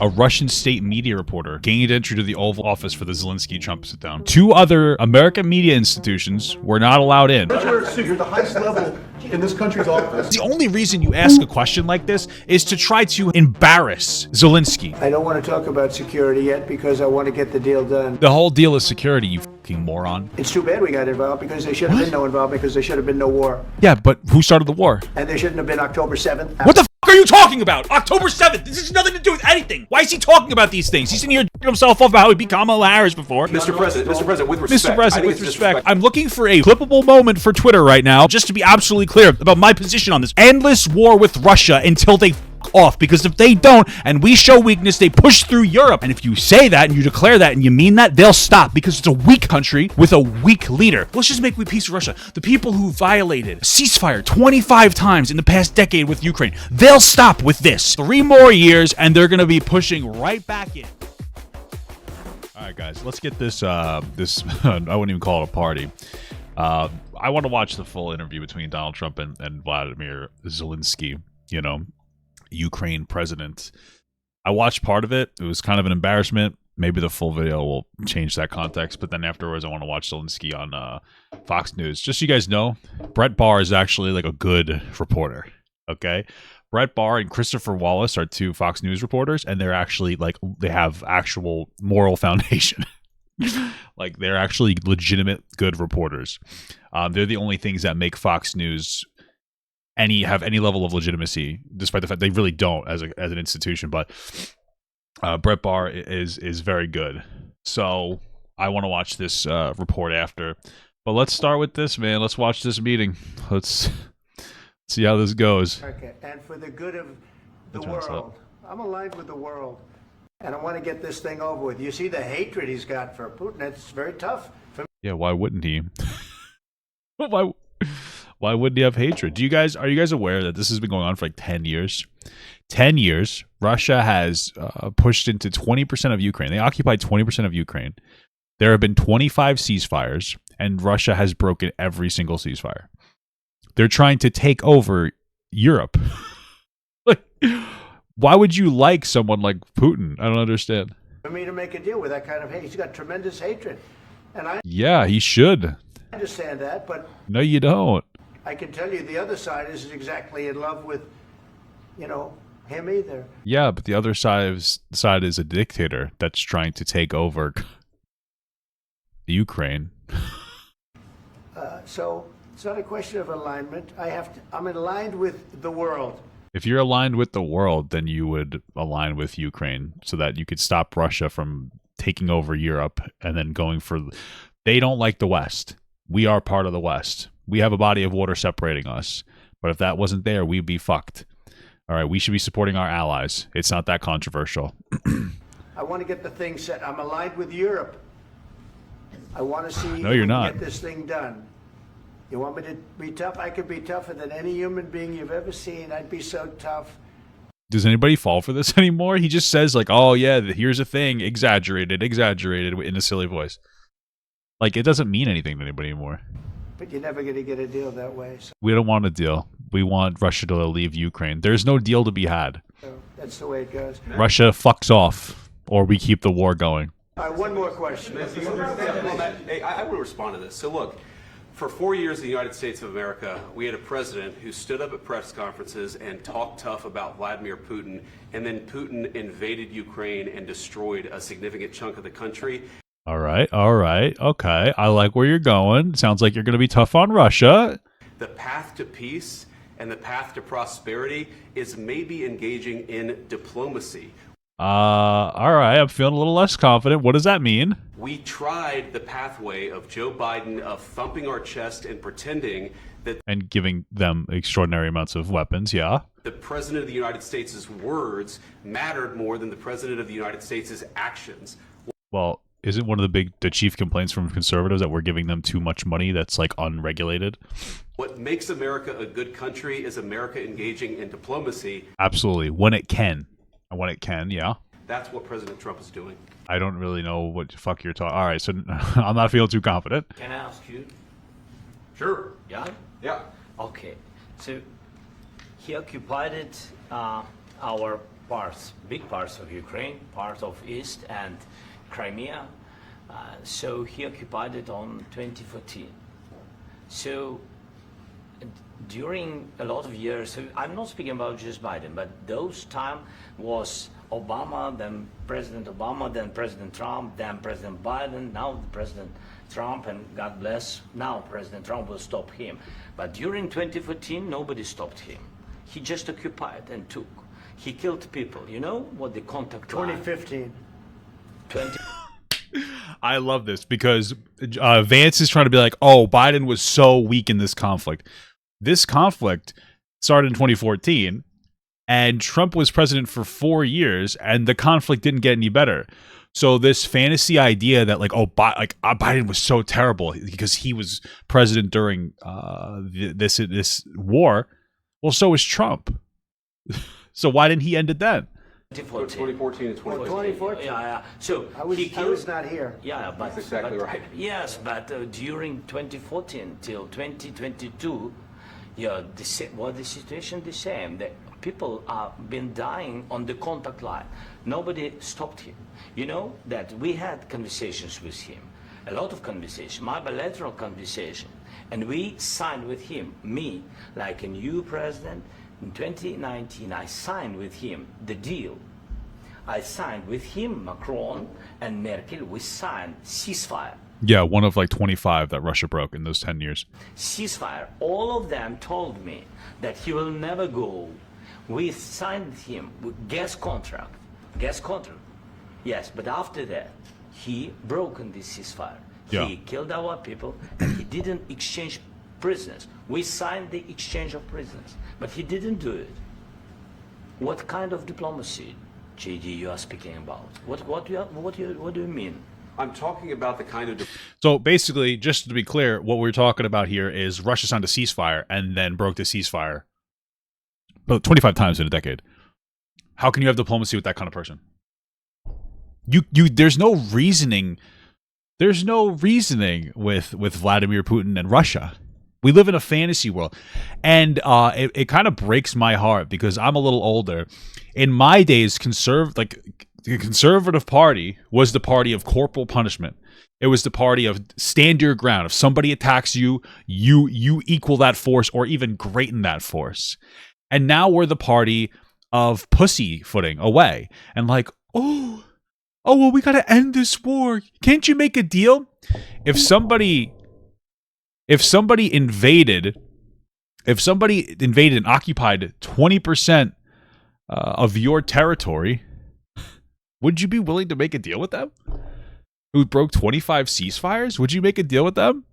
A Russian state media reporter gained entry to the Oval Office for the Zelenskyy Trump sit-down. 2 other American media institutions were not allowed in. You're the highest level in this country's office. The only reason you ask a question like this is to try to embarrass Zelenskyy. I don't want to talk about security yet because I want to get the deal done. The whole deal is security, you fucking moron. It's too bad we got involved because there should have been no involvement because there should have been no war. Yeah, but who started the war? And there shouldn't have been October 7th. What the f*** are you talking about? October 7th. This has nothing to do with anything. Why is he talking about these things? He's in here d***ing himself up about how he beat Kamala Harris before. Mr. President, with respect. Mr. President, with respect, I'm looking for a clippable moment for Twitter right now, just to be absolutely clear about my position on this. Endless war with Russia until they off, because if they don't and we show weakness, they push through Europe. And if you say that and you declare that and you mean that, they'll stop because it's a weak country with a weak leader. Let's just make peace with Russia. The people who violated a ceasefire 25 times in the past decade with Ukraine, they'll stop with this. 3 more years and they're going to be pushing right back in. All right, guys, let's get this, I wouldn't even call it a party. I want to watch the full interview between Donald Trump and Vladimir Zelenskyy, you know, Ukraine president. I watched part of it. It was kind of an embarrassment. Maybe the full video will change that context, but then afterwards I want to watch Zelenskyy on Fox News. Just so you guys know, Brett Barr is actually like a good reporter, okay? Brett Barr and Christopher Wallace are 2 Fox News reporters, and they're actually like, they have actual moral foundation. Like, they're actually legitimate good reporters. They're the only things that make Fox News have any level of legitimacy, despite the fact they really don't as an institution. But Brett Barr is very good. So I want to watch this report after. But let's start with this, man. Let's watch this meeting. Let's see how this goes. Okay, and for the good of the world, I'm aligned with the world, and I want to get this thing over with. You see the hatred he's got for Putin. It's very tough for me. Yeah, why wouldn't he? Why wouldn't he have hatred? Are you guys aware that this has been going on for like 10 years? 10 years. Russia has pushed into 20% of Ukraine. They occupied 20% of Ukraine. There have been 25 ceasefires, and Russia has broken every single ceasefire. They're trying to take over Europe. Like, why would you like someone like Putin? I don't understand. For me to make a deal with that kind of hate, he's got tremendous hatred, and yeah, he should. I understand that, but no, you don't. I can tell you the other side isn't exactly in love with, him either. Yeah, but the other side is a dictator that's trying to take over the Ukraine. So it's not a question of alignment. I'm aligned with the world. If you're aligned with the world, then you would align with Ukraine so that you could stop Russia from taking over Europe and then going for... They don't like the West. We are part of the West. We have a body of water separating us. But if that wasn't there, we'd be fucked. All right, we should be supporting our allies. It's not that controversial. I want to get the thing set. I'm aligned with Europe. I want to see no, you're not. Get this thing done. You want me to be tough? I could be tougher than any human being you've ever seen. I'd be so tough. Does anybody fall for this anymore? He just says like, oh yeah, here's a thing, exaggerated in a silly voice. Like, it doesn't mean anything to anybody anymore. But you're never going to get a deal that way. So. We don't want a deal. We want Russia to leave Ukraine. There's no deal to be had. So that's the way it goes. Russia fucks off, or we keep the war going. All right, one more question. Hey, I want to respond to this. So look, for 4 years in the United States of America, we had a president who stood up at press conferences and talked tough about Vladimir Putin, and then Putin invaded Ukraine and destroyed a significant chunk of the country. All right, okay. I like where you're going. Sounds like you're going to be tough on Russia. The path to peace and the path to prosperity is maybe engaging in diplomacy. All right, I'm feeling a little less confident. What does that mean? We tried the pathway of Joe Biden of thumping our chest and pretending that... And giving them extraordinary amounts of weapons, yeah. The President of the United States' words mattered more than the President of the United States' actions. Well... Isn't one of the chief complaints from conservatives that we're giving them too much money that's like unregulated? What makes America a good country is America engaging in diplomacy. Absolutely. When it can, yeah. That's what President Trump is doing. I don't really know what the fuck you're talking. All right, so I'm not feeling too confident. Can I ask you? Sure. Yeah? Yeah. Okay. So he occupied our parts, big parts of Ukraine, part of East and Crimea. So he occupied it on 2014. So during a lot of years, so I'm not speaking about just Biden, but those time was Obama, then President Obama, then President Trump, then President Biden, now President Trump, and God bless, now President Trump will stop him. But during 2014, nobody stopped him. He just occupied and took. He killed people. You know what the contact line? 2015. 20. I love this because Vance is trying to be like, oh, Biden was so weak in this conflict. This conflict started in 2014, and Trump was president for 4 years, and the conflict didn't get any better. So this fantasy idea that Biden was so terrible because he was president during this war, well, so was Trump. So why didn't he end it then? 2014 and 2014. 2014. Yeah. So I was not here. Yeah, but That's exactly right. Yes, but during 2014 till 2022, yeah, the situation the same. The people have been dying on the contact line. Nobody stopped him. You know that we had conversations with him, a lot of conversations, my bilateral conversation, and we signed with him. Me, like a new president. In 2019, I signed with him the deal. I signed with him, Macron and Merkel, we signed ceasefire. Yeah, one of like 25 that Russia broke in those 10 years. Ceasefire. All of them told me that he will never go. We signed with him with gas contract. Gas contract. Yes, but after that, he broken this ceasefire. Yeah. He killed our people, and he didn't exchange prisoners. We signed the exchange of prisoners, but he didn't do it. What kind of diplomacy, JD, you are speaking about? What do you mean? I'm talking about the kind of... So basically, just to be clear, what we're talking about here is Russia signed a ceasefire and then broke the ceasefire about 25 times in a decade. How can you have diplomacy with that kind of person? There's no reasoning. There's no reasoning with Vladimir Putin and Russia. We live in a fantasy world, and it kind of breaks my heart because I'm a little older. In my days, the Conservative Party was the party of corporal punishment. It was the party of stand your ground. If somebody attacks you, you equal that force or even greaten that force. And now we're the party of pussyfooting away and like, oh, well, we got to end this war. Can't you make a deal? If somebody invaded and occupied 20% of your territory, would you be willing to make a deal with them? Who broke 25 ceasefires? Would you make a deal with them?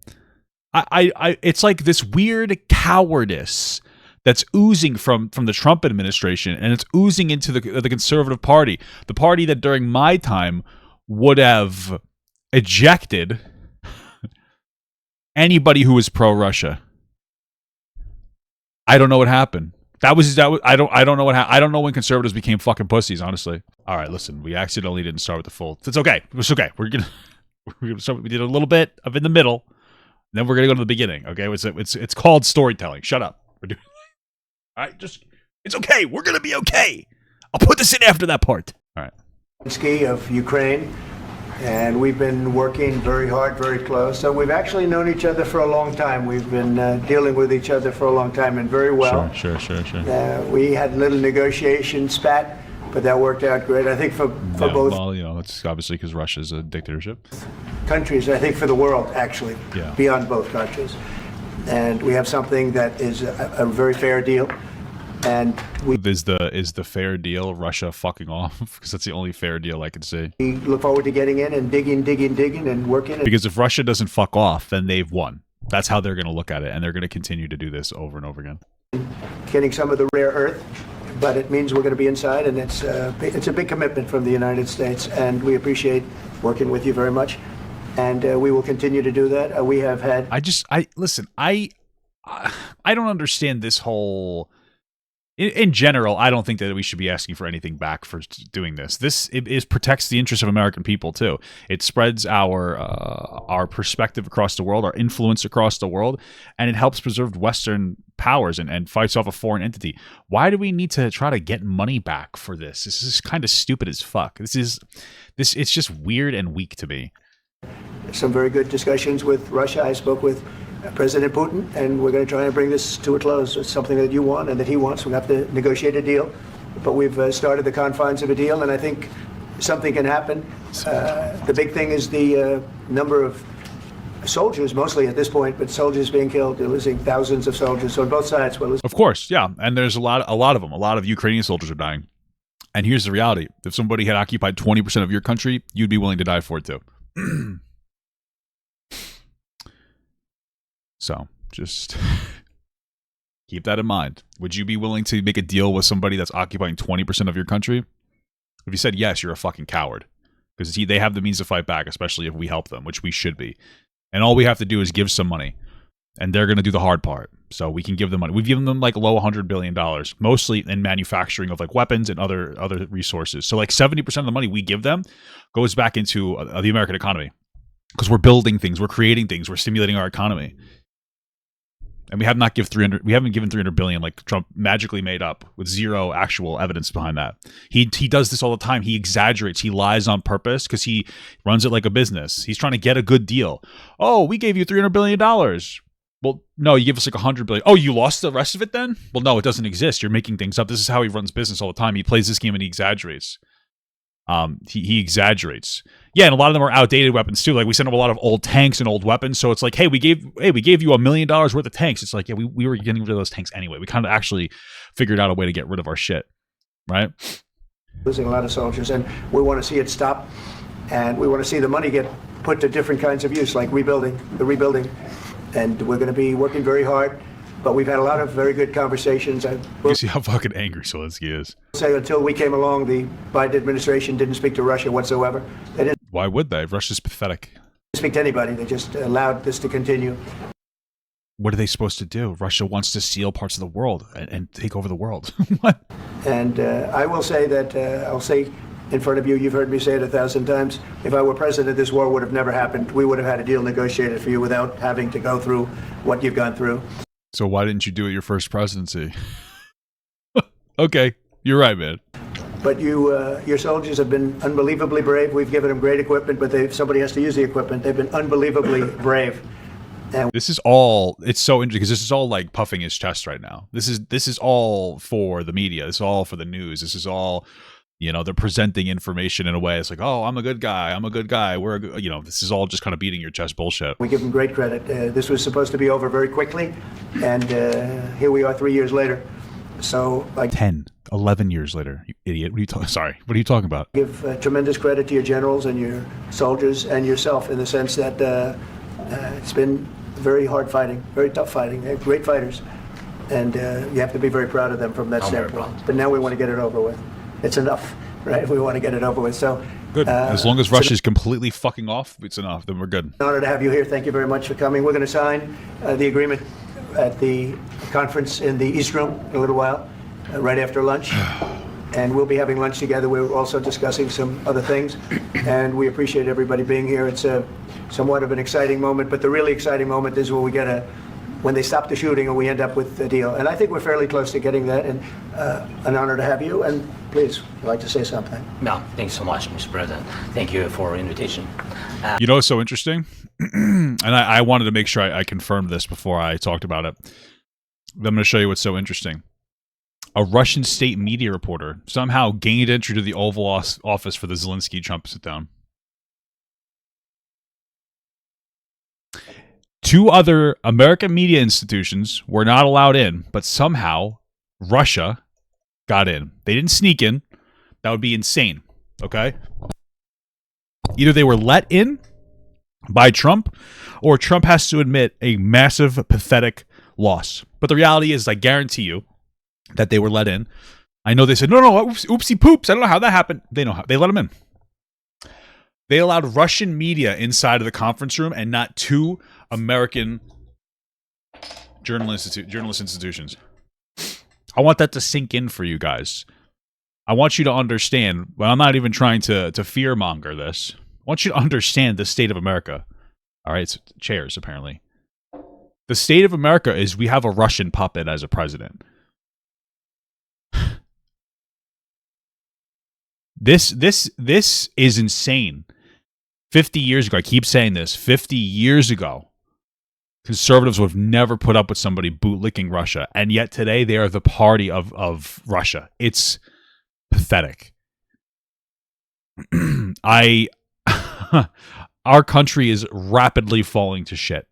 It's like this weird cowardice that's oozing from the Trump administration, and it's oozing into the Conservative Party, the party that during my time would have ejected anybody who was pro-Russia. I don't know what happened. I don't know what happened. I don't know when conservatives became fucking pussies, honestly. All right, listen, we accidentally didn't start with the full. It's okay. It's okay. We're gonna start. We did a little bit of in the middle, then we're gonna go to the beginning. Okay, it's called storytelling. Shut up. We're doing. All right, it's okay. We're gonna be okay. I'll put this in after that part. All right. Zelenskyy of Ukraine, and we've been working very hard, very close. So we've actually known each other for a long time. We've been dealing with each other for a long time and very well. Sure. We had a little negotiation spat, but that worked out great. I think for both well, it's obviously because Russia's a dictatorship. countries. I think for the world, actually, Yeah. beyond both countries. And we have something that is a very fair deal. And we Is the fair deal Russia fucking off? Because that's the only fair deal I can see. look forward to getting in and digging and working. Because if Russia doesn't fuck off, then they've won. That's how they're going to look at it, and they're going to continue to do this over and over again. Getting some of the rare earth, but it means we're going to be inside, and it's a big commitment from the United States, and we appreciate working with you very much, and we will continue to do that. We have had. I don't understand this whole. in general, I don't think that we should be asking for anything back for doing this. It protects the interests of American people too. It spreads our perspective across the world, our influence across the world, and it helps preserve Western powers and fights off a foreign entity. Why do we need to try to get money back for this? This is kind of stupid as fuck. It's just weird and weak to me. Some very good discussions with Russia. I spoke with President Putin, and we're going to try and bring this to a close. It's something that you want and that he wants. We have to negotiate a deal, but we've started the confines of a deal, and I think something can happen. The big thing is the number of soldiers, mostly at this point, but soldiers being killed. They're losing thousands of soldiers on both sides. Of course, yeah, and there's a lot of them. A lot of Ukrainian soldiers are dying. And here's the reality: if somebody had occupied 20% of your country, you'd be willing to die for it too. So just keep that in mind. Would you be willing to make a deal with somebody that's occupying 20% of your country? If you said yes, you're a fucking coward, because they have the means to fight back, especially if we help them, which we should be. And all we have to do is give some money, and they're going to do the hard part. So we can give them money. We've given them like low $100 billion, mostly in manufacturing of like weapons and other resources. So like 70% of the money we give them goes back into the American economy, because we're building things, we're creating things, we're stimulating our economy. And we have not we haven't given $300 billion like Trump magically made up with zero actual evidence behind that. He does this all the time. He exaggerates. He lies on purpose because he runs it like a business. He's trying to get a good deal. Oh, we gave you $300 billion. Well, no, you give us like $100 billion. Oh, you lost the rest of it then? Well, no, it doesn't exist. You're making things up. This is how he runs business all the time. He plays this game and he exaggerates. He exaggerates. Yeah, and a lot of them are outdated weapons too. Like we send them a lot of old tanks and old weapons. So it's like, hey, we gave you $1 million worth of tanks. It's like, yeah, we were getting rid of those tanks anyway. We kind of actually figured out a way to get rid of our shit, right? Losing a lot of soldiers, and we want to see it stop, and we want to see the money get put to different kinds of use, like the rebuilding, and we're going to be working very hard. But we've had a lot of very good conversations. You see how fucking angry Zelenskyy is. Say until we came along, the Biden administration didn't speak to Russia whatsoever. They didn't. Why would they? Russia's pathetic. Speak to anybody. They just allowed this to continue. What are they supposed to do? Russia wants to steal parts of the world and take over the world. What? And I will say that, I'll say in front of you, you've heard me say it 1,000 times, if I were president, this war would have never happened. We would have had a deal negotiated for you without having to go through what you've gone through. So why didn't you do it your first presidency? Okay, you're right, man. But your soldiers have been unbelievably brave. We've given them great equipment, but somebody has to use the equipment. They've been unbelievably brave. And this is all, it's so interesting because this is all like puffing his chest right now. This is all for the media. This is all for the news. This is all, they're presenting information in a way. It's like, oh, I'm a good guy. This is all just kind of beating your chest bullshit. We give them great credit. This was supposed to be over very quickly, and here we are 3 years later. So, 10, 11 years later, you idiot. What are you talking about? Give tremendous credit to your generals and your soldiers and yourself in the sense that it's been very hard fighting, very tough fighting. They're great fighters, and you have to be very proud of them from that standpoint. But now we want to get it over with. It's enough, right? We want to get it over with. So good. As long as Russia's completely fucking off, it's enough. Then we're good. An honor to have you here. Thank you very much for coming. We're going to sign the agreement at the conference in the East Room in a little while, right after lunch. And we'll be having lunch together. We're also discussing some other things. And we appreciate everybody being here. It's somewhat of an exciting moment. But the really exciting moment is when they stop the shooting and we end up with a deal. And I think we're fairly close to getting that. And an honor to have you. And please, I'd like to say something. No, thanks so much, Mr. President. Thank you for the invitation. What's so interesting? And I wanted to make sure I confirmed this before I talked about it. I'm going to show you what's so interesting. A Russian state media reporter somehow gained entry to the Oval Office for the Zelenskyy-Trump sit-down. 2 other American media institutions were not allowed in, but somehow Russia got in. They didn't sneak in. That would be insane, okay? Either they were let in by Trump, or Trump has to admit a massive, pathetic loss. But the reality is, I guarantee you, that they were let in. I know they said, no, oopsie poops. I don't know how that happened. They know how. They let them in. They allowed Russian media inside of the conference room and not 2 American journalist institutions. I want that to sink in for you guys. I want you to understand, but I'm not even trying to fearmonger this. I want you to understand the state of America. All right, it's chairs, apparently. The state of America is we have a Russian puppet as a president. This is insane. 50 years ago, I keep saying this, 50 years ago, conservatives would have never put up with somebody bootlicking Russia, and yet today they are the party of Russia. It's pathetic. Our country is rapidly falling to shit.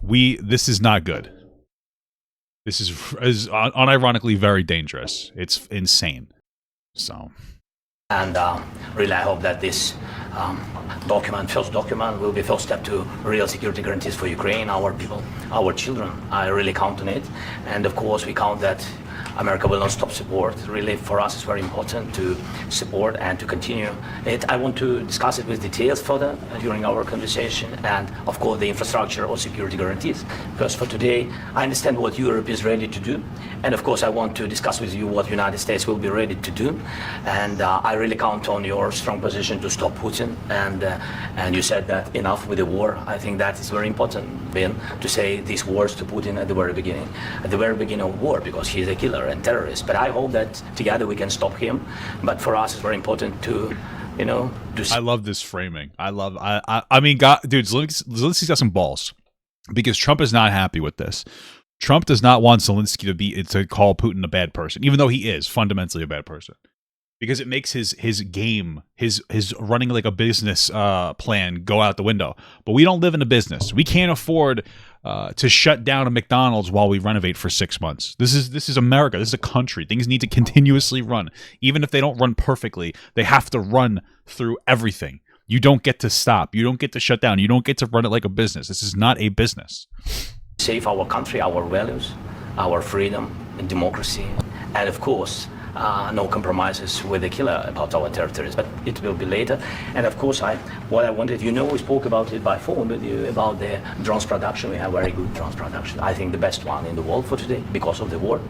This is not good. This is unironically very dangerous. It's insane. So. And really, I hope that this first document, will be first step to real security guarantees for Ukraine, our people, our children. I really count on it. And of course, we count that America will not stop support. Really, for us, it's very important to support and to continue it. I want to discuss it with details further during our conversation, and of course, the infrastructure or security guarantees. Because for today, I understand what Europe is ready to do, and of course, I want to discuss with you what the United States will be ready to do. And I really count on your strong position to stop Putin. And you said that enough with the war. I think that is very important, Ben, to say these words to Putin at the very beginning of war, because he is a killer and terrorist. But I hope that together we can stop him. But for us, it's very important to, I love this framing. I mean, God, dude, Zelensky's got some balls, because Trump is not happy with this. Trump does not want Zelensky to call Putin a bad person, even though he is fundamentally a bad person, because it makes his game, his running like a business plan go out the window. But we don't live in a business. We can't afford to shut down a McDonald's while we renovate for 6 months. This is America. This is a country. Things need to continuously run. Even if they don't run perfectly, they have to run through everything. You don't get to stop. You don't get to shut down. You don't get to run it like a business. This is not a business. Save our country, our values, our freedom, and democracy, and of course, no compromises with the killer about our territories, but it will be later. And of course, what I wanted, we spoke about it by phone with you about the drones production. We have very good drones production. I think the best one in the world for today because of the war.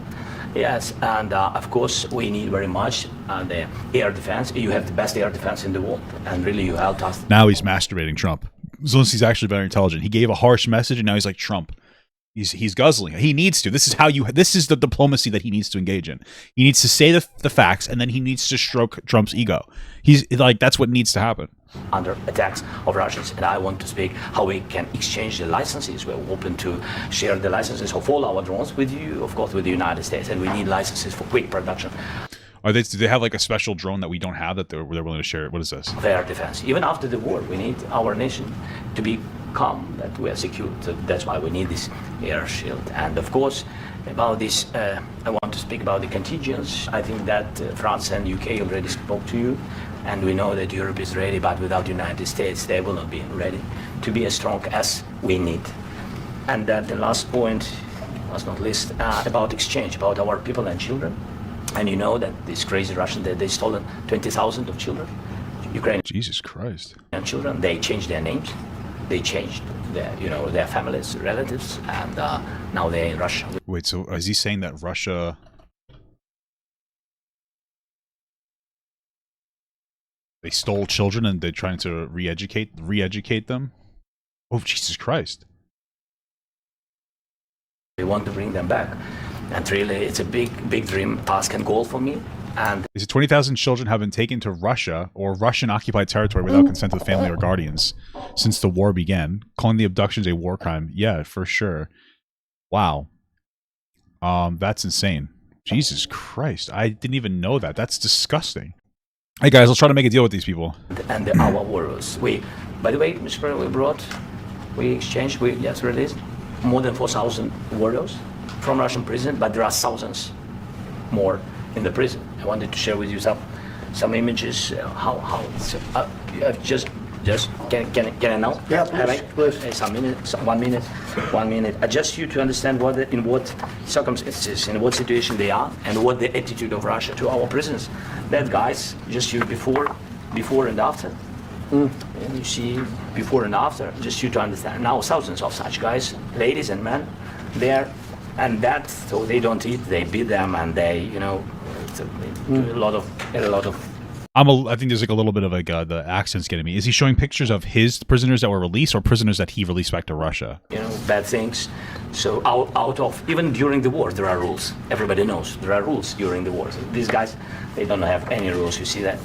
Yes, and of course, we need very much the air defense. You have the best air defense in the world, and really you helped us. Now he's masturbating Trump. Zelensky's actually very intelligent. He gave a harsh message, and now he's like Trump. He's guzzling. He needs to. This is the diplomacy that he needs to engage in. He needs to say the facts, and then he needs to stroke Trump's ego. He's like, that's what needs to happen. Under attacks of Russians, and I want to speak how we can exchange the licenses. We're open to share the licenses of all our drones with you, of course, with the United States, and we need licenses for quick production. Do they have like a special drone that we don't have that they're willing to share it? What is this? Air defense. Even after the war, we need our nation to be calm, that we are secure. So that's why we need this air shield. And of course, about this, I want to speak about the contingents. I think that France and UK already spoke to you, and we know that Europe is ready, but without the United States, they will not be ready to be as strong as we need. And that the last point, last not least, about exchange, about our people and children. And you know that these crazy Russians, they stolen 20,000 of children, Ukrainian. Jesus Christ. And children, they changed their names, they changed their families, relatives, and now they're in Russia. Wait, so is he saying that Russia? They stole children and they're trying to re-educate them? Oh, Jesus Christ. We want to bring them back. And really, it's a big dream, task, and goal for me. And is it 20,000 children have been taken to Russia or Russian-occupied territory without consent of the family or guardians since the war began, calling the abductions a war crime? Yeah, for sure. Wow. That's insane. Jesus Christ. I didn't even know that. That's disgusting. Hey, guys, let's try to make a deal with these people. And our warriors. By the way, Mr. President, we exchanged, we just released more than 4,000 warriors from Russian prison, but there are thousands more in the prison. I wanted to share with you some images. Just can I know? Yeah, please. 1 minute. Just you to understand in what circumstances, in what situation they are, and what the attitude of Russia to our prisoners. That guys, just you before and after. And you see before and after, just you to understand. Now thousands of such guys, ladies and men, they are and that, so they don't eat, they beat them, and they, you know, they do a lot of. I think there's like a little bit of like the accent's getting me. Is he showing pictures of his prisoners that were released or prisoners that he released back to Russia? You know, bad things. So out of, even during the war, there are rules. Everybody knows there are rules during the war. So these guys, they don't have any rules. You see that?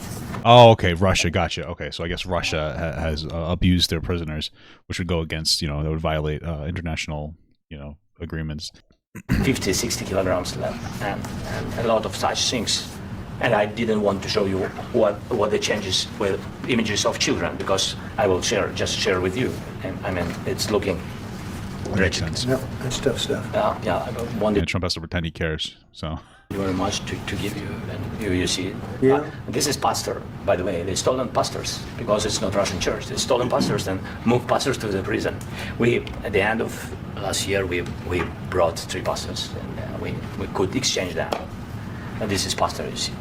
Oh, okay. Russia. Gotcha. Okay. So I guess Russia has abused their prisoners, which would go against, you know, that would violate international, you know, agreements. 50, 60 kilograms left and a lot of such things. And I didn't want to show you what the changes with images of children, because I will just share with you. And I mean, it's looking Makes sense. No, that's tough stuff. yeah, I wanted And Trump has to pretend he cares. So very much to give you, and you see it. Yeah. This is pastor, by the way. They stolen pastors because it's not Russian church. They stolen pastors and moved pastors to the prison. At the end of last year, we brought 3 pastors, and we could exchange them. And this is pastor, you see.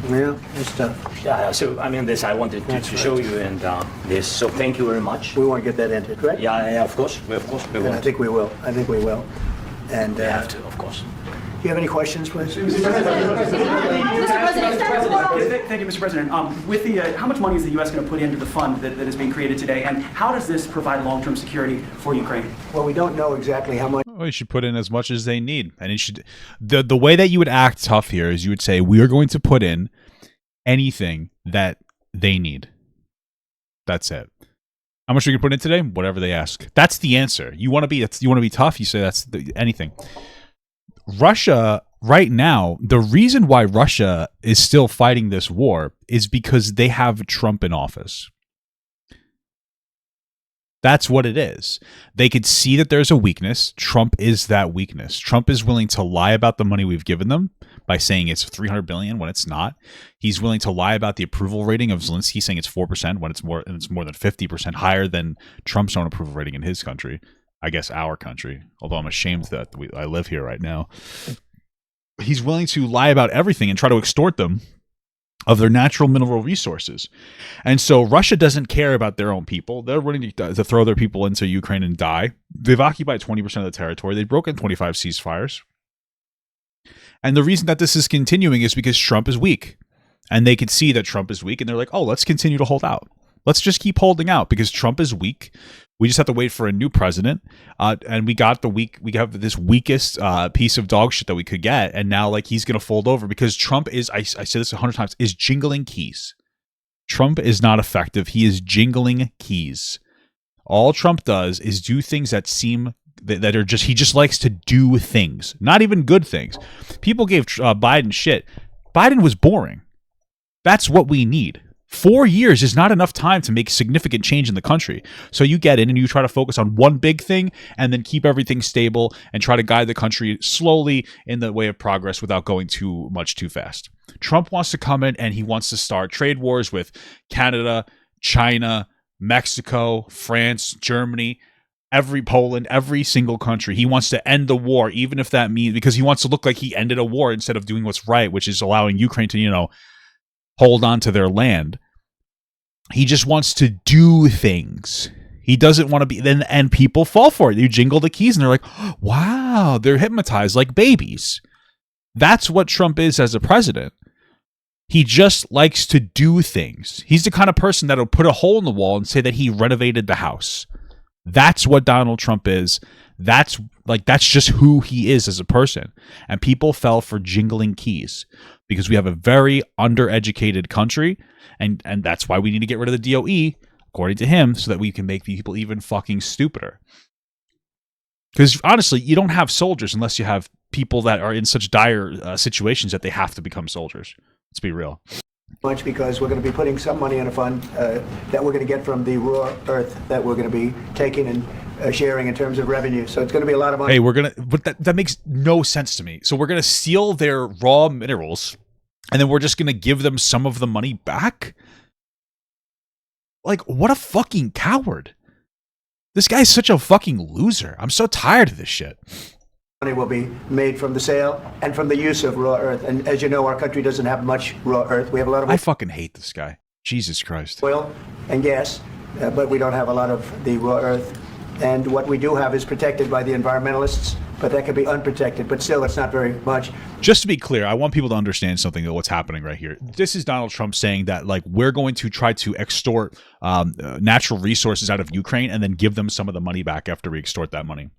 Yeah, that's tough. Yeah, so I mean, this I wanted to show you, and this. So thank you very much. We want to get that entered, right? Yeah, of course, we And want. I think we will. And We have to, of course. do you have any questions, please? Thank you, Mr. President. With the, how much money is the U.S. going to put into the fund that is being created today, and how does this provide long-term security for Ukraine? Well, we don't know exactly how much. well, you should put in as much as they need. And it should the way that you would act tough here is you would say, we are going to put in anything that they need. That's it. How much are you gonna put in today? Whatever they ask. That's the answer. You want to be tough. You say that's anything. Russia right now, the reason why Russia is still fighting this war is because they have Trump in office. That's what it is. They could see that there's a weakness. Trump is that weakness. Trump is willing to lie about the money we've given them by saying it's $300 billion when it's not. He's willing to lie about the approval rating of Zelenskyy, saying it's 4% when it's more than 50% higher than Trump's own approval rating in his country. I guess our country, although I'm ashamed that I live here right now. He's willing to lie about everything and try to extort them of their natural mineral resources. And so Russia doesn't care about their own people. They're willing to throw their people into Ukraine and die. They've occupied 20% of the territory. They've broken 25 ceasefires. And the reason that this is continuing is because Trump is weak. And they could see that Trump is weak, and they're like, oh, let's continue to hold out. Let's just keep holding out because Trump is weak. We just have to wait for a new president. And we have this weakest piece of dog shit that we could get. And now like he's going to fold over because Trump is, I say this 100 times, is jingling keys. Trump is not effective. He is jingling keys. All Trump does is do things that seem that are just, he just likes to do things, not even good things. People gave Biden shit. Biden was boring. That's what we need. 4 years is not enough time to make significant change in the country. So you get in and you try to focus on one big thing and then keep everything stable and try to guide the country slowly in the way of progress without going too fast. Trump wants to come in and he wants to start trade wars with Canada, China, Mexico, France, Germany, Poland, every single country. He wants to end the war, even if that means, because he wants to look like he ended a war instead of doing what's right, which is allowing Ukraine to, hold on to their land. He just wants to do things. He doesn't want to be, and people fall for it. You jingle the keys and they're like, oh, wow, they're hypnotized like babies. That's what Trump is as a president. He just likes to do things. He's the kind of person that'll put a hole in the wall and say that he renovated the house. That's what Donald Trump is. That's just who he is as a person. And people fell for jingling keys because we have a very undereducated country, and that's why we need to get rid of the DOE, according to him, so that we can make people even fucking stupider. Because honestly, you don't have soldiers unless you have people that are in such dire situations that they have to become soldiers. Let's be real. Much because we're going to be putting some money in a fund that we're going to get from the raw earth that we're going to be taking and sharing in terms of revenue. So it's going to be a lot of money. Hey, but that makes no sense to me. So we're going to steal their raw minerals and then we're just going to give them some of the money back? Like, what a fucking coward. This guy's such a fucking loser. I'm so tired of this shit. Money will be made from the sale and from the use of raw earth. And as you know, our country doesn't have much raw earth. We have a lot of I fucking hate this guy. Jesus Christ. oil and gas, but we don't have a lot of the raw earth. And what we do have is protected by the environmentalists, but that could be unprotected. But still, it's not very much. Just to be clear, I want people to understand something of what's happening right here. This is Donald Trump saying that, like, we're going to try to extort natural resources out of Ukraine and then give them some of the money back after we extort that money.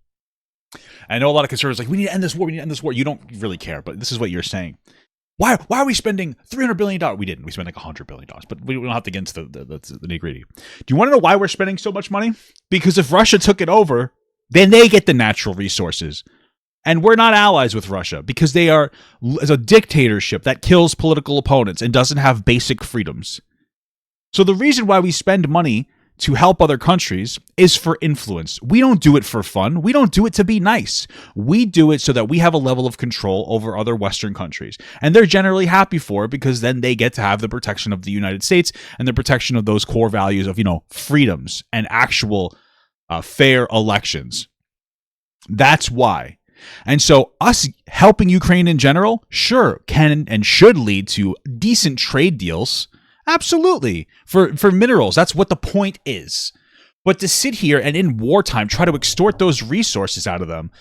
I know a lot of conservatives are like, we need to end this war. We need to end this war. You don't really care, but this is what you're saying. Why are we spending $300 billion? We didn't. We spent like $100 billion, but we don't have to get into the nitty-gritty. Do you want to know why we're spending so much money? Because if Russia took it over, then they get the natural resources. And we're not allies with Russia because they are as a dictatorship that kills political opponents and doesn't have basic freedoms. So the reason why we spend money to help other countries is for influence. We don't do it for fun. We don't do it to be nice. We do it so that we have a level of control over other Western countries. And they're generally happy for it because then they get to have the protection of the United States and the protection of those core values of, freedoms and actual fair elections. That's why. And so us helping Ukraine in general, sure, can and should lead to decent trade deals. Absolutely. For minerals, that's what the point is. But to sit here and in wartime try to extort those resources out of them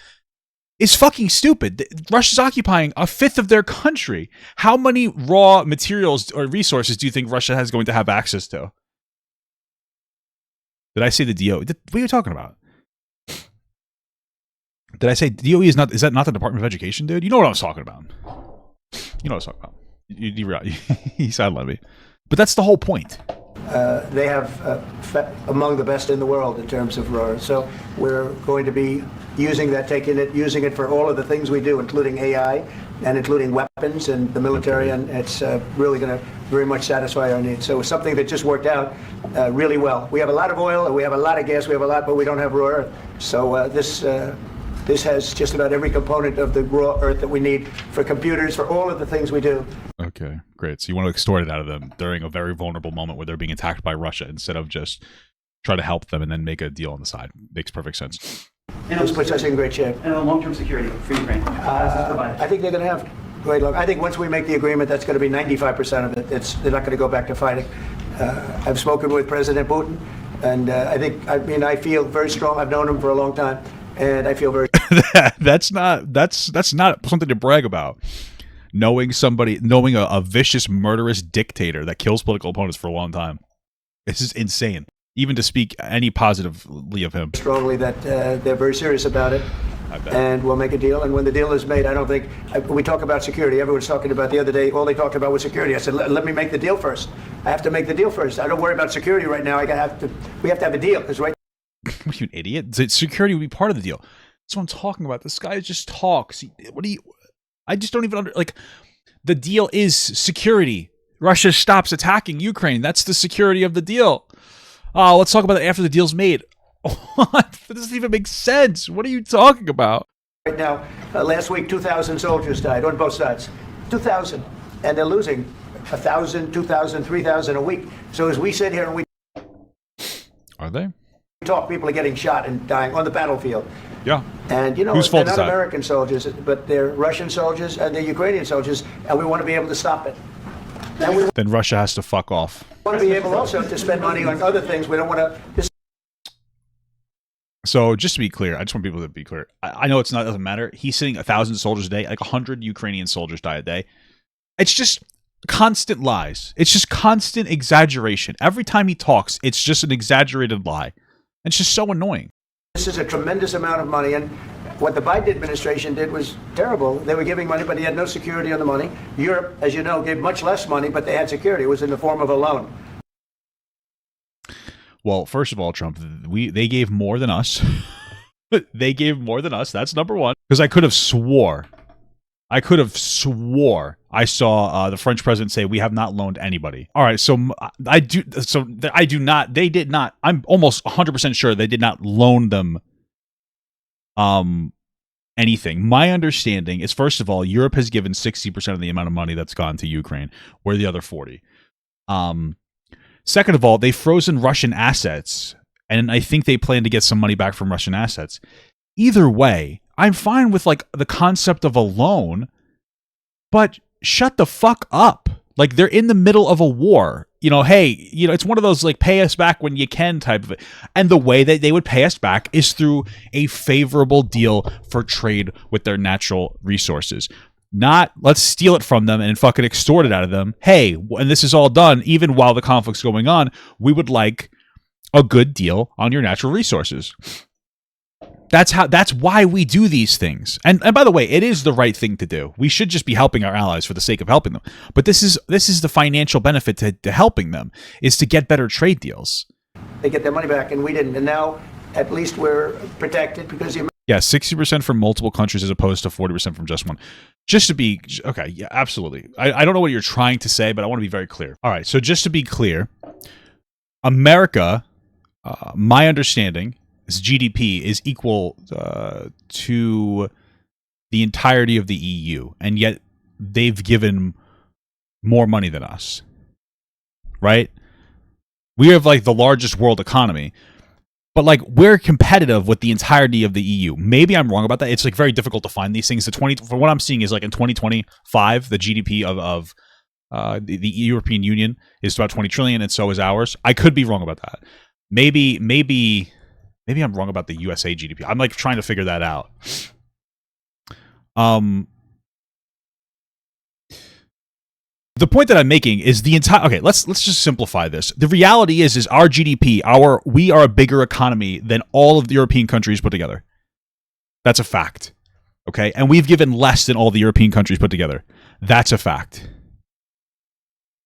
is fucking stupid. Russia's occupying a fifth of their country. How many raw materials or resources do you think Russia is going to have access to? Did I say the DOE? What are you talking about? Did I say DOE is that not the Department of Education, dude? You know what I was talking about. You know what I was talking about. You sidelined me. But that's the whole point. They have among the best in the world in terms of raw. So we're going to be using it for all of the things we do, including AI and including weapons and the military, and it's really going to very much satisfy our needs. So it's something that just worked out really well. We have a lot of oil, and we have a lot of gas, but we don't have raw earth. So this has just about every component of the raw earth that we need for computers, for all of the things we do. Okay, great. So you want to extort it out of them during a very vulnerable moment where they're being attacked by Russia instead of just try to help them and then make a deal on the side. Makes perfect sense. And this puts us in great shape. And long-term security for Ukraine. I think they're going to have great luck. I think once we make the agreement, that's going to be 95% of it. They're not going to go back to fighting. I've spoken with President Putin, and I feel very strong. I've known him for a long time. And I feel very. That's not something to brag about. Knowing a vicious, murderous dictator that kills political opponents for a long time. This is insane. Even to speak any positively of him. Strongly that they're very serious about it. And we'll make a deal. And when the deal is made, I don't think we talk about security. Everyone's talking about the other day. All they talked about was security. I said, let me make the deal first. I have to make the deal first. I don't worry about security right now. We have to have a deal because right. What are you, an idiot? Security would be part of the deal. That's what I'm talking about. This guy just talks. I just don't even the deal is security. Russia stops attacking Ukraine. That's the security of the deal. Oh, let's talk about it after the deal's made. What? That doesn't even make sense. What are you talking about? Right now, last week, 2,000 soldiers died on both sides. 2,000. And they're losing 1,000, 2,000, 3,000 a week. So as we sit here and we... Are they? Talk, people are getting shot and dying on the battlefield. Yeah. And, they're not American soldiers, but they're Russian soldiers and they're Ukrainian soldiers, and we want to be able to stop it. Then Russia has to fuck off. We want to be able also to spend money on other things. We don't want to... So just to be clear, I just want people to be clear. I know it doesn't matter. He's sitting 1,000 soldiers a day, like 100 Ukrainian soldiers die a day. It's just constant lies. It's just constant exaggeration. Every time he talks, it's just an exaggerated lie. It's just so annoying. This is a tremendous amount of money, and what the Biden administration did was terrible. They were giving money, but he had no security on the money. Europe, as you know, gave much less money, but they had security. It was in the form of a loan. Well, first of all, Trump, they gave more than us. They gave more than us. That's number one. Because I could have swore I saw the French president say we have not loaned anybody. All right, so I do not. They did not. I'm almost 100% sure they did not loan them anything. My understanding is, first of all, Europe has given 60% of the amount of money that's gone to Ukraine, where the other 40. Second of all, they've frozen Russian assets, and I think they plan to get some money back from Russian assets. Either way, I'm fine with the concept of a loan, but shut the fuck up. They're in the middle of a war. hey, it's one of those like pay us back when you can type of it. And the way that they would pay us back is through a favorable deal for trade with their natural resources. Not let's steal it from them and fucking extort it out of them. Hey, and this is all done even while the conflict's going on. We would like a good deal on your natural resources. That's why we do these things. And by the way, it is the right thing to do. We should just be helping our allies for the sake of helping them. But this is the financial benefit to helping them, is to get better trade deals. They get their money back, and we didn't. And now, at least we're protected because the 60% from multiple countries as opposed to 40% from just one. Just to be okay, yeah, absolutely. I don't know what you're trying to say, but I want to be very clear. All right, so just to be clear, America, my understanding, GDP is equal to the entirety of the EU, and yet they've given more money than us, right? We have like the largest world economy, but like we're competitive with the entirety of the EU. Maybe I'm wrong about that. It's like very difficult to find these things. For what I'm seeing is like in 2025, the GDP of the European Union is about 20 trillion, and so is ours. I could be wrong about that. Maybe I'm wrong about the USA GDP. I'm like trying to figure that out. The point that I'm making is the entire. Okay, let's just simplify this. The reality is our GDP. We are a bigger economy than all of the European countries put together. That's a fact. Okay, and we've given less than all the European countries put together. That's a fact.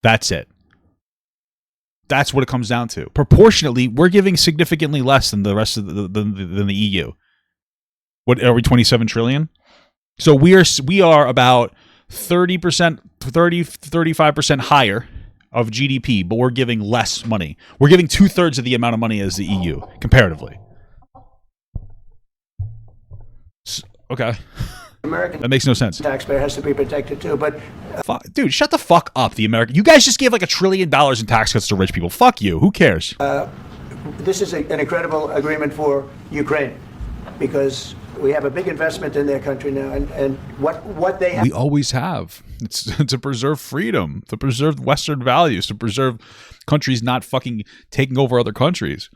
That's it. That's what it comes down to. Proportionately, we're giving significantly less than the rest of than the EU. What are we, 27 trillion? So we are about 30%, 35% higher of GDP, but we're giving less money. We're giving 2/3 of the amount of money as the EU, comparatively. Okay. American that makes no sense. Taxpayer has to be protected too, but dude, shut the fuck up. The American, you guys just gave like $1 trillion in tax cuts to rich people. Fuck you. Who cares? this is an incredible agreement for Ukraine because we have a big investment in their country now, and what they have. We always have. It's to preserve freedom, to preserve Western values, to preserve countries not fucking taking over other countries.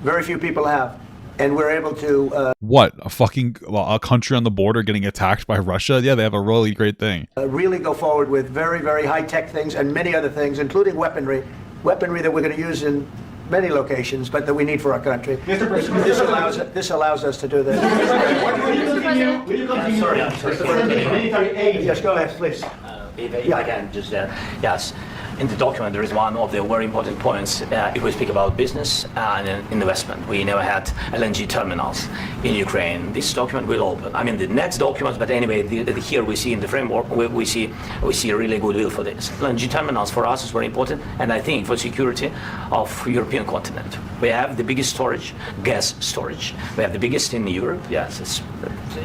Very few people have. And we're able to... a country on the border getting attacked by Russia? Yeah, they have a really great thing. Really go forward with very, very high-tech things and many other things, including weaponry that we're going to use in many locations, but that we need for our country. Mr. President, this allows us to do that. Yes, go ahead, please. If I can just, yes. In the document, there is one of the very important points if we speak about business and investment. We never had LNG terminals in Ukraine. This document will open. I mean, the next documents, but anyway, here we see in the framework, we see a really good will for this. LNG terminals for us is very important, and I think for security of European continent. We have the biggest storage, gas storage. We have the biggest in Europe. Yes,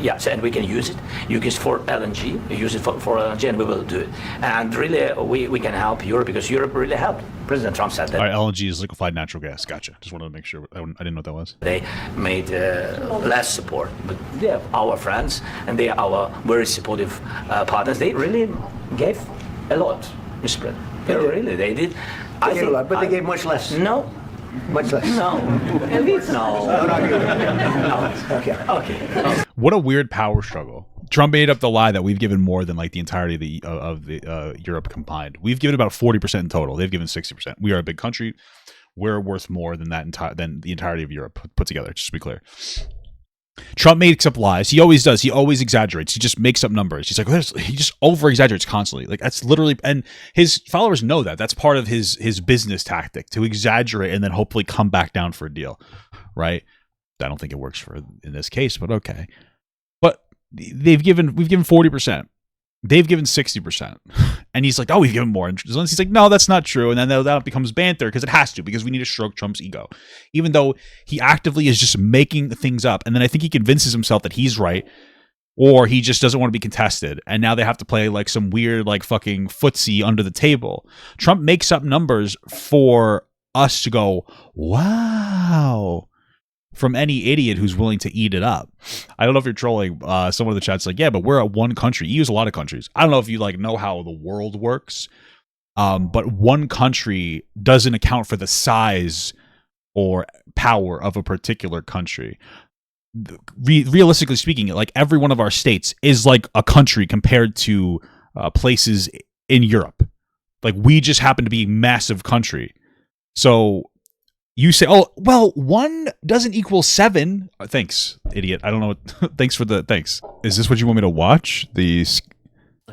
yes, and we can use it. Use it for LNG. Use it for LNG, and we will do it. And really, we can help Europe because Europe really helped. President Trump said that. All right, LNG is liquefied natural gas. Gotcha. Just wanted to make sure. I didn't know what that was. They made less support, but they are our friends and they are our very supportive partners. They really gave a lot, Mr. President. They did. They gave a lot, but they gave much less. No. Much less. No. At least no. No. Okay. What a weird power struggle. Trump made up the lie that we've given more than like the entirety of the Europe combined. We've given about 40% in total. They've given 60%. We are a big country. We're worth more than than the entirety of Europe put together. Just to be clear. Trump makes up lies. He always does. He always exaggerates. He just makes up numbers. He's like, he just over exaggerates constantly. Like that's literally, and his followers know that. That's part of his business tactic to exaggerate and then hopefully come back down for a deal, right? I don't think it works in this case, but okay. But we've given 40%. They've given 60%. And he's like, oh, we've given more. And Zelensky's like, no, that's not true. And then that becomes banter because it has to, because we need to stroke Trump's ego. Even though he actively is just making things up. And then I think he convinces himself that he's right, or he just doesn't want to be contested. And now they have to play like some weird, like fucking footsie under the table. Trump makes up numbers for us to go, wow, from any idiot who's willing to eat it up. I don't know if you're trolling. Someone in the chat's like, yeah, but we're at one country. EU's a lot of countries. I don't know if you like know how the world works, But one country doesn't account for the size or power of a particular country. Realistically speaking, like every one of our states is like a country compared to places in Europe. Like we just happen to be a massive country. So you say, oh, well, 1 doesn't equal 7. Thanks, idiot. I don't know. Thanks for the thanks. Is this what you want me to watch? You've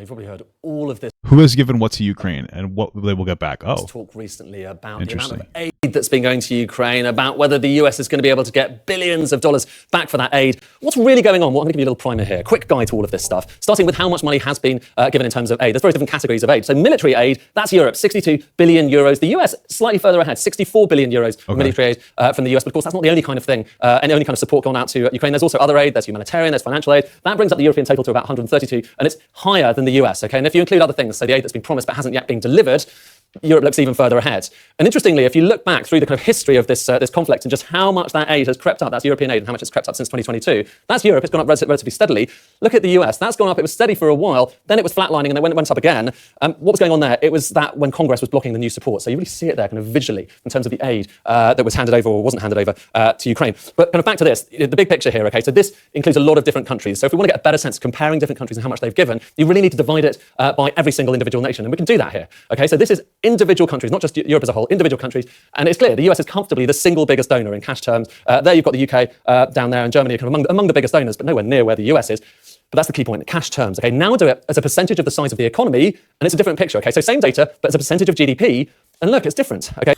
probably heard all of this. Who has given what to Ukraine and what they will get back? Oh, talk recently about the amount of aid that's been going to Ukraine, about whether the US is going to be able to get billions of dollars back for that aid. What's really going on? Well, I'm going to give you a little primer here. Quick guide to all of this stuff, starting with how much money has been given in terms of aid. There's various different categories of aid. So military aid, that's Europe, 62 billion euros. The US slightly further ahead, 64 billion euros military aid from the US. But of course, that's not the only kind of thing and the only kind of support gone out to Ukraine. There's also other aid. There's humanitarian, there's financial aid. That brings up the European total to about 132, and it's higher than the US. Okay, and if you include other things, so the aid that's been promised but hasn't yet been delivered, Europe looks even further ahead. And interestingly, if you look back through the kind of history of this conflict and just how much that aid has crept up, that's European aid, and how much it's crept up since 2022, that's Europe. It's gone up relatively steadily. Look at the US. That's gone up. It was steady for a while. Then it was flatlining, and then when it went up again, what was going on there? It was that when Congress was blocking the new support. So you really see it there kind of visually in terms of the aid that was handed over or wasn't handed over to Ukraine. But kind of back to this, the big picture here, okay? So this includes a lot of different countries. So if we want to get a better sense of comparing different countries and how much they've given, you really need to divide it by every single individual nation. And we can do that here, okay? So this is individual countries, not just Europe as a whole, individual countries. And it's clear the US is comfortably the single biggest donor in cash terms. There you've got the UK down there, and Germany kind of among the biggest donors, but nowhere near where the US is. But that's the key point, cash terms. Okay, now do it as a percentage of the size of the economy, and it's a different picture. Okay, so same data, but as a percentage of GDP, and look, it's different. Okay.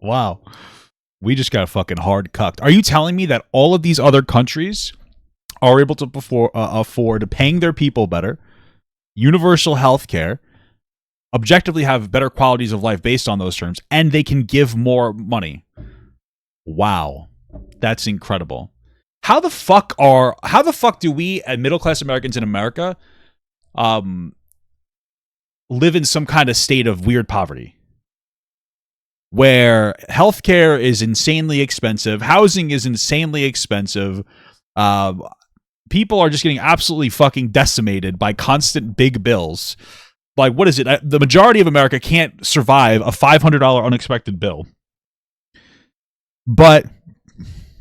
Wow, we just got fucking hard cucked. Are you telling me that all of these other countries are able to afford paying their people better, universal health care, objectively have better qualities of life based on those terms, and they can give more money? Wow, that's incredible. How the fuck do we middle class Americans in America live in some kind of state of weird poverty where healthcare is insanely expensive, housing is insanely expensive, people are just getting absolutely fucking decimated by constant big bills? Like, what is it? The majority of America can't survive a $500 unexpected bill. But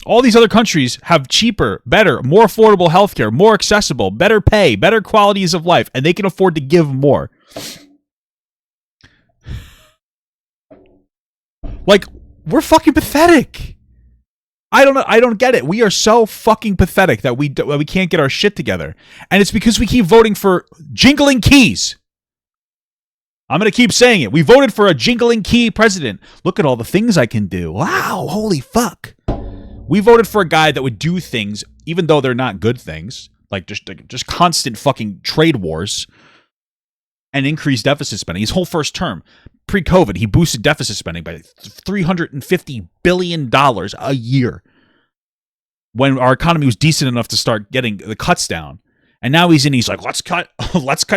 all these other countries have cheaper, better, more affordable healthcare, more accessible, better pay, better qualities of life, and they can afford to give more. Like, we're fucking pathetic. I don't get it. We are so fucking pathetic that we can't get our shit together. And it's because we keep voting for jingling keys. I'm going to keep saying it. We voted for a jingling key president. Look at all the things I can do. Wow, holy fuck. We voted for a guy that would do things, even though they're not good things, like just constant fucking trade wars and increased deficit spending. His whole first term, pre-COVID, he boosted deficit spending by $350 billion a year when our economy was decent enough to start getting the cuts down. And now he's like, let's cut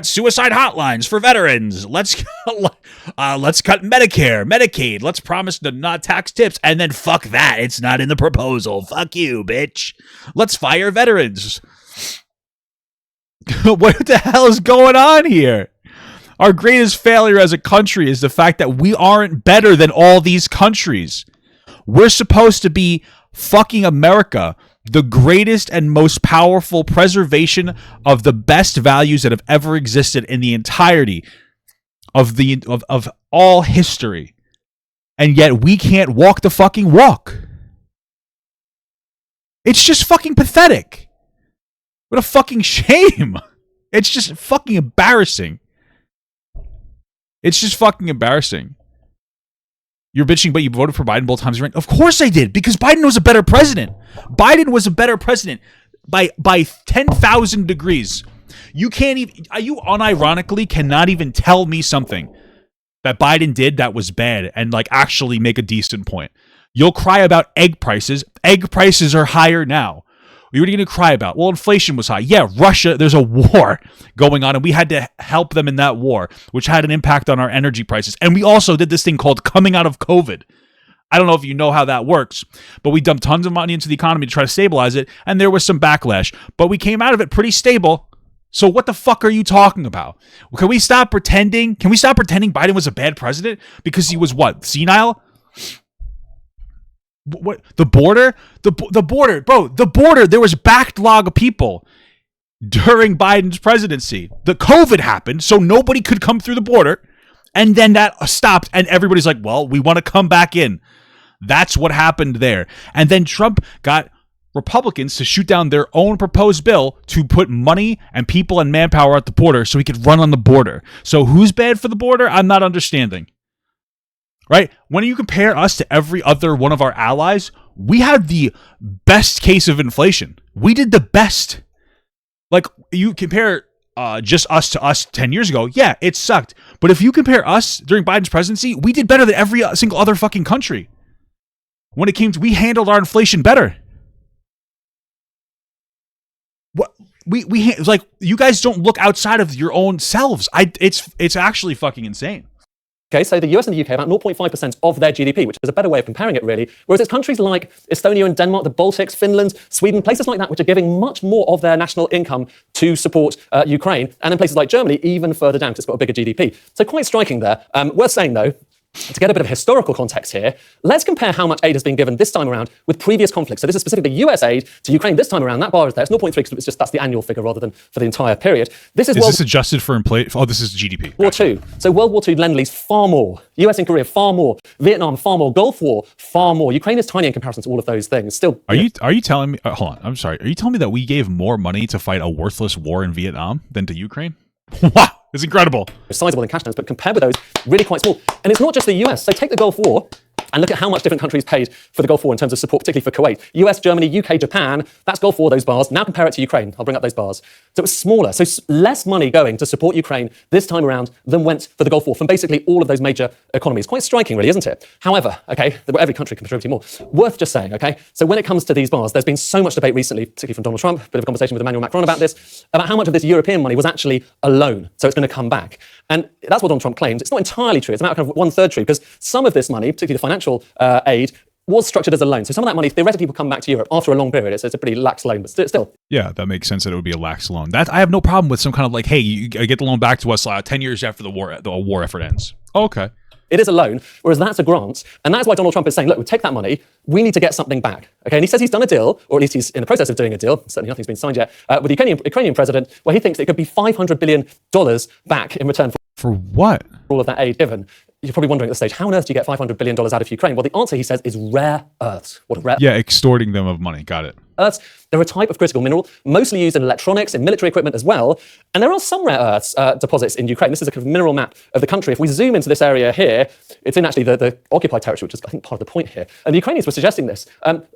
suicide hotlines for veterans. Let's cut Medicare, Medicaid. Let's promise to not tax tips. And then fuck that. It's not in the proposal. Fuck you, bitch. Let's fire veterans. What the hell is going on here? Our greatest failure as a country is the fact that we aren't better than all these countries. We're supposed to be fucking America, the greatest and most powerful preservation of the best values that have ever existed in the entirety of all history. And yet we can't walk the fucking walk. It's just fucking pathetic. What a fucking shame. It's just fucking embarrassing. It's just fucking embarrassing. You're bitching, but you voted for Biden both times. Of course I did, because Biden was a better president. Biden was a better president by 10,000 degrees. You unironically cannot even tell me something that Biden did that was bad and like actually make a decent point. You'll cry about egg prices. Egg prices are higher now. What are you going to cry about? Well, inflation was high. Yeah, Russia, there's a war going on, and we had to help them in that war, which had an impact on our energy prices. And we also did this thing called coming out of COVID. I don't know if you know how that works, but we dumped tons of money into the economy to try to stabilize it, and there was some backlash. But we came out of it pretty stable. So what the fuck are you talking about? Can we stop pretending? Can we stop pretending Biden was a bad president because he was what? Senile? What? The border? The border, bro. The border. There was backlog of people during Biden's presidency. The COVID happened, so nobody could come through the border, and then that stopped, and everybody's like, "Well, we want to come back in." That's what happened there, and then Trump got Republicans to shoot down their own proposed bill to put money and people and manpower at the border so he could run on the border. So who's bad for the border? I'm not understanding. Right? When you compare us to every other one of our allies, we had the best case of inflation. We did the best. Like, you compare just us to us 10 years ago, yeah, it sucked. But if you compare us during Biden's presidency, we did better than every single other fucking country. When it came to, we handled our inflation better. What we like, you guys don't look outside of your own selves. It's actually fucking insane. Okay, so the US and the UK about 0.5% of their GDP, which is a better way of comparing it, really. Whereas it's countries like Estonia and Denmark, the Baltics, Finland, Sweden, places like that, which are giving much more of their national income to support Ukraine. And in places like Germany, even further down, because it's got a bigger GDP. So quite striking there. Worth saying, though, to get a bit of historical context here, let's compare how much aid has been given this time around with previous conflicts. So this is specifically US aid to Ukraine this time around. That bar is there. It's 0.3 because that's the annual figure rather than for the entire period. Is this adjusted for inflation? Oh, this is GDP. War II. So World War II lend-lease far more. US and Korea far more. Vietnam far more. Gulf War far more. Ukraine is tiny in comparison to all of those things. Still. Are you telling me? Hold on. I'm sorry. Are you telling me that we gave more money to fight a worthless war in Vietnam than to Ukraine? Wow. It's incredible. Sizable in cash terms, but compared with those, really quite small. And it's not just the US. So take the Gulf War and look at how much different countries paid for the Gulf War in terms of support, particularly for Kuwait. US, Germany, UK, Japan, that's Gulf War, those bars. Now compare it to Ukraine. I'll bring up those bars. So it was smaller. So less money going to support Ukraine this time around than went for the Gulf War from basically all of those major economies. Quite striking, really, isn't it? However, okay, every country can contribute more. Worth just saying, okay, so when it comes to these bars, there's been so much debate recently, particularly from Donald Trump, a bit of a conversation with Emmanuel Macron about this, about how much of this European money was actually a loan. So it's going to come back. And that's what Donald Trump claims. It's not entirely true. It's about kind of 1/3 true, because some of this money, particularly the financial aid, was structured as a loan. So some of that money theoretically will come back to Europe after a long period. It's a pretty lax loan, but still. Yeah, that makes sense that it would be a lax loan. That I have no problem with some kind of like, hey, you get the loan back to us 10 years after the war effort ends. Oh, okay. It is a loan, whereas that's a grant. And that's why Donald Trump is saying, look, we'll take that money. We need to get something back. Okay, and he says he's done a deal, or at least he's in the process of doing a deal. Certainly nothing's been signed yet, with the Ukrainian president, where he thinks it could be $500 billion back in return for what? All of that aid given. You're probably wondering at this stage, how on earth do you get $500 billion out of Ukraine? Well, the answer, he says, is rare earths. What a rare... Yeah, extorting them of money. Got it. Earths, they're a type of critical mineral, mostly used in electronics, in military equipment as well. And there are some rare earths deposits in Ukraine. This is a kind of mineral map of the country. If we zoom into this area here, it's in actually the occupied territory, which is, I think, part of the point here. And the Ukrainians were suggesting this.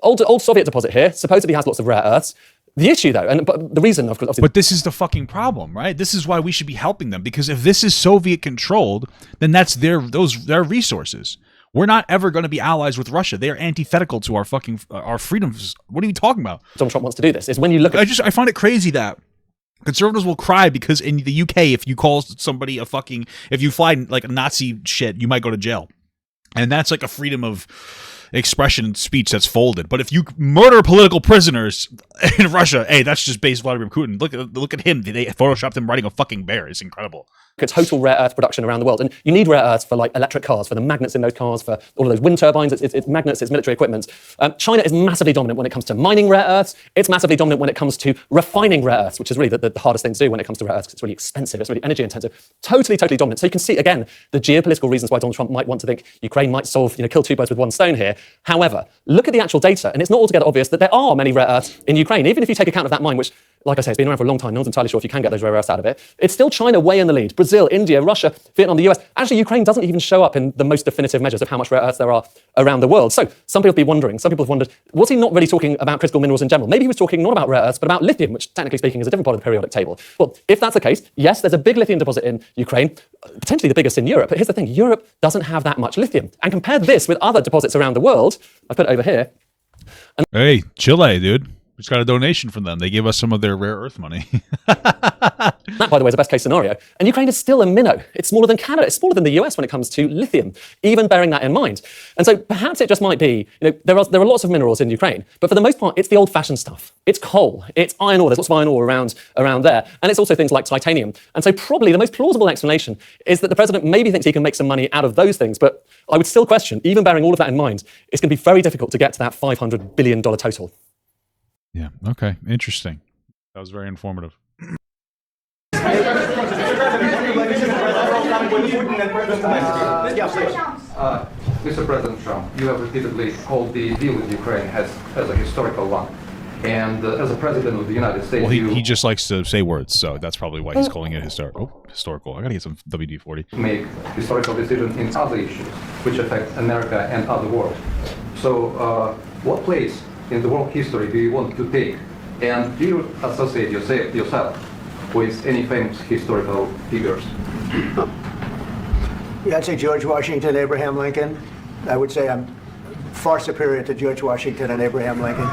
Old Soviet deposit here supposedly has lots of rare earths. The issue, though, but the reason, of course... But this is the fucking problem, right? This is why we should be helping them, because if this is Soviet-controlled, then that's their resources. We're not ever going to be allies with Russia. They are antithetical to our freedoms. What are you talking about? Donald Trump wants to do this. Is when you look at... I find it crazy that conservatives will cry because in the UK, if you call somebody if you fly like a Nazi shit, you might go to jail. And that's like a freedom of expression and speech that's folded. But if you murder political prisoners in Russia, hey, that's just based Vladimir Putin. Look at him. They photoshopped him riding a fucking bear. It's incredible. Total rare earth production around the world. And you need rare earths for like electric cars, for the magnets in those cars, for all of those wind turbines, it's magnets, it's military equipment. China is massively dominant when it comes to mining rare earths. It's massively dominant when it comes to refining rare earths, which is really the hardest thing to do when it comes to rare earths, because it's really expensive, it's really energy intensive. Totally dominant. So you can see, again, the geopolitical reasons why Donald Trump might want to think Ukraine might kill two birds with one stone here. However, look at the actual data, and it's not altogether obvious that there are many rare earths in Ukraine, even if you take account of that mine, which, like I say, it's been around for a long time. No one's entirely sure if you can get those rare earths out of it. It's still China way in the lead. Brazil, India, Russia, Vietnam, the US. Actually, Ukraine doesn't even show up in the most definitive measures of how much rare earths there are around the world. So some people have wondered, was he not really talking about critical minerals in general? Maybe he was talking not about rare earths, but about lithium, which technically speaking is a different part of the periodic table. Well, if that's the case, yes, there's a big lithium deposit in Ukraine, potentially the biggest in Europe. But here's the thing, Europe doesn't have that much lithium. And compare this with other deposits around the world. I've put it over here. Hey, Chile, dude. just got a donation from them. They gave us some of their rare earth money. That, by the way, is the best case scenario. And Ukraine is still a minnow. It's smaller than Canada. It's smaller than the US when it comes to lithium, even bearing that in mind. And so perhaps it just might be, there are lots of minerals in Ukraine, but for the most part, it's the old-fashioned stuff. It's coal. It's iron ore. There's lots of iron ore around there. And it's also things like titanium. And so probably the most plausible explanation is that the president maybe thinks he can make some money out of those things, but I would still question, even bearing all of that in mind, it's going to be very difficult to get to that $500 billion total. Yeah, okay, interesting. That was very informative. Mr. President Trump, you have repeatedly called the deal with Ukraine as a historical one. And as a president of the United States, well, he just likes to say words, so that's probably why he's calling it historical. I gotta get some WD-40. Make historical decisions in other issues which affect America and other world. So, what place in the world history do you want to take? And do you associate yourself with any famous historical figures? Yeah, I'd say George Washington, Abraham Lincoln. I would say I'm far superior to George Washington and Abraham Lincoln.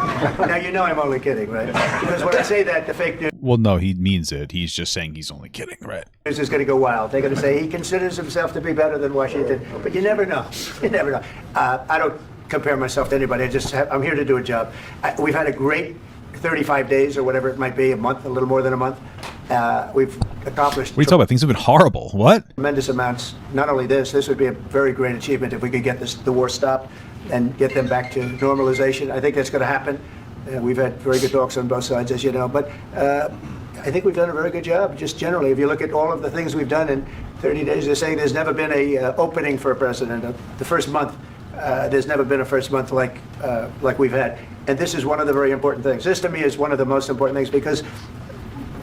Now, you know I'm only kidding, right? Because when I say that, the fake news Well, no, he means it. He's just saying he's only kidding, right? is going to go wild. They're going to say he considers himself to be better than Washington, but you never know. You never know. I don't compare myself to anybody. I'm here to do a job. We've had a great 35 days or whatever it might be, a month, a little more than a month. We've accomplished What are you talking about? Things have been horrible. What? tremendous amounts. Not only this would be a very great achievement if we could get the war stopped and get them back to normalization. I think that's going to happen. We've had very good talks on both sides, as you know, but I think we've done a very good job, just generally. If you look at all of the things we've done in 30 days, they're saying there's never been a opening for a president. The first month, there's never been a first month like we've had. And this is one of the very important things. This, to me, is one of the most important things because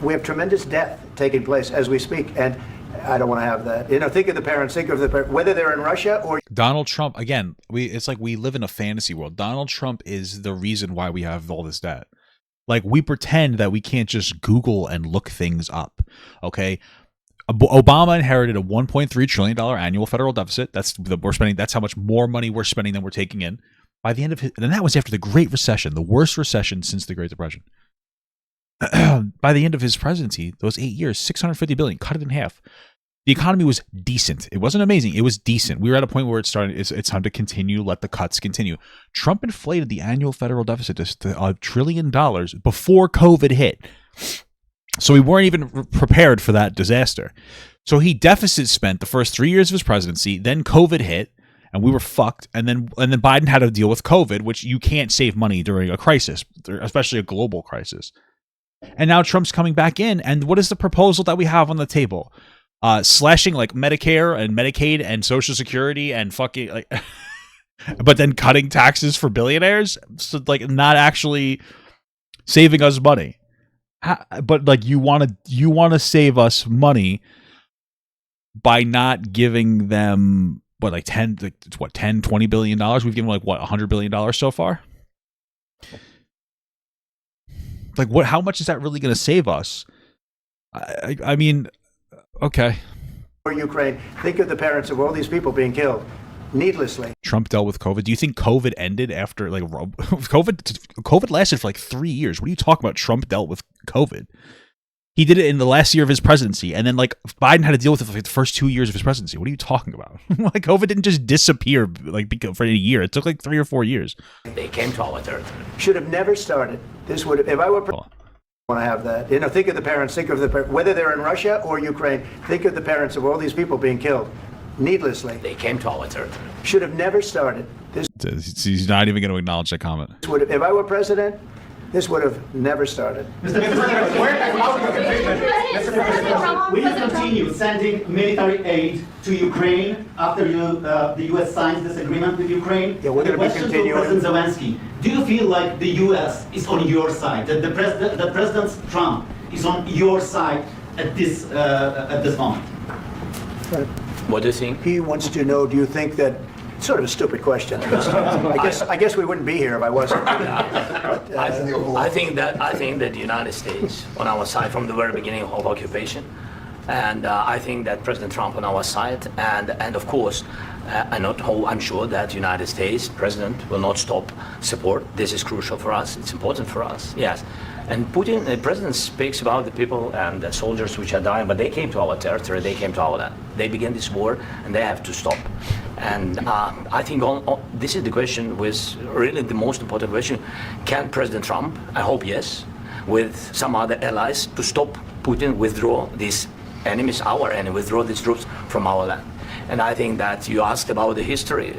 we have tremendous death taking place as we speak, and I don't want to have that. Think of the parents, whether they're in Russia or Donald Trump, again, it's like we live in a fantasy world. Donald Trump is the reason why we have all this debt. Like, we pretend that we can't just Google and look things up, okay? Obama inherited a $1.3 trillion annual federal deficit. That's how much more money we're spending than we're taking in. By the end of and that was after the Great Recession, the worst recession since the Great Depression. By the end of his presidency, those 8 years, $650 billion, cut it in half. The economy was decent. It wasn't amazing. It was decent. We were at a point where it's time to continue, let the cuts continue. Trump inflated the annual federal deficit to $1 trillion before COVID hit. So we weren't even prepared for that disaster. So he deficit spent the first 3 years of his presidency, then COVID hit, and we were fucked. And then Biden had to deal with COVID, which you can't save money during a crisis, especially a global crisis. And now Trump's coming back in, and what is the proposal that we have on the table? Slashing like Medicare and Medicaid and Social Security and fucking like, but then cutting taxes for billionaires, so like not actually saving us money. But like you want to save us money by not giving them $10-20 billion. We've given like $100 billion so far. Like what? How much is that really going to save us? I mean, okay. For Ukraine, think of the parents of all these people being killed needlessly. Trump dealt with COVID. Do you think COVID ended after like COVID lasted for like 3 years? What are you talking about? Trump dealt with COVID. He did it in the last year of his presidency, and then like Biden had to deal with it for like the first 2 years of his presidency. What are you talking about? Like COVID didn't just disappear like for a year. It took like 3 or 4 years. They came to our territory. Should have never started. This would have, if I were want to have that. Think of the parents, whether they're in Russia or Ukraine, think of the parents of all these people being killed needlessly. They came to our territory. Should have never started. He's not even going to acknowledge that comment. If I were president, this would have never started. Mr. President, will you continue sending military aid to Ukraine after the U.S. signs this agreement with Ukraine? Yeah, we're going to be continuing. President Zelenskyy, do you feel like the U.S. is on your side, that President Trump is on your side at this moment? What do you think? He wants to know, do you think that, sort of a stupid question. I guess we wouldn't be here if I wasn't. I think that the United States, on our side from the very beginning of occupation, And I think that President Trump on our side, and of course, I'm sure that United States President will not stop support. This is crucial for us. It's important for us. Yes. And Putin, the president speaks about the people and the soldiers which are dying, but they came to our territory, they came to our land. They began this war, and they have to stop. And I think this is the question, with really the most important question. Can President Trump, I hope yes, with some other allies, to stop Putin withdraw these enemies, our enemy, withdraw these troops from our land? And I think that you asked about the history,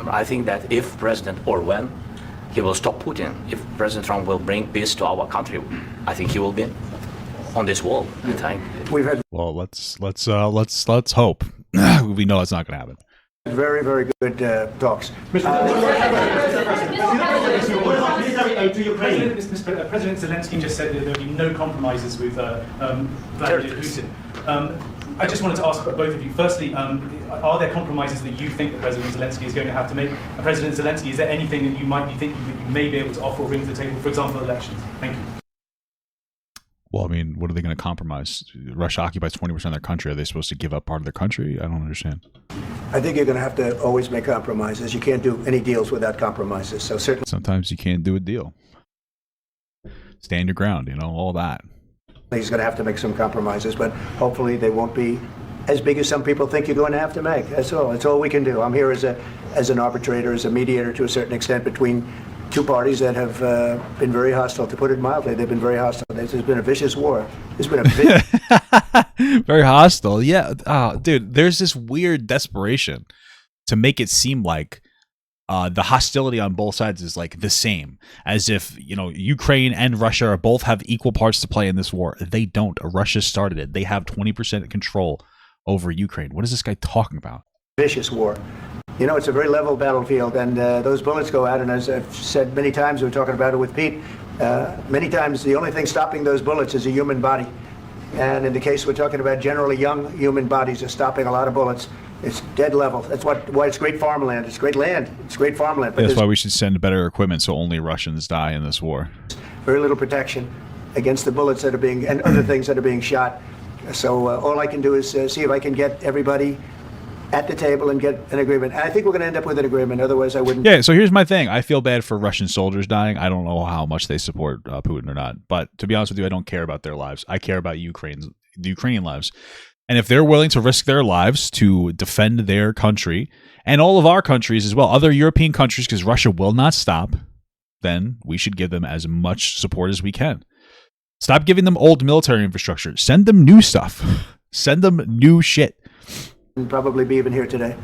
I think that if President, or when, he will stop Putin. If President Trump will bring peace to our country, I think he will be on this wall. I think. Well, let's hope. We know it's not going to happen. Very, very good talks. President Zelenskyy just said that there will be no compromises with Vladimir Putin. I just wanted to ask both of you, firstly, are there compromises that you think that President Zelenskyy is going to have to make? President Zelenskyy, is there anything that you might be thinking that you may be able to offer or bring to the table, for example, elections? Thank you. Well, I mean, what are they going to compromise? Russia occupies 20% of their country. Are they supposed to give up part of their country? I don't understand. I think you're going to have to always make compromises. You can't do any deals without compromises. So certainly, sometimes you can't do a deal. Stand your ground, all that. He's going to have to make some compromises, but hopefully they won't be as big as some people think you're going to have to make. That's all. That's all we can do. I'm here as an arbitrator, as a mediator to a certain extent between two parties that have been very hostile, to put it mildly. They've been very hostile. There's been a vicious war. There's been a very hostile. Yeah. Oh, dude, there's this weird desperation to make it seem like the hostility on both sides is like the same, as if Ukraine and Russia both have equal parts to play in this war. They don't. Russia started it. They have 20% control over Ukraine. What is this guy talking about? Vicious war. It's a very level battlefield, and those bullets go out. And as I've said many times, we were talking about it with Pete. Many times, the only thing stopping those bullets is a human body. And in the case we're talking about, generally young human bodies are stopping a lot of bullets. It's dead level. That's why it's great farmland. It's great land. It's great farmland. But that's why we should send better equipment so only Russians die in this war. Very little protection against the bullets that are being, and other things that are being shot. So all I can do is see if I can get everybody at the table and get an agreement. And I think we're going to end up with an agreement. Otherwise, I wouldn't. Yeah, so here's my thing. I feel bad for Russian soldiers dying. I don't know how much they support Putin or not. But to be honest with you, I don't care about their lives. I care about the Ukrainian lives. And if they're willing to risk their lives to defend their country, and all of our countries as well, other European countries, because Russia will not stop, then we should give them as much support as we can. Stop giving them old military infrastructure. Send them new stuff. Send them new shit. And probably be even here today.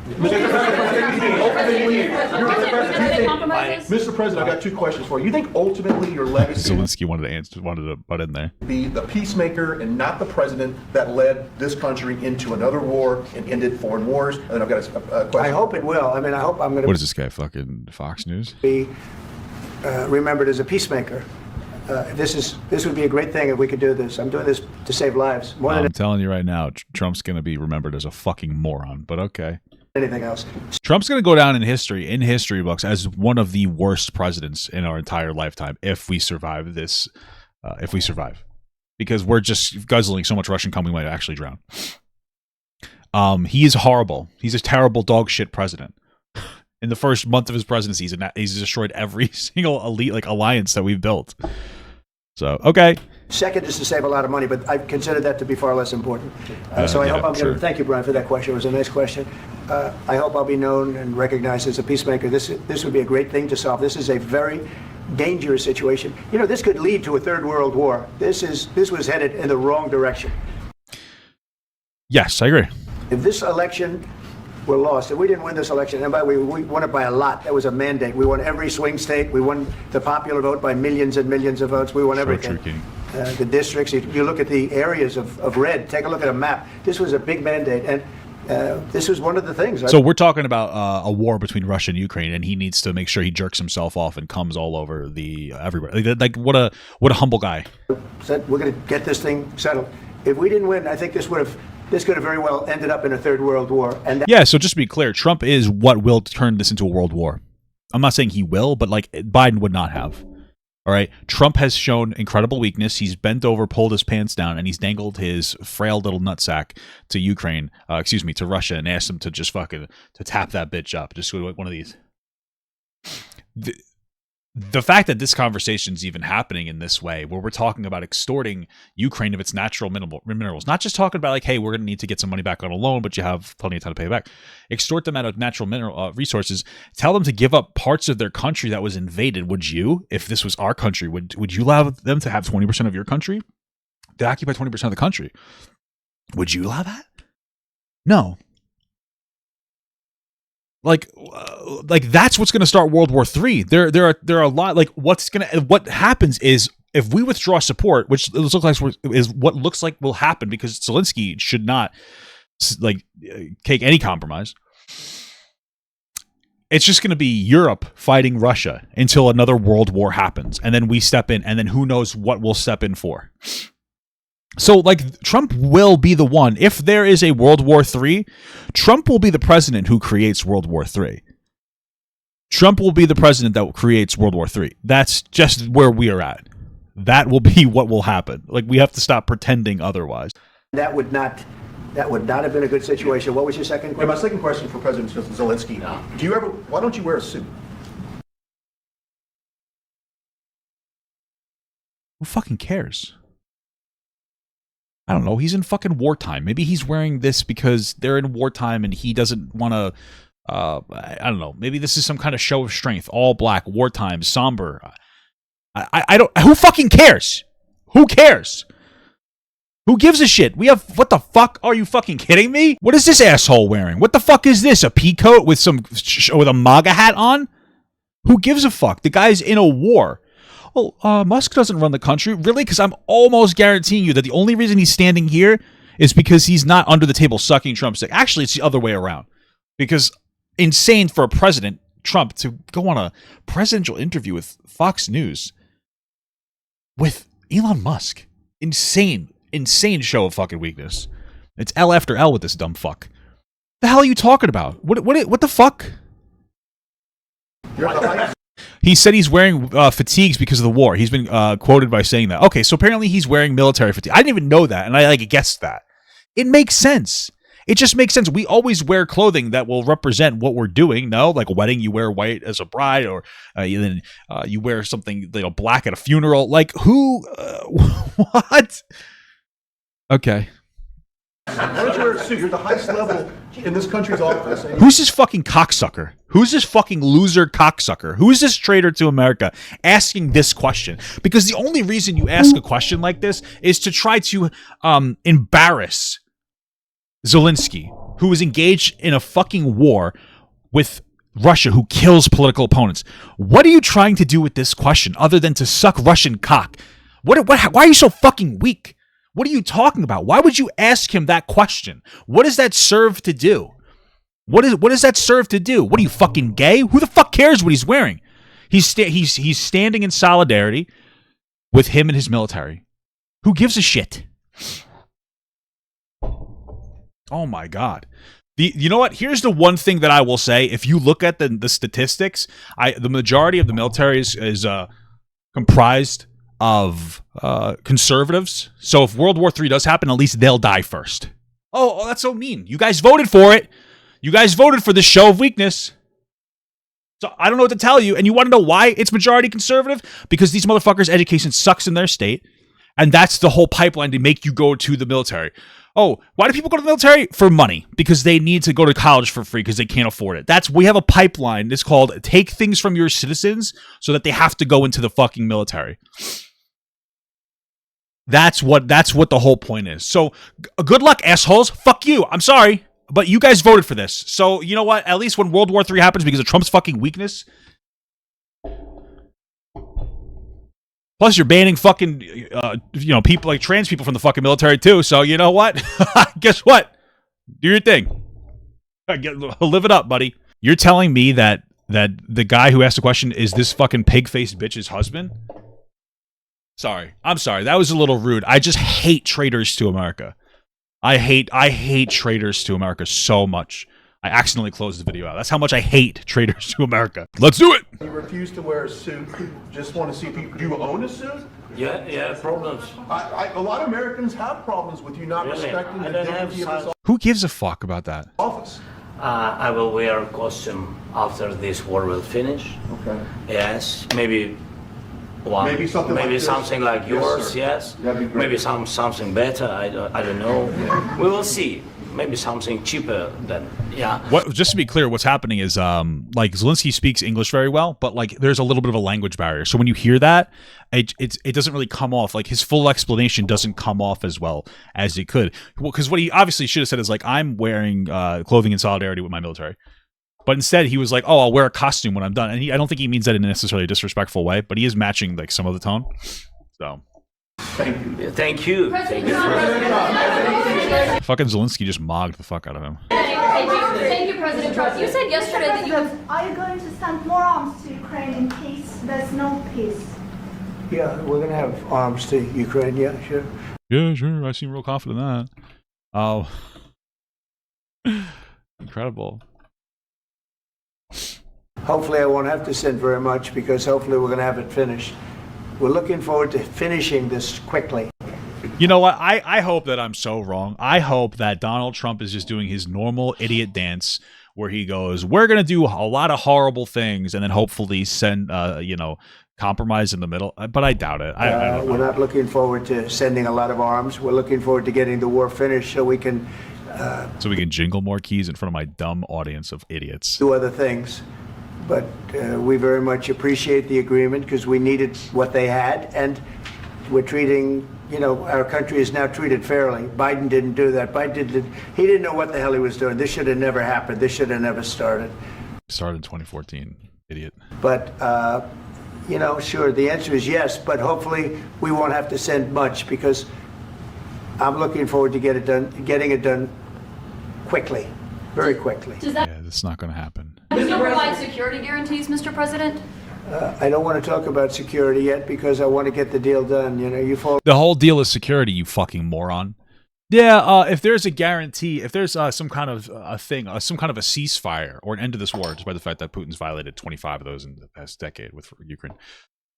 Mr. President, I've got two questions for you. You think ultimately your legacy Zelenskyy wanted to butt in there. Be the peacemaker and not the president that led this country into another war and ended foreign wars? And then I've got a question. I hope it will. I mean, I hope I'm going to. What is this guy, fucking Fox News? Be remembered as a peacemaker. This would be a great thing if we could do this. I'm doing this to save lives. I'm telling you right now, Trump's going to be remembered as a fucking moron, but okay. Anything else. Trump's going to go down in history books, as one of the worst presidents in our entire lifetime if we survive this, because we're just guzzling so much Russian cum we might actually drown. He is horrible. He's a terrible dog shit president. In the first month of his presidency, he's destroyed every single elite alliance that we've built. So, okay. Second is to save a lot of money, but I consider that to be far less important. So I hope I'm going to thank you, Brian, for that question. It was a nice question. I hope I'll be known and recognized as a peacemaker. This would be a great thing to solve. This is a very dangerous situation. This could lead to a third world war. This was headed in the wrong direction. Yes, I agree. If this election were lost, if we didn't win this election, and by the way, we won it by a lot. That was a mandate. We won every swing state. We won the popular vote by millions and millions of votes. We won everything. The districts, you look at the areas of red, take a look at a map. This was a big mandate, and this was one of the things. So we're talking about a war between Russia and Ukraine, and he needs to make sure he jerks himself off and comes all over everywhere. Like what a humble guy. Said we're going to get this thing settled. If we didn't win, I think this could have very well ended up in a third world war. And yeah, so just to be clear, Trump is what will turn this into a world war. I'm not saying he will, but Biden would not have. All right. Trump has shown incredible weakness. He's bent over, pulled his pants down, and he's dangled his frail little nutsack to Ukraine, to Russia, and asked them to just fucking to tap that bitch up. Just one of these. The fact that this conversation is even happening in this way, where we're talking about extorting Ukraine of its natural minerals, not just talking about like, hey, we're going to need to get some money back on a loan, but you have plenty of time to pay it back. Extort them out of natural mineral resources. Tell them to give up parts of their country that was invaded. Would you, if this was our country, would you allow them to have 20% of your country? To occupy 20% of the country? Would you allow that? No. Like that's what's going to start World War III. There are a lot. Like what happens is if we withdraw support, which is what looks like will happen because Zelenskyy should not take any compromise. It's just going to be Europe fighting Russia until another world war happens, and then we step in, and then who knows what we'll step in for. So, Trump will be the one. If there is a World War III, Trump will be the president who creates World War III. Trump will be the president that creates World War III. That's just where we are at. That will be what will happen. We have to stop pretending otherwise. That would not have been a good situation. What was your second question? My second question for President Zelenskyy. Why don't you wear a suit? Who fucking cares? I don't know. He's in fucking wartime. Maybe he's wearing this because they're in wartime and he doesn't want to, I don't know. Maybe this is some kind of show of strength. All black, wartime, somber. I don't, who fucking cares? Who cares? Who gives a shit? What the fuck? Are you fucking kidding me? What is this asshole wearing? What the fuck is this? A pea coat with a MAGA hat on? Who gives a fuck? The guy's in a war. Oh, Musk doesn't run the country. Really? Because I'm almost guaranteeing you that the only reason he's standing here is because he's not under the table sucking Trump's dick. Actually, it's the other way around. Because insane for a president, Trump, to go on a presidential interview with Fox News with Elon Musk. Insane show of fucking weakness. It's L after L with this dumb fuck. The hell are you talking about? What the fuck? He said he's wearing fatigues because of the war. He's been quoted by saying that. Okay, so apparently he's wearing military fatigue. I didn't even know that, and I guessed that. It makes sense. It just makes sense. We always wear clothing that will represent what we're doing. No, like a wedding, you wear white as a bride, or then you wear something black at a funeral. Like who? What? Okay. Why don't you wear a suit? You're the highest level in this country's office. Who's this fucking cocksucker? Who's this fucking loser cocksucker? Who is this traitor to America asking this question? Because the only reason you ask a question like this is to try to embarrass Zelenskyy, who is engaged in a fucking war with Russia, who kills political opponents. What are you trying to do with this question other than to suck Russian cock? Why are you so fucking weak? What are you talking about? Why would you ask him that question? What does that serve to do? What does that serve to do? What are you, fucking gay? Who the fuck cares what he's wearing? He's standing in solidarity with him and his military. Who gives a shit? Oh my God. You know what? Here's the one thing that I will say. If you look at the statistics, the majority of the military is comprised of conservatives. So if World War III does happen, at least they'll die first. Oh, that's so mean. You guys voted for it. You guys voted for this show of weakness. So I don't know what to tell you. And you want to know why it's majority conservative? Because these motherfuckers' education sucks in their state. And that's the whole pipeline to make you go to the military. Oh, why do people go to the military? For money. Because they need to go to college for free because they can't afford it. We have a pipeline. It's called take things from your citizens so that they have to go into the fucking military. That's what the whole point is. So good luck, assholes. Fuck you. I'm sorry. But you guys voted for this. So you know what? At least when World War III happens because of Trump's fucking weakness. Plus, you're banning fucking, people like trans people from the fucking military too. So you know what? Guess what? Do your thing. Live it up, buddy. You're telling me that the guy who asked the question is this fucking pig-faced bitch's husband? Sorry. I'm sorry. That was a little rude. I just hate traitors to America. I hate traitors to America so much. I accidentally closed the video out. That's how much I hate traitors to America. Let's do it. refuse to wear a suit. Just want to see if you, do you own a suit? Yeah, problems. A lot of Americans have problems with you not Really? respecting I the don't have dignity of this Who gives a fuck about that? office. I will wear a costume after this war will finish. Okay. Yes, maybe one. Maybe something like this. Something like Yes, yours. sir. Yes. That'd be great. Maybe something better. I don't know. We will see. Maybe something cheaper than What? Just to be clear, what's happening is like Zelenskyy speaks English very well, but like there's a little bit of a language barrier. So when you hear that, it doesn't really come off, like his full explanation doesn't come off as well as it could. Because what he obviously should have said is like, I'm wearing clothing in solidarity with my military. But instead, he was like, "Oh, I'll wear a costume when I'm done." And I don't think he means that in a necessarily disrespectful way, but he is matching like some of the tone. So, Thank you. Thank you. fucking Zelenskyy just mogged the fuck out of him. Thank you, President Trump. You said yesterday that you would... Are you going to send more arms to Ukraine in peace? There's no peace. Yeah, we're going to have arms to Ukraine, yeah, sure. Yeah, sure. I seem real confident in that. Oh, incredible. Hopefully I won't have to send very much because hopefully we're going to have it finished. We're looking forward to finishing this quickly. You know what? I hope that I'm so wrong. I hope that Donald Trump is just doing his normal idiot dance where he goes, we're going to do a lot of horrible things and then hopefully send, compromise in the middle. But I doubt it. I don't know. We're not looking forward to sending a lot of arms. We're looking forward to getting the war finished so we can jingle more keys in front of my dumb audience of idiots. do other things. But we very much appreciate the agreement because we needed what they had, and we're treating, our country is now treated fairly. Biden didn't do that. He didn't know what the hell he was doing. This should have never happened. This should have never started. Started in 2014, idiot. But, sure, the answer is yes, but hopefully we won't have to send much because I'm looking forward to getting it done quickly, very quickly. Yeah, that's not going to happen. Does it provide security guarantees, Mr. President? I don't want to talk about security yet because I want to get the deal done. The whole deal is security, you fucking moron. Yeah, if there's a guarantee, if there's some kind of a thing, some kind of a ceasefire or an end to this war, despite the fact that Putin's violated 25 of those in the past decade with Ukraine,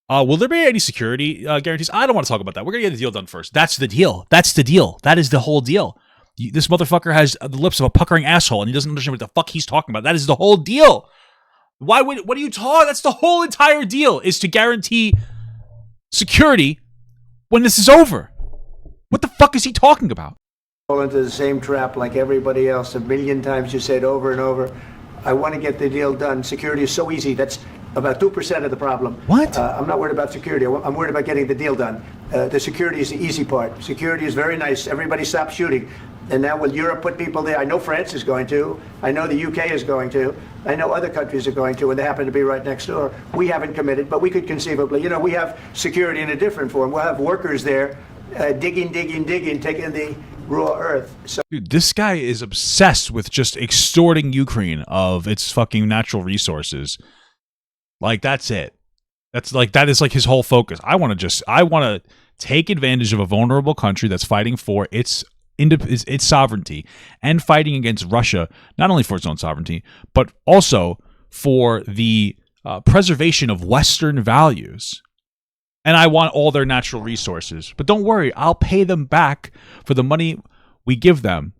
will there be any security guarantees? I don't want to talk about that. We're going to get the deal done first. That's the deal. That's the deal. That is the whole deal. This motherfucker has the lips of a puckering asshole, and he doesn't understand what the fuck he's talking about. That is the whole deal. What are you talking? That's the whole entire deal, is to guarantee security when this is over. What the fuck is he talking about? Fall into the same trap like everybody else. A million times you said over and over, I want to get the deal done. Security is so easy. That's about 2% of the problem. What? I'm not worried about security. I'm worried about getting the deal done. The security is the easy part. Security is very nice. Everybody stop shooting. And now will Europe put people there? I know France is going to. I know the UK is going to. I know other countries are going to, and they happen to be right next door. We haven't committed, but we could conceivably. We have security in a different form. We'll have workers there digging, taking the raw earth. So, dude, this guy is obsessed with just extorting Ukraine of its fucking natural resources. Like, that's it. That is like his whole focus. I want to take advantage of a vulnerable country that's fighting for its sovereignty and fighting against Russia, not only for its own sovereignty, but also for the preservation of Western values. And I want all their natural resources. But don't worry, I'll pay them back for the money we give them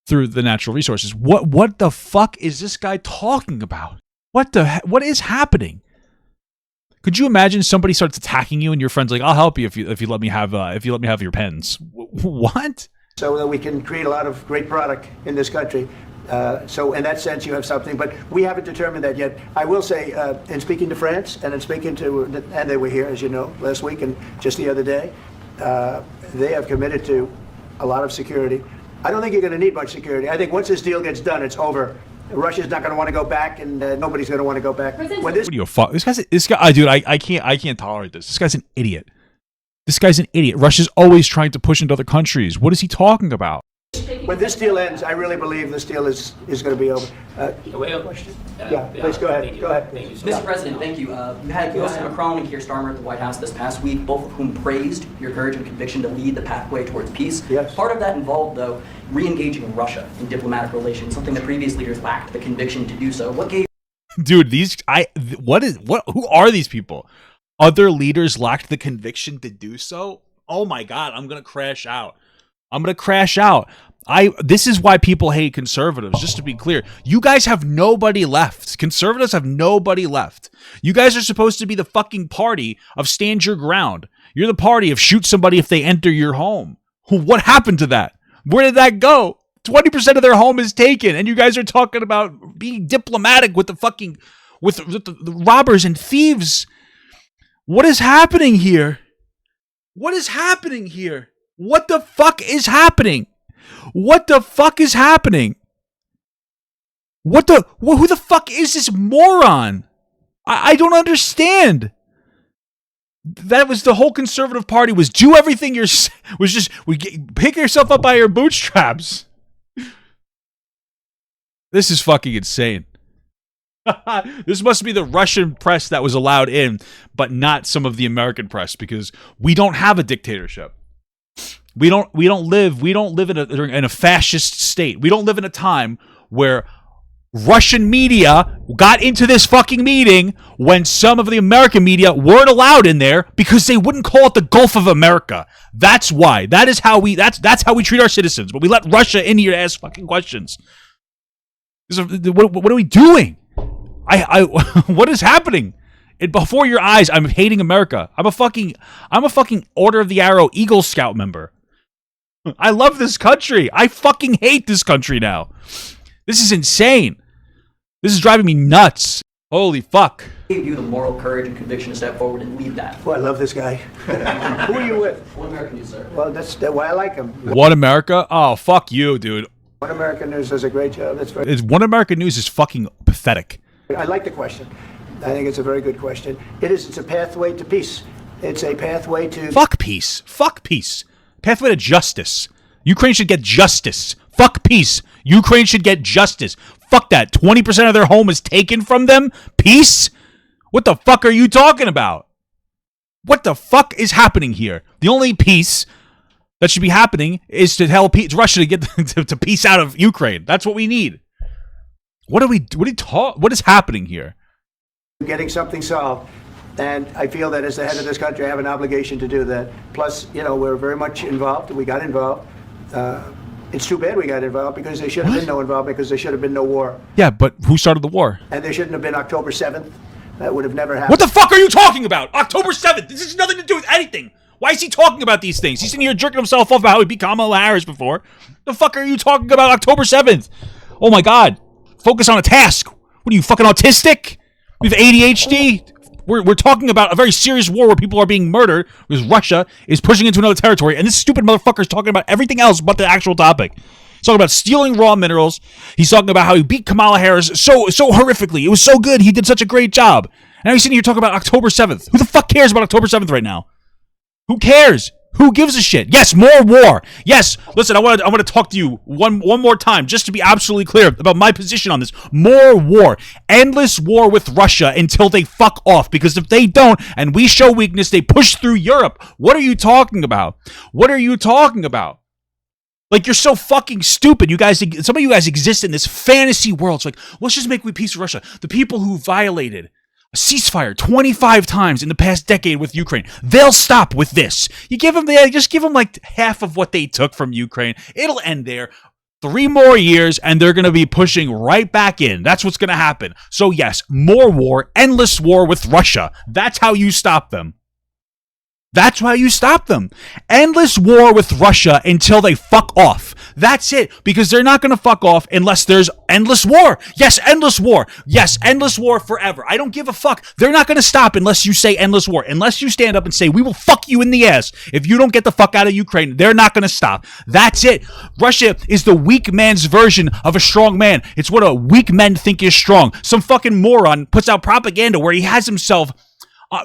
through the natural resources. What the fuck is this guy talking about? What is happening? Could you imagine somebody starts attacking you and your friend's like, "I'll help you if you let me have your pens." What? So that we can create a lot of great product in this country. So in that sense, you have something, but we haven't determined that yet. I will say, in speaking to France and in speaking to, and they were here, as you know, last week and just the other day, they have committed to a lot of security. I don't think you're going to need much security. I think once this deal gets done, it's over. Russia's not going to want to go back, and nobody's going to want to go back. When this, what do you fuck? This guy, dude, I can't tolerate this. This guy's an idiot. This guy's an idiot. Russia's always trying to push into other countries. What is he talking about? When this deal ends, I really believe this deal is going to be over. Question? Please go ahead. Go ahead. Mr. President, thank you. You had President Macron and Keir Starmer at the White House this past week, both of whom praised your courage and conviction to lead the pathway towards peace. Yes. Part of that involved, though, re-engaging Russia in diplomatic relations, something that previous leaders lacked the conviction to do so. What gave Dude, who are these people? Other leaders lacked the conviction to do so? Oh my God, I'm going to crash out. This is why people hate conservatives, just to be clear. You guys have nobody left. Conservatives have nobody left. You guys are supposed to be the fucking party of stand your ground. You're the party of shoot somebody if they enter your home. What happened to that? Where did that go? 20% of their home is taken, and you guys are talking about being diplomatic with with the robbers and thieves. What is happening here? What the fuck is happening? Who the fuck is this moron? I don't understand. That was the whole conservative party, was do everything pick yourself up by your bootstraps. This is fucking insane. This must be the Russian press that was allowed in, but not some of the American press, because we don't have a dictatorship. We don't live in a fascist state. We don't live in a time where Russian media got into this fucking meeting when some of the American media weren't allowed in there because they wouldn't call it the Gulf of America. That's why. That's how we treat our citizens. But we let Russia in here to ask fucking questions. What are we doing? What is happening? Before your eyes, I'm hating America. I'm a fucking Order of the Arrow Eagle Scout member. I love this country. I fucking hate this country now. This is insane. This is driving me nuts. Holy fuck. Gave you the moral courage and conviction to step forward and lead that. Well, I love this guy. Who are you with? One American News, sir. Well, that's why I like him. One America? Oh, fuck you, dude. One American News does a great job. One American News is fucking pathetic. I like the question. I think it's a very good question. It's a pathway to peace. It's a pathway to... Fuck peace. Pathway to justice. Ukraine should get justice. Fuck peace. Ukraine should get justice. Fuck that. 20% of their home is taken from them? Peace? What the fuck are you talking about? What the fuck is happening here? The only peace that should be happening is to help Russia to get to peace out of Ukraine. That's what we need. What is happening here? Getting something solved. And I feel that as the head of this country, I have an obligation to do that. Plus, we're very much involved. We got involved. It's too bad we got involved, because there should have been no involvement, because there should have been no war. Yeah, but who started the war? And there shouldn't have been October 7th. That would have never happened. What the fuck are you talking about? October 7th. This has nothing to do with anything. Why is he talking about these things? He's sitting here jerking himself off about how he beat Kamala Harris before. The fuck are you talking about October 7th? Oh my God. Focus on a task. What are you, fucking autistic? We have ADHD? We're talking about a very serious war where people are being murdered because Russia is pushing into another territory, and this stupid motherfucker is talking about everything else but the actual topic. He's talking about stealing raw minerals. He's talking about how he beat Kamala Harris so horrifically. It was so good. He did such a great job. And now he's sitting here talking about October 7th. Who the fuck cares about October 7th right now? Who cares? Who gives a shit? Yes, more war. Yes, listen, I want to talk to you one more time, just to be absolutely clear about my position on this. More war. Endless war with Russia until they fuck off. Because if they don't, and we show weakness, they push through Europe. What are you talking about? Like, you're so fucking stupid. Some of you guys exist in this fantasy world. It's like, let's just make peace with Russia. The people who violated a ceasefire 25 times in the past decade with Ukraine, they'll stop with this. Just give them like half of what they took from Ukraine. It'll end there. 3 more years and they're going to be pushing right back in. That's what's going to happen. So yes, more war, endless war with Russia. That's how you stop them. Endless war with Russia until they fuck off. That's it. Because they're not going to fuck off unless there's endless war. Yes, endless war. Yes, endless war forever. I don't give a fuck. They're not going to stop unless you say endless war. Unless you stand up and say, we will fuck you in the ass. If you don't get the fuck out of Ukraine, they're not going to stop. That's it. Russia is the weak man's version of a strong man. It's what a weak men think is strong. Some fucking moron puts out propaganda where he has himself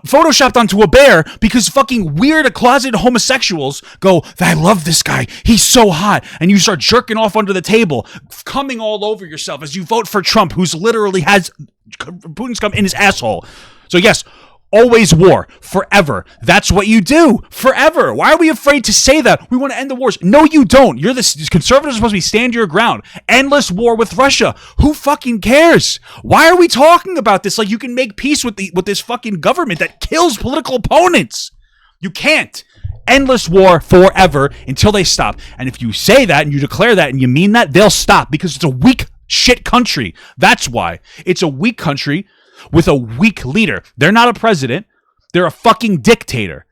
photoshopped onto a bear because fucking weird closeted homosexuals go, I love this guy, he's so hot, and you start jerking off under the table, coming all over yourself as you vote for Trump, who's literally has Putin's cum in his asshole. So yes, Always war. Forever. That's what you do. Forever. Why are we afraid to say that? We want to end the wars. No, you don't. You're the conservatives are supposed to be stand your ground. Endless war with Russia. Who fucking cares? Why are we talking about this like you can make peace with this fucking government that kills political opponents? You can't. Endless war forever until they stop. And if you say that and you declare that and you mean that, they'll stop because it's a weak shit country. That's why. It's a weak country with a weak leader. They're not a president. They're a fucking dictator.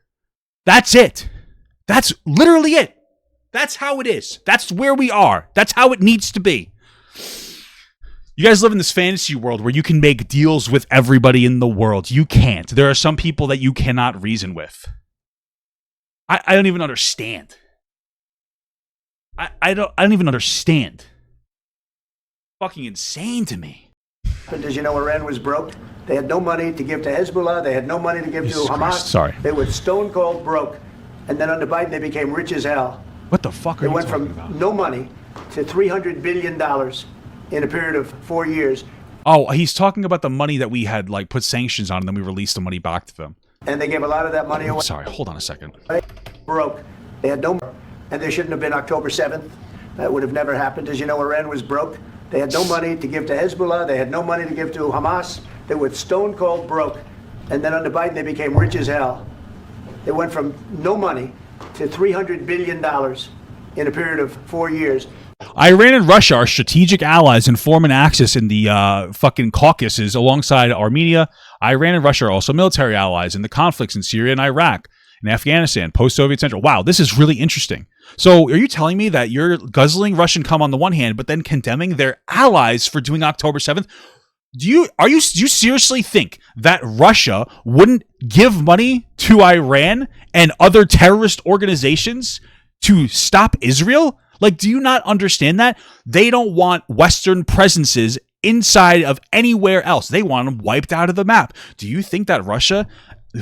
That's it. That's literally it. That's how it is. That's where we are. That's how it needs to be. You guys live in this fantasy world where you can make deals with everybody in the world. You can't. There are some people that you cannot reason with. I don't even understand. I don't even understand. Fucking insane to me. As you know, Iran was broke. They had no money to give to Hezbollah. They had no money to give to Hamas. Sorry. They were stone cold broke. And then under Biden, they became rich as hell. What the fuck are you talking about? They went from no money to $300 billion in a period of 4 years. Oh, he's talking about the money that we had like put sanctions on, and then we released the money back to them. And they gave a lot of that money away. Sorry, hold on a second. Broke. They had no money. And there shouldn't have been October 7th. That would have never happened. As you know, Iran was broke. They had no money to give to Hezbollah. They had no money to give to Hamas. They were stone cold broke. And then under Biden, they became rich as hell. They went from no money to $300 billion in a period of 4 years. Iran and Russia are strategic allies and form an axis in the fucking Caucasus alongside Armenia. Iran and Russia are also military allies in the conflicts in Syria and Iraq and Afghanistan, post-Soviet Central. Wow, this is really interesting. So are you telling me that you're guzzling Russian cum on the one hand, but then condemning their allies for doing October 7th? Do you seriously think that Russia wouldn't give money to Iran and other terrorist organizations to stop Israel? Like, do you not understand that? They don't want Western presences inside of anywhere else. They want them wiped out of the map. Do you think that Russia,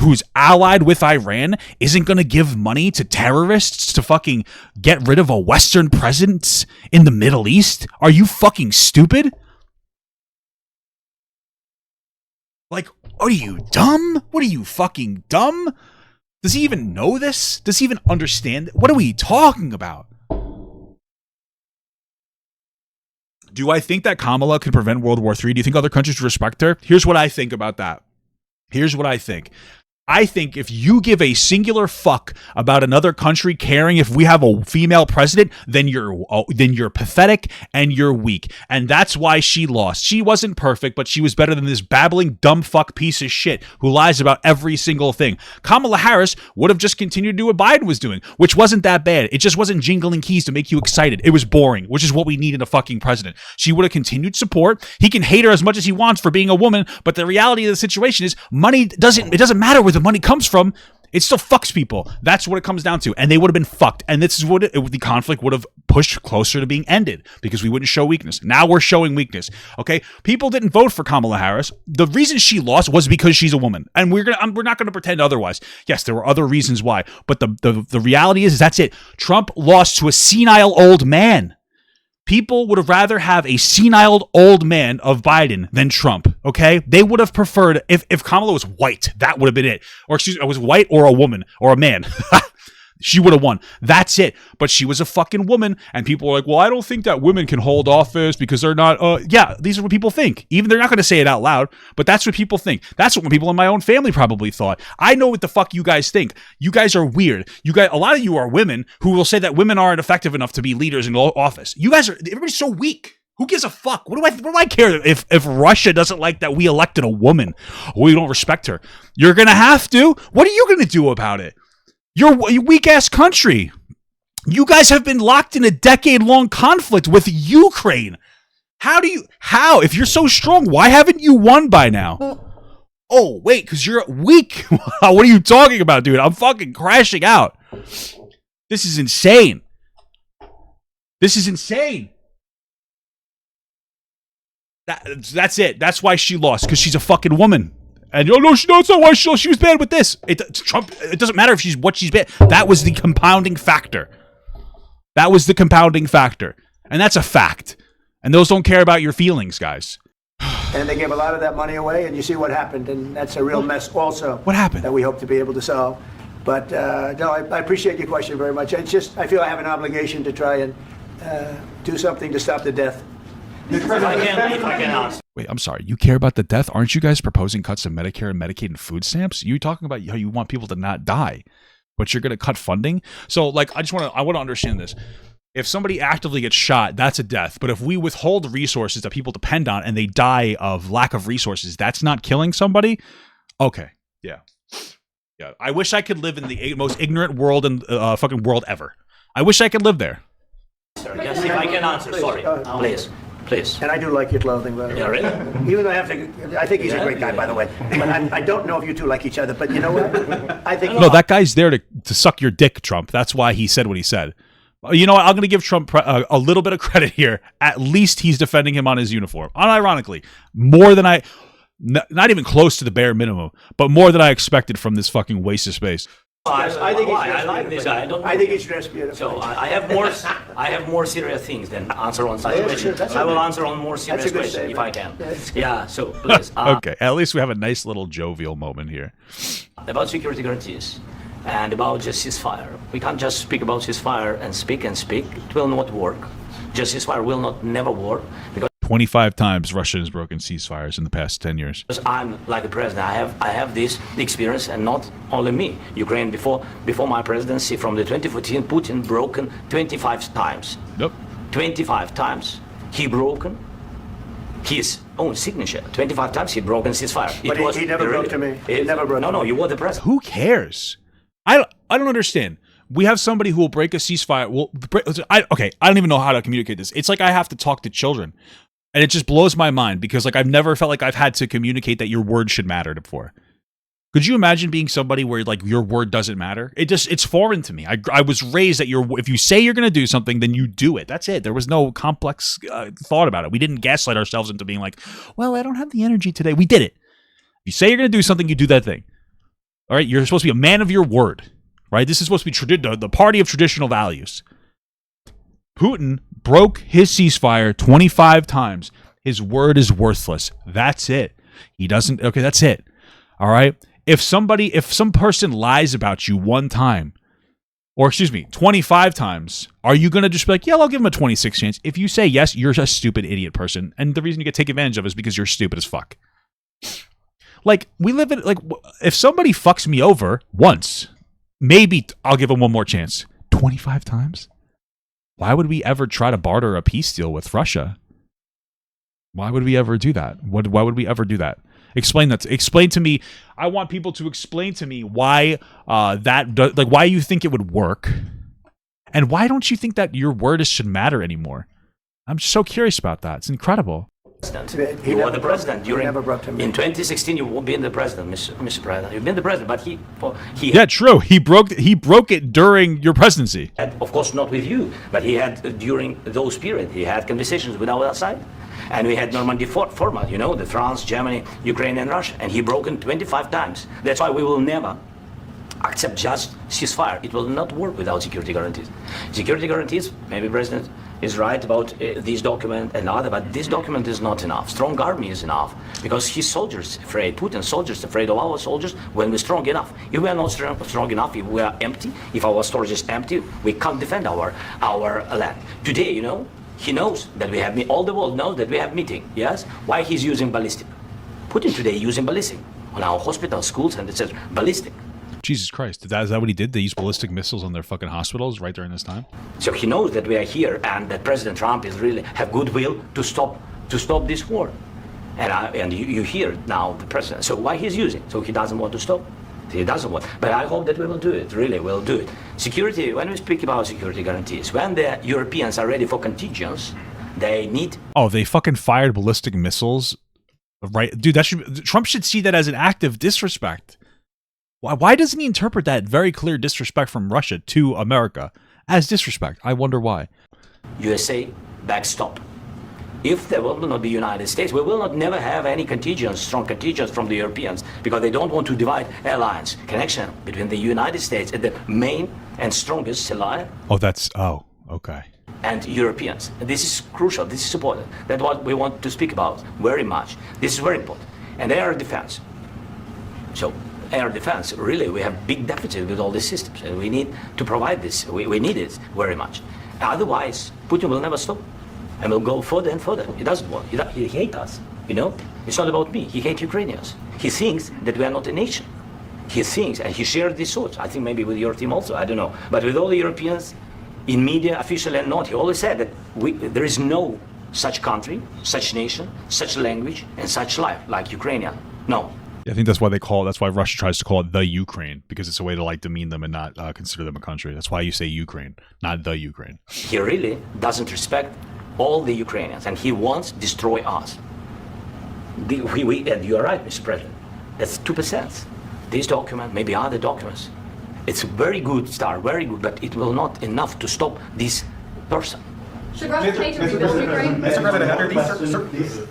who's allied with Iran, isn't going to give money to terrorists to fucking get rid of a Western presence in the Middle East? Are you fucking stupid? Like, are you dumb? What are you, fucking dumb? Does he even know this? Does he even understand? What are we talking about? Do I think that Kamala could prevent World War III? Do you think other countries would respect her? Here's what I think about that. Here's what I think. I think if you give a singular fuck about another country caring if we have a female president, then you're pathetic and you're weak. And that's why she lost. She wasn't perfect, but she was better than this babbling dumb fuck piece of shit who lies about every single thing. Kamala Harris would have just continued to do what Biden was doing, which wasn't that bad. It just wasn't jingling keys to make you excited. It was boring, which is what we need in a fucking president. She would have continued support. He can hate her as much as he wants for being a woman, but the reality of the situation is money doesn't matter where the money comes from. It still fucks people. That's what it comes down to. And they would have been fucked. And this is what the conflict would have pushed closer to being ended because we wouldn't show weakness. Now we're showing weakness. Okay? People didn't vote for Kamala Harris. The reason she lost was because she's a woman. And we're not going to pretend otherwise. Yes, there were other reasons why. But the reality is that's it. Trump lost to a senile old man. People would have rather have a senile old man of Biden than Trump, okay? They would have preferred, if Kamala was white, that would have been it. Or excuse me, was white or a woman or a man. She would have won. That's it. But she was a fucking woman, and people are like, well, I don't think that women can hold office because they're not, yeah, these are what people think. Even they're not going to say it out loud, but that's what people think. That's what people in my own family probably thought. I know what the fuck you guys think. You guys are weird. You guys, a lot of you are women who will say that women aren't effective enough to be leaders in office. You guys are, everybody's so weak. Who gives a fuck? What do I care if Russia doesn't like that we elected a woman? We don't respect her. You're going to have to. What are you going to do about it? You're a weak-ass country. You guys have been locked in a decade-long conflict with Ukraine. How? If you're so strong, why haven't you won by now? Oh, wait, because you're weak. What are you talking about, dude? I'm fucking crashing out. This is insane. This is insane. That's it. That's why she lost, because she's a fucking woman. And no, it's not why she was bad with this. Trump. It doesn't matter if she's bad. That was the compounding factor. That was the compounding factor, and that's a fact. And those don't care about your feelings, guys. And they gave a lot of that money away, and you see what happened, and that's a real mess also. What happened? That we hope to be able to solve. But no, I appreciate your question very much. It's just, I feel I have an obligation to try and do something to stop the death. If I can answer. Wait, I'm sorry. You care about the death? Aren't you guys proposing cuts to Medicare and Medicaid and food stamps? You're talking about how you want people to not die, but you're going to cut funding? So, like, I want to understand this. If somebody actively gets shot, that's a death. But if we withhold resources that people depend on and they die of lack of resources, that's not killing somebody? Okay. Yeah. Yeah. I wish I could live in the most ignorant world in fucking world ever. I wish I could live there. Yes, if I can answer, sorry. Please. And I do like your clothing, by the way. Yeah, really? Even though I think he's a great guy, by the way. But I don't know if you two like each other. But you know what? I think no, that guy's there to suck your dick, Trump. That's why he said what he said. You know what? I'm going to give Trump a little bit of credit here. At least he's defending him on his uniform. Unironically, more than not even close to the bare minimum, but more than I expected from this fucking waste of space. I think I like this guy. I think he's dressed beautiful. So I have more serious things than answer on some questions. I will answer on more serious questions if I can. Yeah. So please. Okay. At least we have a nice little jovial moment here. About security guarantees and about just ceasefire. We can't just speak about ceasefire and speak. It will not work. Just ceasefire will never work because 25 times Russia has broken ceasefires in the past 10 years. I'm like a president. I have this experience, and not only me. Ukraine before my presidency, from the 2014, Putin broken 25 times. Yep. 25 times he broken his own signature. 25 times he broken ceasefire. But he never broke to me. He never broke. No, you were the president. Who cares? I don't understand. We have somebody who will break a ceasefire. I don't even know how to communicate this. It's like I have to talk to children. And it just blows my mind because, like, I've never felt like I've had to communicate that your word should matter before. Could you imagine being somebody where, like, your word doesn't matter? It's foreign to me. I was raised that if you say you're going to do something, then you do it. That's it. There was no complex thought about it. We didn't gaslight ourselves into being like, well, I don't have the energy today. We did it. If you say you're going to do something, you do that thing. All right? You're supposed to be a man of your word, right? This is supposed to be the party of traditional values. Putin broke his ceasefire 25 times. His word is worthless. That's it. He doesn't. Okay, that's it. All right. If some person lies about you one time, or 25 times, are you going to just be like, yeah, I'll give him a 26th chance? If you say yes, you're a stupid idiot person. And the reason you get taken advantage of is because you're stupid as fuck. Like, we live in, like, if somebody fucks me over once, maybe I'll give him one more chance. 25 times? Why would we ever try to barter a peace deal with Russia? Why would we ever do that? Why would we ever do that? Explain that. Explain to me. I want people to explain to me why why you think it would work, and why don't you think that your word should matter anymore? I'm just so curious about that. It's incredible. You were the president in 2016. You've been the president, Mr. President. You've been the president, but he. Yeah, true. He broke it during your presidency. Of course, not with you, but he had during those periods. He had conversations with our side, and we had Normandy format. You know, the France, Germany, Ukraine, and Russia, and he broken 25 times. That's why we will never accept just ceasefire. It will not work without security guarantees. Security guarantees. Maybe President is right about this document and other, but this document is not enough. Strong army is enough because his soldiers afraid, Putin's soldiers afraid of our soldiers when we're strong enough. If we are not strong enough, if we are empty, if our storage is empty, we can't defend our land. Today, you know, he knows that we have, all the world knows that we have meeting, yes? Why he's using ballistic? Putin today using ballistic on our hospitals, schools, and it says ballistic. Jesus Christ. Is that what he did? They used ballistic missiles on their fucking hospitals right during this time? So he knows that we are here and that President Trump is really have goodwill to stop this war. And you hear now the president. So why he's using? So he doesn't want to stop. He doesn't want. But I hope that we will do it. Really, we'll do it. Security, when we speak about security guarantees, when the Europeans are ready for contingents, they need... Oh, they fucking fired ballistic missiles? Right? Dude, Trump should see that as an act of disrespect. Why doesn't he interpret that very clear disrespect from Russia to America as disrespect? I wonder why. USA backstop. If there will not be United States, we will not never have any contingents, strong contingents from the Europeans, because they don't want to divide alliance, connection between the United States and the main and strongest ally. Oh, okay. and Europeans. And this is crucial, this is important. That's what we want to speak about very much. This is very important. And air defense. So air defense, really, we have big deficit with all these systems, and we need to provide this. We need it very much. Otherwise, Putin will never stop, and will go further and further. He doesn't want. He hates us. You know, it's not about me. He hates Ukrainians. He thinks that we are not a nation. He thinks, and he shared these thoughts. I think maybe with your team also. I don't know, but with all the Europeans, in media, official and not, he always said that there is no such country, such nation, such language, and such life like Ukrainian. No. I think that's why that's why Russia tries to call it the Ukraine, because it's a way to like demean them and not consider them a country. That's why you say Ukraine, not the Ukraine. He really doesn't respect all the Ukrainians, and he wants to destroy us. And you are right, Mr. President. That's 2%. This document, maybe other documents, it's a very good start, very good, but it will not enough to stop this person. Should Russia pay to rebuild Ukraine? Mr. President,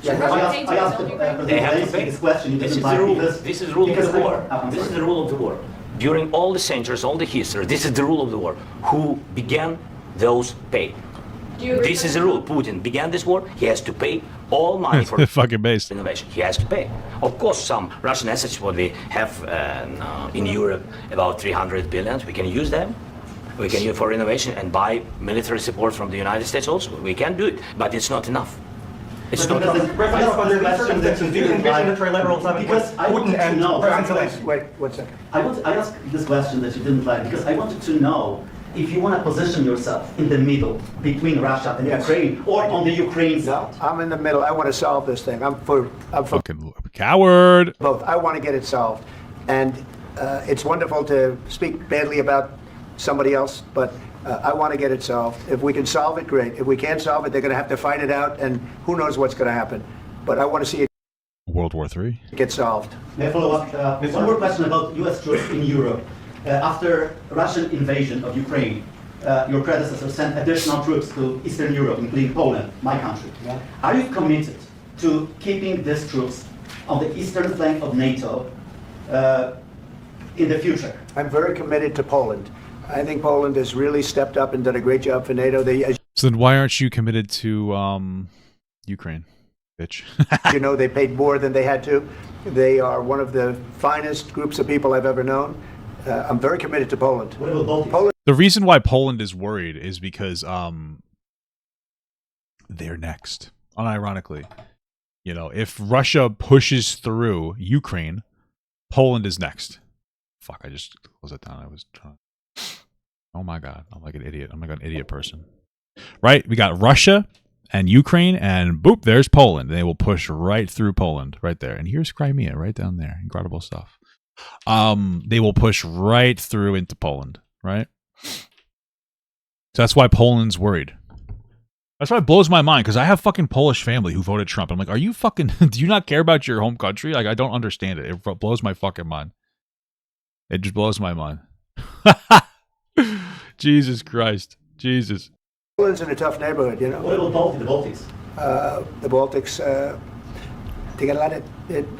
Should Russia pay to rebuild Ukraine? They have to pay. This is the rule. This is the rule of the war. This is the rule of the war. During all the centuries, all the history, this is the rule of the war. Who began, those pay. This is the rule. Putin began this war. He has to pay all money for fucking based innovation. He has to pay. Of course, some Russian assets, what we have in Europe, about 300 billion, we can use them. We can use for innovation and buy military support from the United States also. We can do it, but it's not enough. It's not enough. Wait, 1 second. I asked this question that you didn't like because I wanted to know if you want to position yourself in the middle between Russia and Ukraine or on the Ukraine side. No, I'm in the middle. I want to solve this thing. I'm for fucking coward. Both. I want to get it solved. And it's wonderful to speak badly about somebody else, but I want to get it solved. If we can solve it, great. If we can't solve it, they're going to have to fight it out, and who knows what's going to happen. But I want to see it World War III get solved. May I follow up? One more question about U.S. troops in Europe. After Russian invasion of Ukraine, your predecessor sent additional troops to Eastern Europe, including Poland, my country. Yeah. Are you committed to keeping these troops on the eastern flank of NATO in the future? I'm very committed to Poland. I think Poland has really stepped up and done a great job for NATO. So then why aren't you committed to Ukraine, bitch? You know, they paid more than they had to. They are one of the finest groups of people I've ever known. I'm very committed to Poland. What about Baltics? Poland. The reason why Poland is worried is because they're next. Unironically, you know, if Russia pushes through Ukraine, Poland is next. Fuck! I just closed it down. I was trying. Oh my god! I'm like an idiot. I'm like an idiot person. Right? We got Russia and Ukraine, and boop, there's Poland. They will push right through Poland, right there. And here's Crimea, right down there. Incredible stuff. They will push right through into Poland, right? So that's why Poland's worried. That's why it blows my mind, because I have fucking Polish family who voted Trump. I'm like, are you fucking, do you not care about your home country? Like, I don't understand it. It blows my fucking mind. It just blows my mind. Jesus Christ. Jesus. Poland's in a tough neighborhood, you know. What about the Baltics? The Baltics, they got a lot of,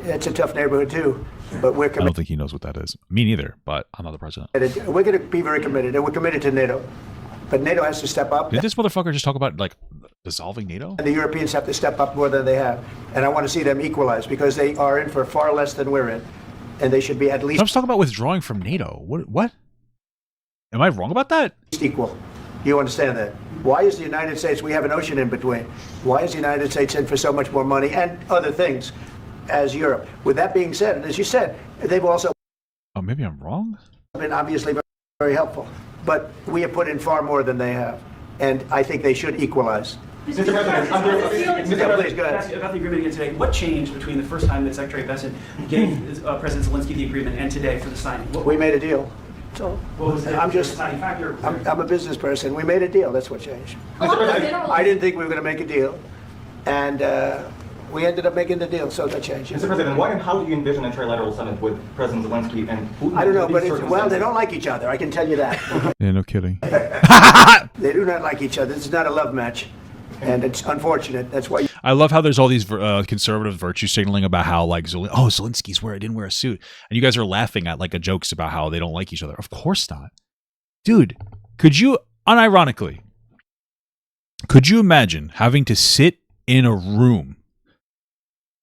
it's a tough neighborhood too. But we're committed. I don't think he knows what that is. Me neither, but I'm not the president. We're going to be very committed, and we're committed to NATO. But NATO has to step up. Did this motherfucker just talk about, like, dissolving NATO? And the Europeans have to step up more than they have. And I want to see them equalize, because they are in for far less than we're in. And they should be at least... Trump's talking about withdrawing from NATO. What? Am I wrong about that? Equal. You understand that? Why is the United States... We have an ocean in between. Why is the United States in for so much more money and other things as Europe? With that being said, as you said, they've also... Oh, maybe I'm wrong? ...been obviously very, very helpful. But we have put in far more than they have. And I think they should equalize. Mr. President, please go ahead. About the agreement again today, what changed between the first time that Secretary Bessent gave President Zelenskyy the agreement and today for the signing? We made a deal. So what was I'm just, I'm a business person. We made a deal. That's what changed. I didn't think we were going to make a deal. And we ended up making the deal, so that changed. Mr. President, why and how do you envision a trilateral summit with President Zelenskyy and Putin? I don't know, but well, they don't like each other. I can tell you that. Yeah, no kidding. They do not like each other. It's not a love match. And it's unfortunate. That's why. I love how there's all these conservative virtue signaling about how, like, Zelensky's didn't wear a suit. And you guys are laughing at, like, jokes about how they don't like each other. Of course not. Dude, could you, unironically, Could you imagine having to sit in a room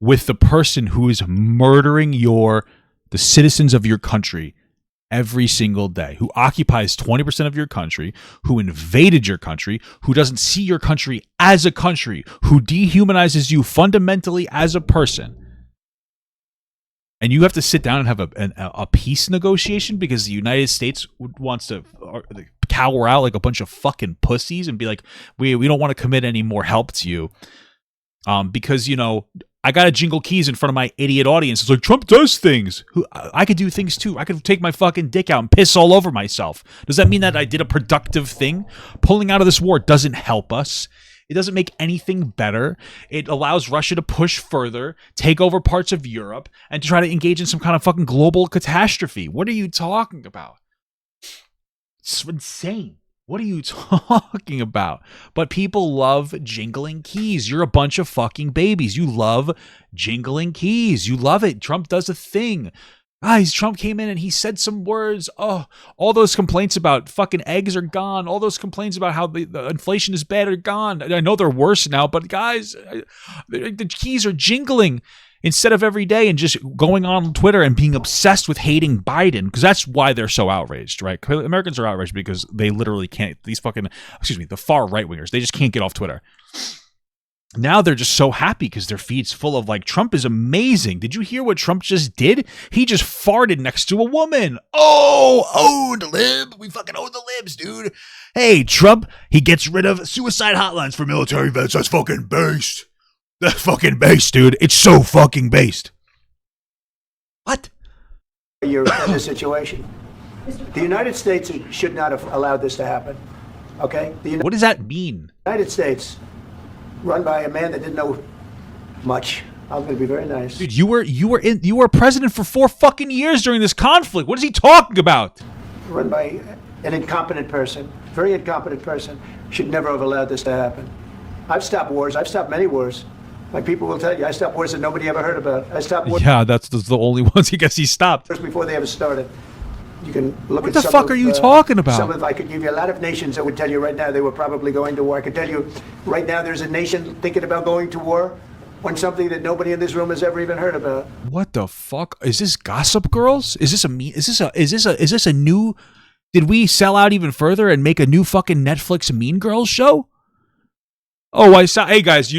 with the person who is murdering the citizens of your country every single day, who occupies 20% of your country, who invaded your country, who doesn't see your country as a country, who dehumanizes you fundamentally as a person? And you have to sit down and have a peace negotiation because the United States wants to cower out like a bunch of fucking pussies and be like, we don't want to commit any more help to you. Because, you know, I got to jingle keys in front of my idiot audience. It's like, Trump does things. I could do things too. I could take my fucking dick out and piss all over myself. Does that mean that I did a productive thing? Pulling out of this war doesn't help us. It doesn't make anything better. It allows Russia to push further, take over parts of Europe, and to try to engage in some kind of fucking global catastrophe. What are you talking about? It's insane. What are you talking about? But people love jingling keys. You're a bunch of fucking babies. You love jingling keys. You love it. Trump does a thing. Trump came in and he said some words. Oh, all those complaints about fucking eggs are gone. All those complaints about how the inflation is bad are gone. I know they're worse now, but guys, the keys are jingling instead of every day and just going on Twitter and being obsessed with hating Biden, because that's why they're so outraged, right? Americans are outraged because they literally can't, the far right-wingers, they just can't get off Twitter. Now they're just so happy because their feed's full of like, Trump is amazing. Did you hear what Trump just did? He just farted next to a woman. Oh, the lib. We fucking own the libs, dude. Hey, Trump, he gets rid of suicide hotlines for military vets. That's fucking based. That's fucking based, dude. It's so fucking based. What? You're in this situation. The United States should not have allowed this to happen. Okay? What does that mean? The United States, run by a man that didn't know much. I'm going to be very nice. Dude, you were president for 4 fucking years during this conflict. What is he talking about? Run by an incompetent person, very incompetent person, should never have allowed this to happen. I've stopped wars. I've stopped many wars. Like people will tell you, I stopped wars that nobody ever heard about. I stopped wars. Yeah, that's the only ones he stopped. Before they ever started. You can look what at the fuck are you talking about? I could give you a lot of nations that would tell you right now they were probably going to war. I could tell you right now there's a nation thinking about going to war on something that nobody in this room has ever even heard about. What the fuck? Is this Gossip Girls? Is this a new? Did we sell out even further and make a new fucking Netflix Mean Girls show? Oh, I saw. Hey guys,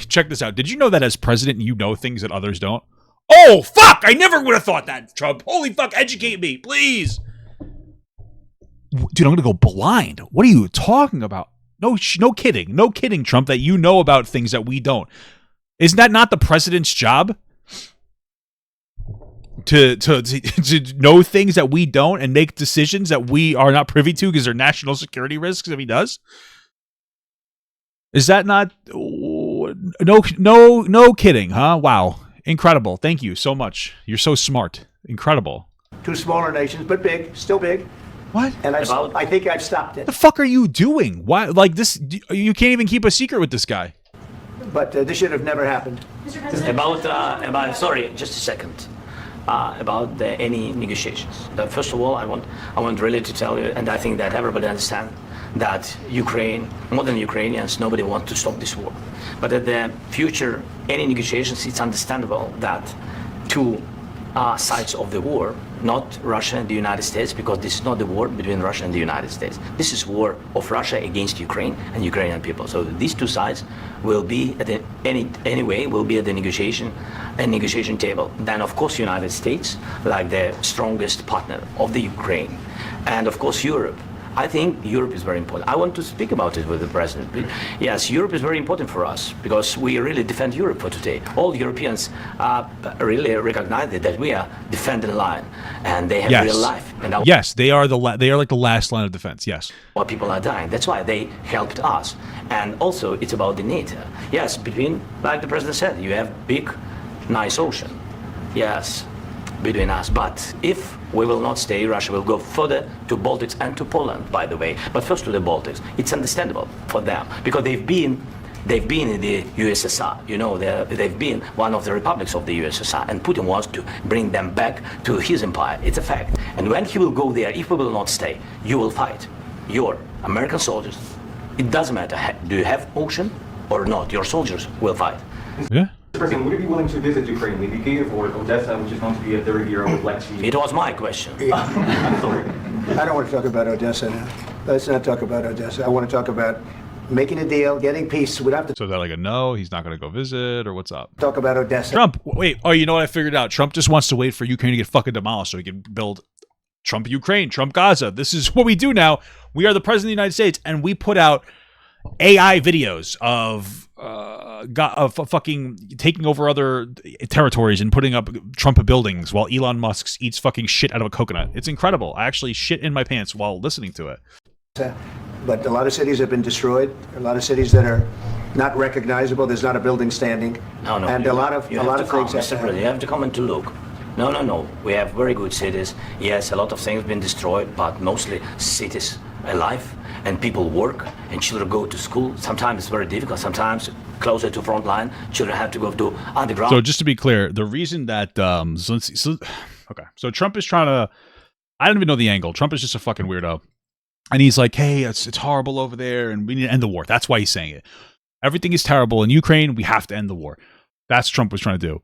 check this out. Did you know that as president you know things that others don't? Oh, fuck! I never would have thought that, Trump. Holy fuck, educate me, please. Dude, I'm going to go blind. What are you talking about? No kidding. No kidding, Trump, that you know about things that we don't. Isn't that not the president's job? To know things that we don't and make decisions that we are not privy to because they're national security risks if he does? Is that not... No kidding, huh? Wow. Incredible. Thank you so much. You're so smart. Incredible. 2 smaller nations, but big, still big. What? And I think I've stopped it. The fuck are you doing? Why? Like this? You can't even keep a secret with this guy. But this should have never happened. About sorry, just a second. About any negotiations. First of all, I want really to tell you, and I think that everybody understands that Ukraine, more than Ukrainians, nobody wants to stop this war. But at the future, any negotiations, it's understandable that 2 sides of the war, not Russia and the United States, because this is not the war between Russia and the United States. This is war of Russia against Ukraine and Ukrainian people. So these 2 sides will be at the negotiation table. Then of course United States, like the strongest partner of the Ukraine, and of course Europe. I think Europe is very important. I want to speak about it with the president. Yes, Europe is very important for us because we really defend Europe for today. All Europeans really recognize that we are defending line, and they have real life. And yes, they are like the last line of defense. Yes. While people are dying, that's why they helped us. And also, it's about the NATO. Yes, between, like the president said, you have big, nice ocean. Yes, between us. But if we will not stay, Russia will go further to Baltics and to Poland, by the way. But first to the Baltics. It's understandable for them because they've been in the USSR. You know, they've been one of the republics of the USSR, and Putin wants to bring them back to his empire. It's a fact. And when he will go there, if we will not stay, you will fight. Your American soldiers It doesn't matter. Do you have ocean or not? Your soldiers will fight. Yeah. Mr. President, would you be willing to visit Ukraine, maybe Kyiv or Odessa, which is going to be a third year of Black Sea? It was my question. I'm sorry. I don't want to talk about Odessa now. Let's not talk about Odessa. I want to talk about making a deal, getting peace. We don't have to So is that like a no? He's not going to go visit, or what's up? talk about Odessa. Trump, wait. Oh, you know what I figured out? Trump just wants to wait for Ukraine to get fucking demolished so he can build Trump Ukraine, Trump Gaza. This is what we do now. We are the president of the United States, and we put out AI videos of fucking taking over other territories and putting up Trump buildings while Elon Musk eats fucking shit out of a coconut. It's incredible. I actually shit in my pants while listening to it. But a lot of cities have been destroyed. A lot of cities that are not recognizable. There's not a building standing. No, and a lot of things Mr. have President, you have to come and to look. No. We have very good cities. Yes, a lot of things have been destroyed, but mostly cities alive and people work and children go to school. Sometimes it's very difficult. Sometimes closer to front line, children have to go to underground. So just to be clear, the reason that Zelensky, so Trump is trying to, I don't even know the angle. Trump is just a fucking weirdo. And he's like, hey, it's horrible over there and we need to end the war. That's why he's saying it. Everything is terrible in Ukraine. We have to end the war. That's what Trump was trying to do.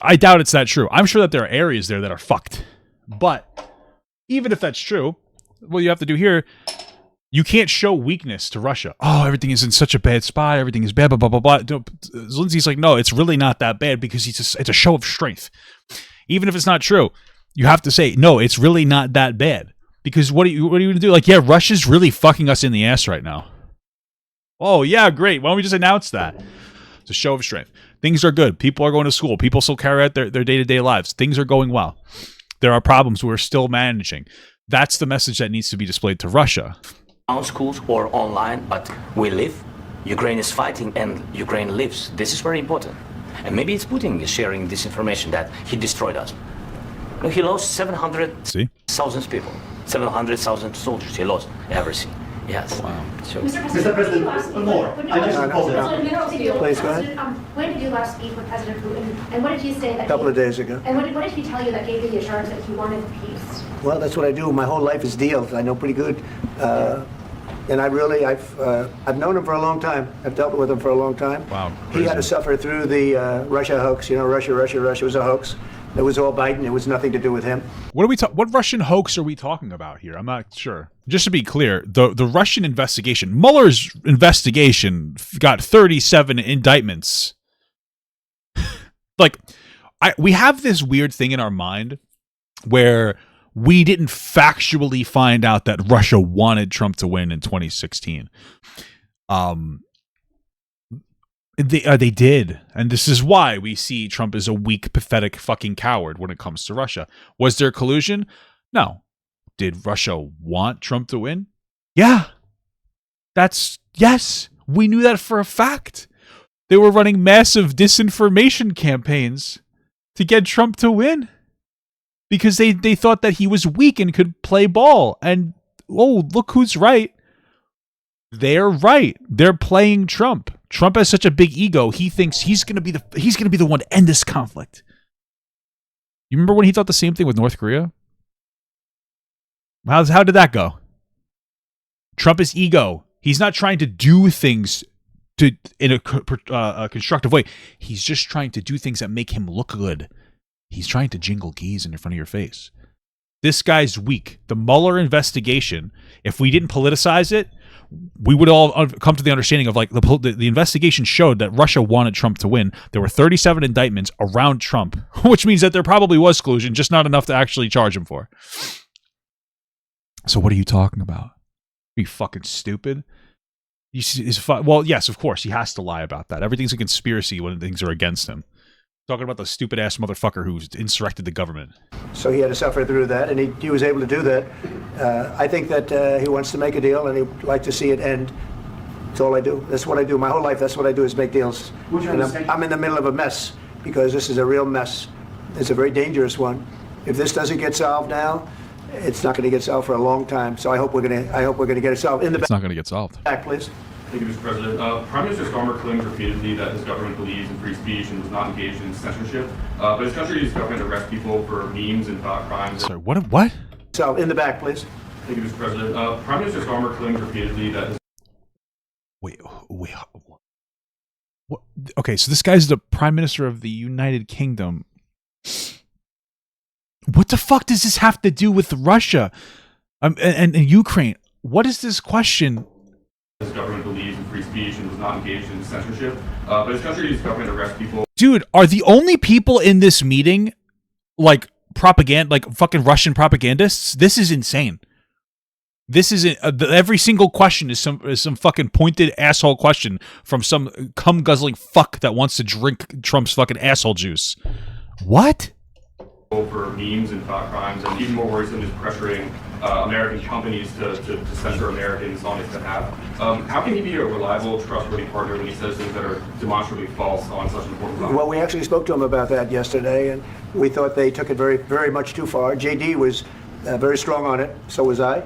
I doubt it's that true. I'm sure that there are areas there that are fucked. But even if that's true, what you have to do here, you can't show weakness to Russia. Oh, everything is in such a bad spot. Everything is bad, blah, blah, blah, blah. Zelensky's like, no, it's really not that bad because it's a show of strength. Even if it's not true, you have to say, no, it's really not that bad. Because what are you going to do? Like, yeah, Russia's really fucking us in the ass right now. Oh, yeah, great. Why don't we just announce that? It's a show of strength. Things are good. People are going to school. People still carry out their day-to-day lives. Things are going well. There are problems we're still managing. That's the message that needs to be displayed to Russia. On schools or online, but we live. Ukraine is fighting and Ukraine lives. This is very important. And maybe it's Putin is sharing this information that he destroyed us. He lost 700,000 people. 700,000 soldiers. He lost everything. Yes. Wow. So, Mr. President, more. I just Please go ahead. When did you last speak with President Putin, and what did he say? A couple of days ago. And what did he tell you that gave you the assurance that he wanted peace? Well, that's what I do. My whole life is deals. I know pretty good. And I've known him for a long time. I've dealt with him for a long time. Wow. He had to suffer through the Russia hoax. You know, Russia was a hoax. It was all Biden. It was nothing to do with him. What Russian hoax are we talking about here? I'm not sure. Just to be clear, the Russian investigation, Mueller's investigation got 37 indictments. Like, we have this weird thing in our mind where we didn't factually find out that Russia wanted Trump to win in 2016. They did. And this is why we see Trump as a weak, pathetic fucking coward when it comes to Russia. Was there collusion? No. Did Russia want Trump to win? Yeah. Yes. We knew that for a fact. They were running massive disinformation campaigns to get Trump to win. Because they thought that he was weak and could play ball. And, oh, look who's right. They're right. They're playing Trump. Trump has such a big ego. He thinks he's going to be the one to end this conflict. You remember when he thought the same thing with North Korea? How did that go? Trump is ego. He's not trying to do things in a constructive way. He's just trying to do things that make him look good. He's trying to jingle keys in front of your face. This guy's weak. The Mueller investigation, if we didn't politicize it, we would all come to the understanding of, like, the investigation showed that Russia wanted Trump to win. There were 37 indictments around Trump, which means that there probably was collusion, just not enough to actually charge him for. So what are you talking about? Are you fucking stupid? Well, yes, of course, he has to lie about that. Everything's a conspiracy when things are against him. Talking about the stupid ass motherfucker who's insurrected the government. So he had to suffer through that, and he was able to do that. I think that he wants to make a deal, and he'd like to see it end. That's all I do. That's what I do. My whole life, that's what I do, is make deals. And I'm in the middle of a mess, because this is a real mess. It's a very dangerous one. If this doesn't get solved now, it's not going to get solved for a long time. So I hope we're going to get it solved. It's not going to get solved. Back, please. Thank you, Mr. President. Prime Minister Starmer claims repeatedly that his government believes in free speech and was not engaged in censorship. But his country's government arrests people for memes and thought crimes. Sorry, what? So, in the back, please. Thank you, Mr. President. Prime Minister Starmer claims repeatedly that his Wait. What? Okay, so this guy's the Prime Minister of the United Kingdom. What the fuck does this have to do with Russia and Ukraine? What is this question? His government believes in free speech and was not engaged in censorship, but his country's government arrests people. Dude, are the only people in this meeting like propaganda, like fucking Russian propagandists? This is insane. This is every single question is some fucking pointed asshole question from some cum guzzling fuck that wants to drink Trump's fucking asshole juice. What? For memes and thought crimes, and even more worrisome is pressuring American companies to censor Americans on his behalf. How can he be a reliable, trustworthy partner when he says things that are demonstrably false on such an important topic? Well, we actually spoke to him about that yesterday, and we thought they took it very, very much too far. JD was very strong on it. So was I.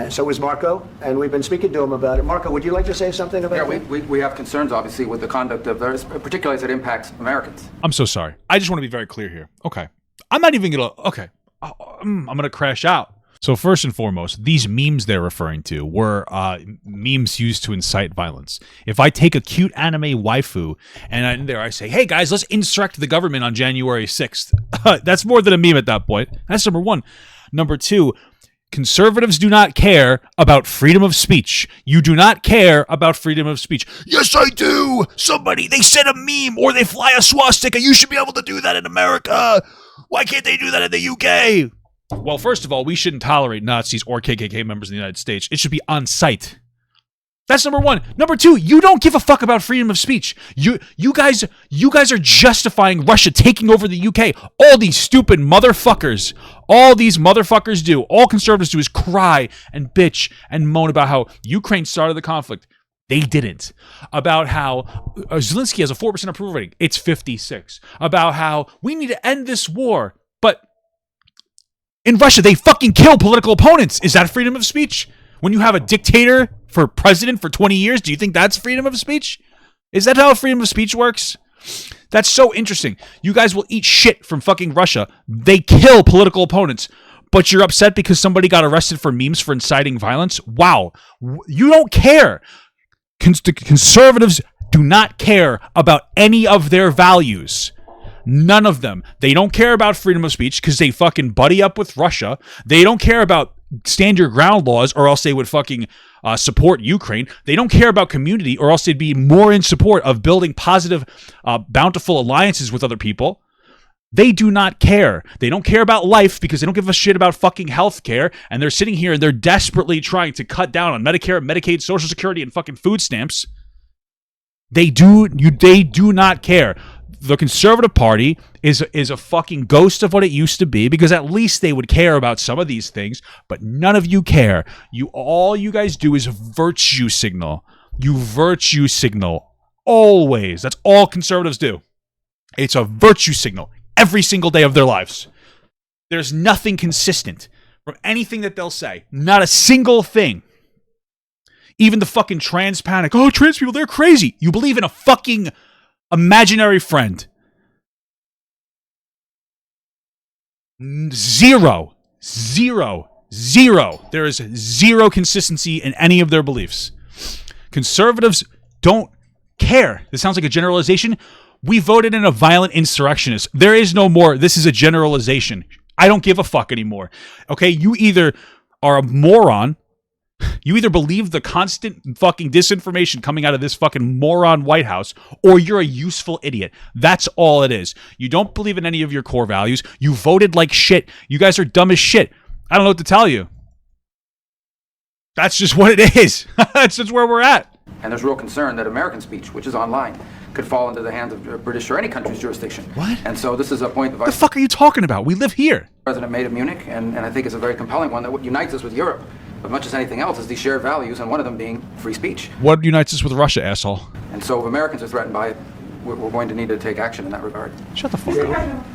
So was Marco, and we've been speaking to him about it. Marco, would you like to say something about that? Yeah, we have concerns, obviously, with the conduct of theirs, particularly as it impacts Americans. I'm so sorry. I just want to be very clear here. Okay. I'm not even going to... Okay. I'm going to crash out. So first and foremost, these memes they're referring to were memes used to incite violence. If I take a cute anime waifu and in there I say, hey guys, let's insurrect the government on January 6th. That's more than a meme at that point. That's number one. Number two, conservatives do not care about freedom of speech. You do not care about freedom of speech. Yes, I do. They said a meme or they fly a swastika. You should be able to do that in America. Why can't they do that in the UK? Well, first of all, we shouldn't tolerate Nazis or KKK members in the United States. It should be on site. That's number one. Number two, you don't give a fuck about freedom of speech. You guys are justifying Russia taking over the UK. All these stupid motherfuckers. All these motherfuckers do. All conservatives do is cry and bitch and moan about how Ukraine started the conflict. They didn't. About how Zelenskyy has a 4% approval rating. It's 56. About how we need to end this war. But in Russia, they fucking kill political opponents. Is that freedom of speech? When you have a dictator for president for 20 years, do you think that's freedom of speech? Is that how freedom of speech works? That's so interesting. You guys will eat shit from fucking Russia. They kill political opponents. But you're upset because somebody got arrested for memes for inciting violence? Wow. You don't care. Conservatives do not care about any of their values. None of them. They don't care about freedom of speech because they fucking buddy up with Russia. They don't care about stand your ground laws or else they would fucking support Ukraine. They don't care about community or else they'd be more in support of building positive, bountiful alliances with other people. They do not care. They don't care about life because they don't give a shit about fucking healthcare. And they're sitting here and they're desperately trying to cut down on Medicare, Medicaid, Social Security, and fucking food stamps. They do not care. The Conservative Party is a fucking ghost of what it used to be because at least they would care about some of these things, but none of you care. All you guys do is virtue signal. You virtue signal always. That's all conservatives do. It's a virtue signal every single day of their lives. There's nothing consistent from anything that they'll say. Not a single thing. Even the fucking trans panic. Oh, trans people, they're crazy. You believe in a fucking imaginary friend. Zero. There is zero consistency in any of their beliefs. Conservatives don't care. This sounds like a generalization. We voted in a violent insurrectionist. There is no more. This is a generalization. I don't give a fuck anymore. Okay, you either are a moron. You either believe the constant fucking disinformation coming out of this fucking moron White House, or you're a useful idiot. That's all it is. You don't believe in any of your core values. You voted like shit. You guys are dumb as shit. I don't know what to tell you. That's just what it is. That's just where we're at. And there's real concern that American speech, which is online, could fall into the hands of British or any country's jurisdiction. What? And so this is a point the fuck are you talking about? We live here. The President made at Munich, and I think it's a very compelling one that what unites us with Europe, as much as anything else, is these shared values, and one of them being free speech. What unites us with Russia, asshole? And so if Americans are threatened by it, we're going to need to take action in that regard. Shut the fuck up.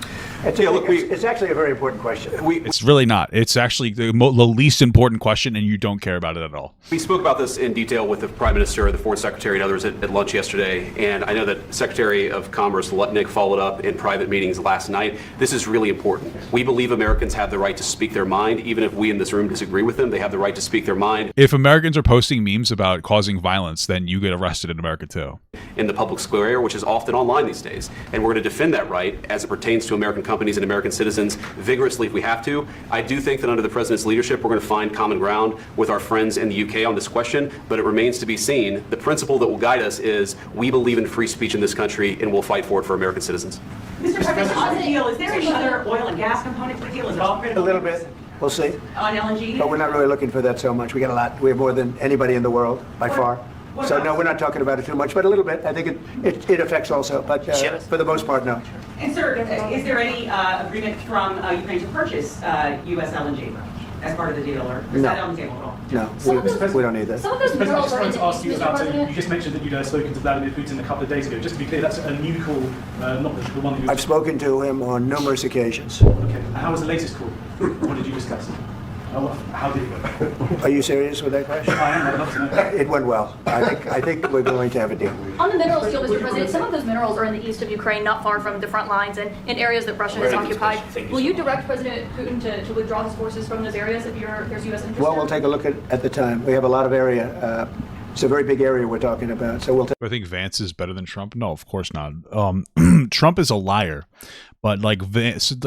It's actually a very important question. It's really not. It's actually the least important question, and you don't care about it at all. We spoke about this in detail with the Prime Minister, the Foreign Secretary, and others at lunch yesterday, and I know that Secretary of Commerce Lutnick followed up in private meetings last night. This is really important. We believe Americans have the right to speak their mind, even if we in this room disagree with them. They have the right to speak their mind. If Americans are posting memes about causing violence, then you get arrested in America too. In the public square, which is often online these days. And we're going to defend that right as it pertains to American companies and American citizens vigorously if we have to. I do think that under the President's leadership, we're going to find common ground with our friends in the UK on this question, but it remains to be seen. The principle that will guide us is we believe in free speech in this country and we'll fight for it for American citizens. Mr. President, on the deal, is there any other oil and gas component to the deal? Is it all critical? A little bit. We'll see. On LNG? But we're not really looking for that so much. We got a lot. We have more than anybody in the world, by far. So no, we're not talking about it too much, but a little bit. I think it affects also, but for the most part, no. And sir, is there any agreement from Ukraine to purchase U.S. LNG as part of the deal, or is that on the table at all? No, we don't need that. Mr. President, I just wanted to ask you about, you just mentioned that you'd spoken to Vladimir Putin a couple of days ago. Just to be clear, that's a new call, not the one that you... I've spoken to him on numerous occasions. Okay, and how was the latest call? What did you discuss? How did it go? Are you serious with that question? I am. I'd love to know. It went well. I think we're going to have a deal. On the minerals deal, Mr. President, some of those minerals are in the east of Ukraine, not far from the front lines and in areas that Russia has occupied. Will you direct President Putin to withdraw his forces from those areas if there's U.S. interest? Well, we'll take a look at the time. We have a lot of area. It's a very big area we're talking about. So we'll. I think Vance is better than Trump. No, of course not. Trump is a liar. But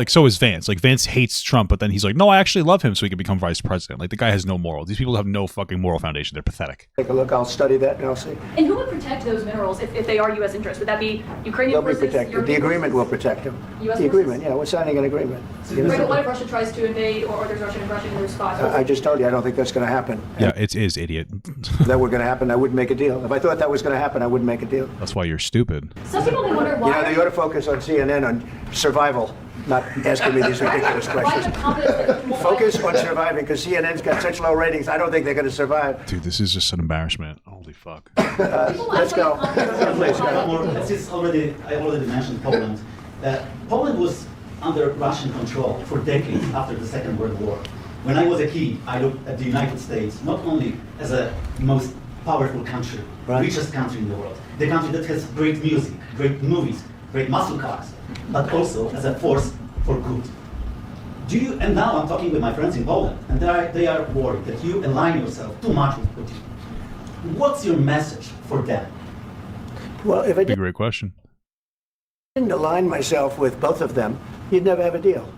so is Vance. Like Vance hates Trump, but then he's like, no, I actually love him, so he can become vice president. Like the guy has no morals. These people have no fucking moral foundation. They're pathetic. Take a look. I'll study that and I'll see. And who would protect those minerals if they are U.S. interests? Would that be Ukrainian forces? They'll be protected. The agreement will protect them. U.S. The agreement, yeah, we're signing an agreement. Right, but what if Russia tries to invade, or there's Russian aggression in their spots? I just told you, I don't think that's going to happen. Yeah, it is, idiot. If that were going to happen, I wouldn't make a deal. If I thought that was going to happen, I wouldn't make a deal. That's why you're stupid. Some people may wonder why. You know, they ought to focus on CNN on survival, not asking me these ridiculous questions. Focus on surviving, because CNN's got such low ratings. I don't think they're going to survive. Dude, this is just an embarrassment. Holy fuck. Let's go. I already mentioned Poland. Poland was under Russian control for decades after the Second World War. When I was a kid, I looked at the United States not only as a most powerful country, richest country in the world, the country that has great music, great movies, great muscle cars, but also as a force for good. And now I'm talking with my friends in Poland, and they are worried that you align yourself too much with Putin. What's your message for them? Well, if I Big, great question. didn't align myself with both of them, you'd never have a deal.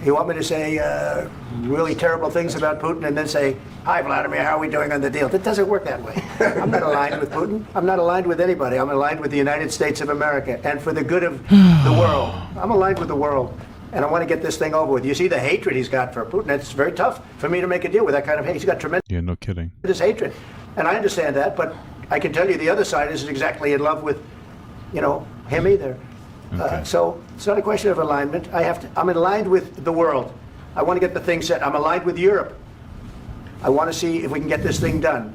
You want me to say really terrible things about Putin and then say, hi, Vladimir, how are we doing on the deal? It doesn't work that way. I'm not aligned with Putin. I'm not aligned with anybody. I'm aligned with the United States of America and for the good of the world. I'm aligned with the world. And I want to get this thing over with. You see the hatred he's got for Putin. It's very tough for me to make a deal with that kind of hate. He's got tremendous no kidding. Hatred. And I understand that, but I can tell you the other side isn't exactly in love with, him either. Okay. So it's not a question of alignment. I'm aligned with the world. I want to get the thing set. I'm aligned with Europe. I want to see if we can get this thing done.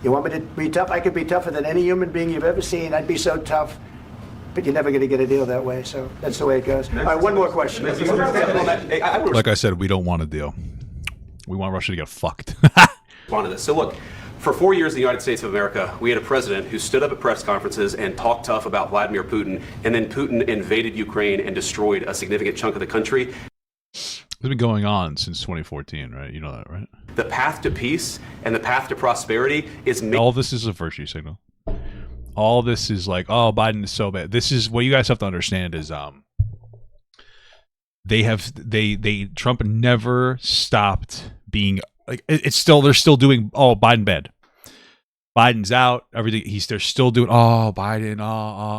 You want me to be tough? I could be tougher than any human being you've ever seen. I'd be so tough. But you're never going to get a deal that way. So that's the way it goes. All right, one more question. Like I said, we don't want a deal. We want Russia to get fucked. So look, for 4 years in the United States of America, we had a president who stood up at press conferences and talked tough about Vladimir Putin, and then Putin invaded Ukraine and destroyed a significant chunk of the country. It's been going on since 2014, right? You know that, right? The path to peace and the path to prosperity is... All this is a virtue signal. All this is like, oh, Biden is so bad. This is what you guys have to understand is Trump never stopped being like, they're still doing, oh, Biden bad. Biden's out, everything, they're still doing, oh, Biden,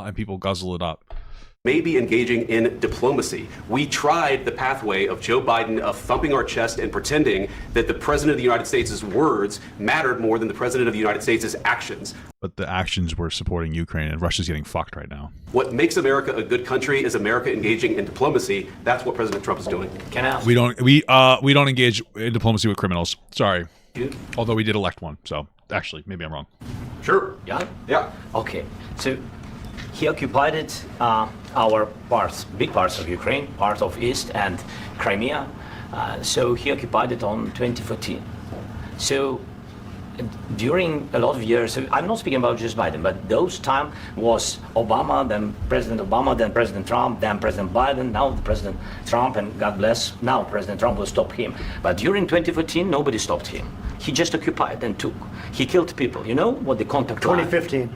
and people guzzle it up. Maybe engaging in diplomacy. We tried the pathway of Joe Biden of thumping our chest and pretending that the president of the United States' words mattered more than the president of the United States' actions. But the actions were supporting Ukraine, and Russia's getting fucked right now. What makes America a good country is America engaging in diplomacy. That's what President Trump is doing. We don't engage in diplomacy with criminals. Sorry. Although we did elect one, so actually maybe I'm wrong. Sure. Yeah. Yeah. Okay. So He occupied it, our parts, big parts of Ukraine, part of East and Crimea. So he occupied it on 2014. So during a lot of years, I'm not speaking about just Biden, but those time was Obama, then President Trump, then President Biden, now the President Trump, and God bless, now President Trump will stop him. But during 2014, nobody stopped him. He just occupied and took. He killed people. You know what the contact 2015.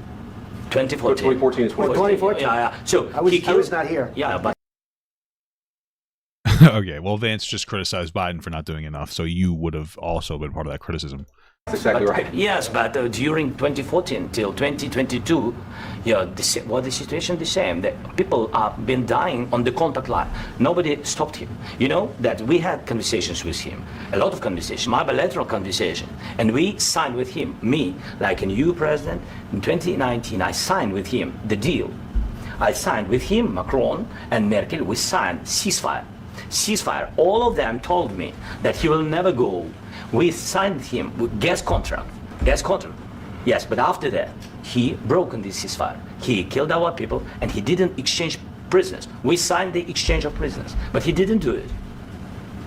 2014. 2014 is 2014. Yeah. So I was not here. Yeah, but. Okay, well, Vance just criticized Biden for not doing enough, so you would have also been part of that criticism. That's exactly right. Yes, but during 2014 till 2022, the situation the same. That people have been dying on the contact line. Nobody stopped him. You know that we had conversations with him, a lot of conversations, my bilateral conversation, and we signed with him. Me, like a new president, in 2019, I signed with him the deal. I signed with him, Macron and Merkel. We signed ceasefire. All of them told me that he will never go. We signed him with gas contract. Yes, but after that, he broken this ceasefire. He killed our people, and he didn't exchange prisoners. We signed the exchange of prisoners, but he didn't do it.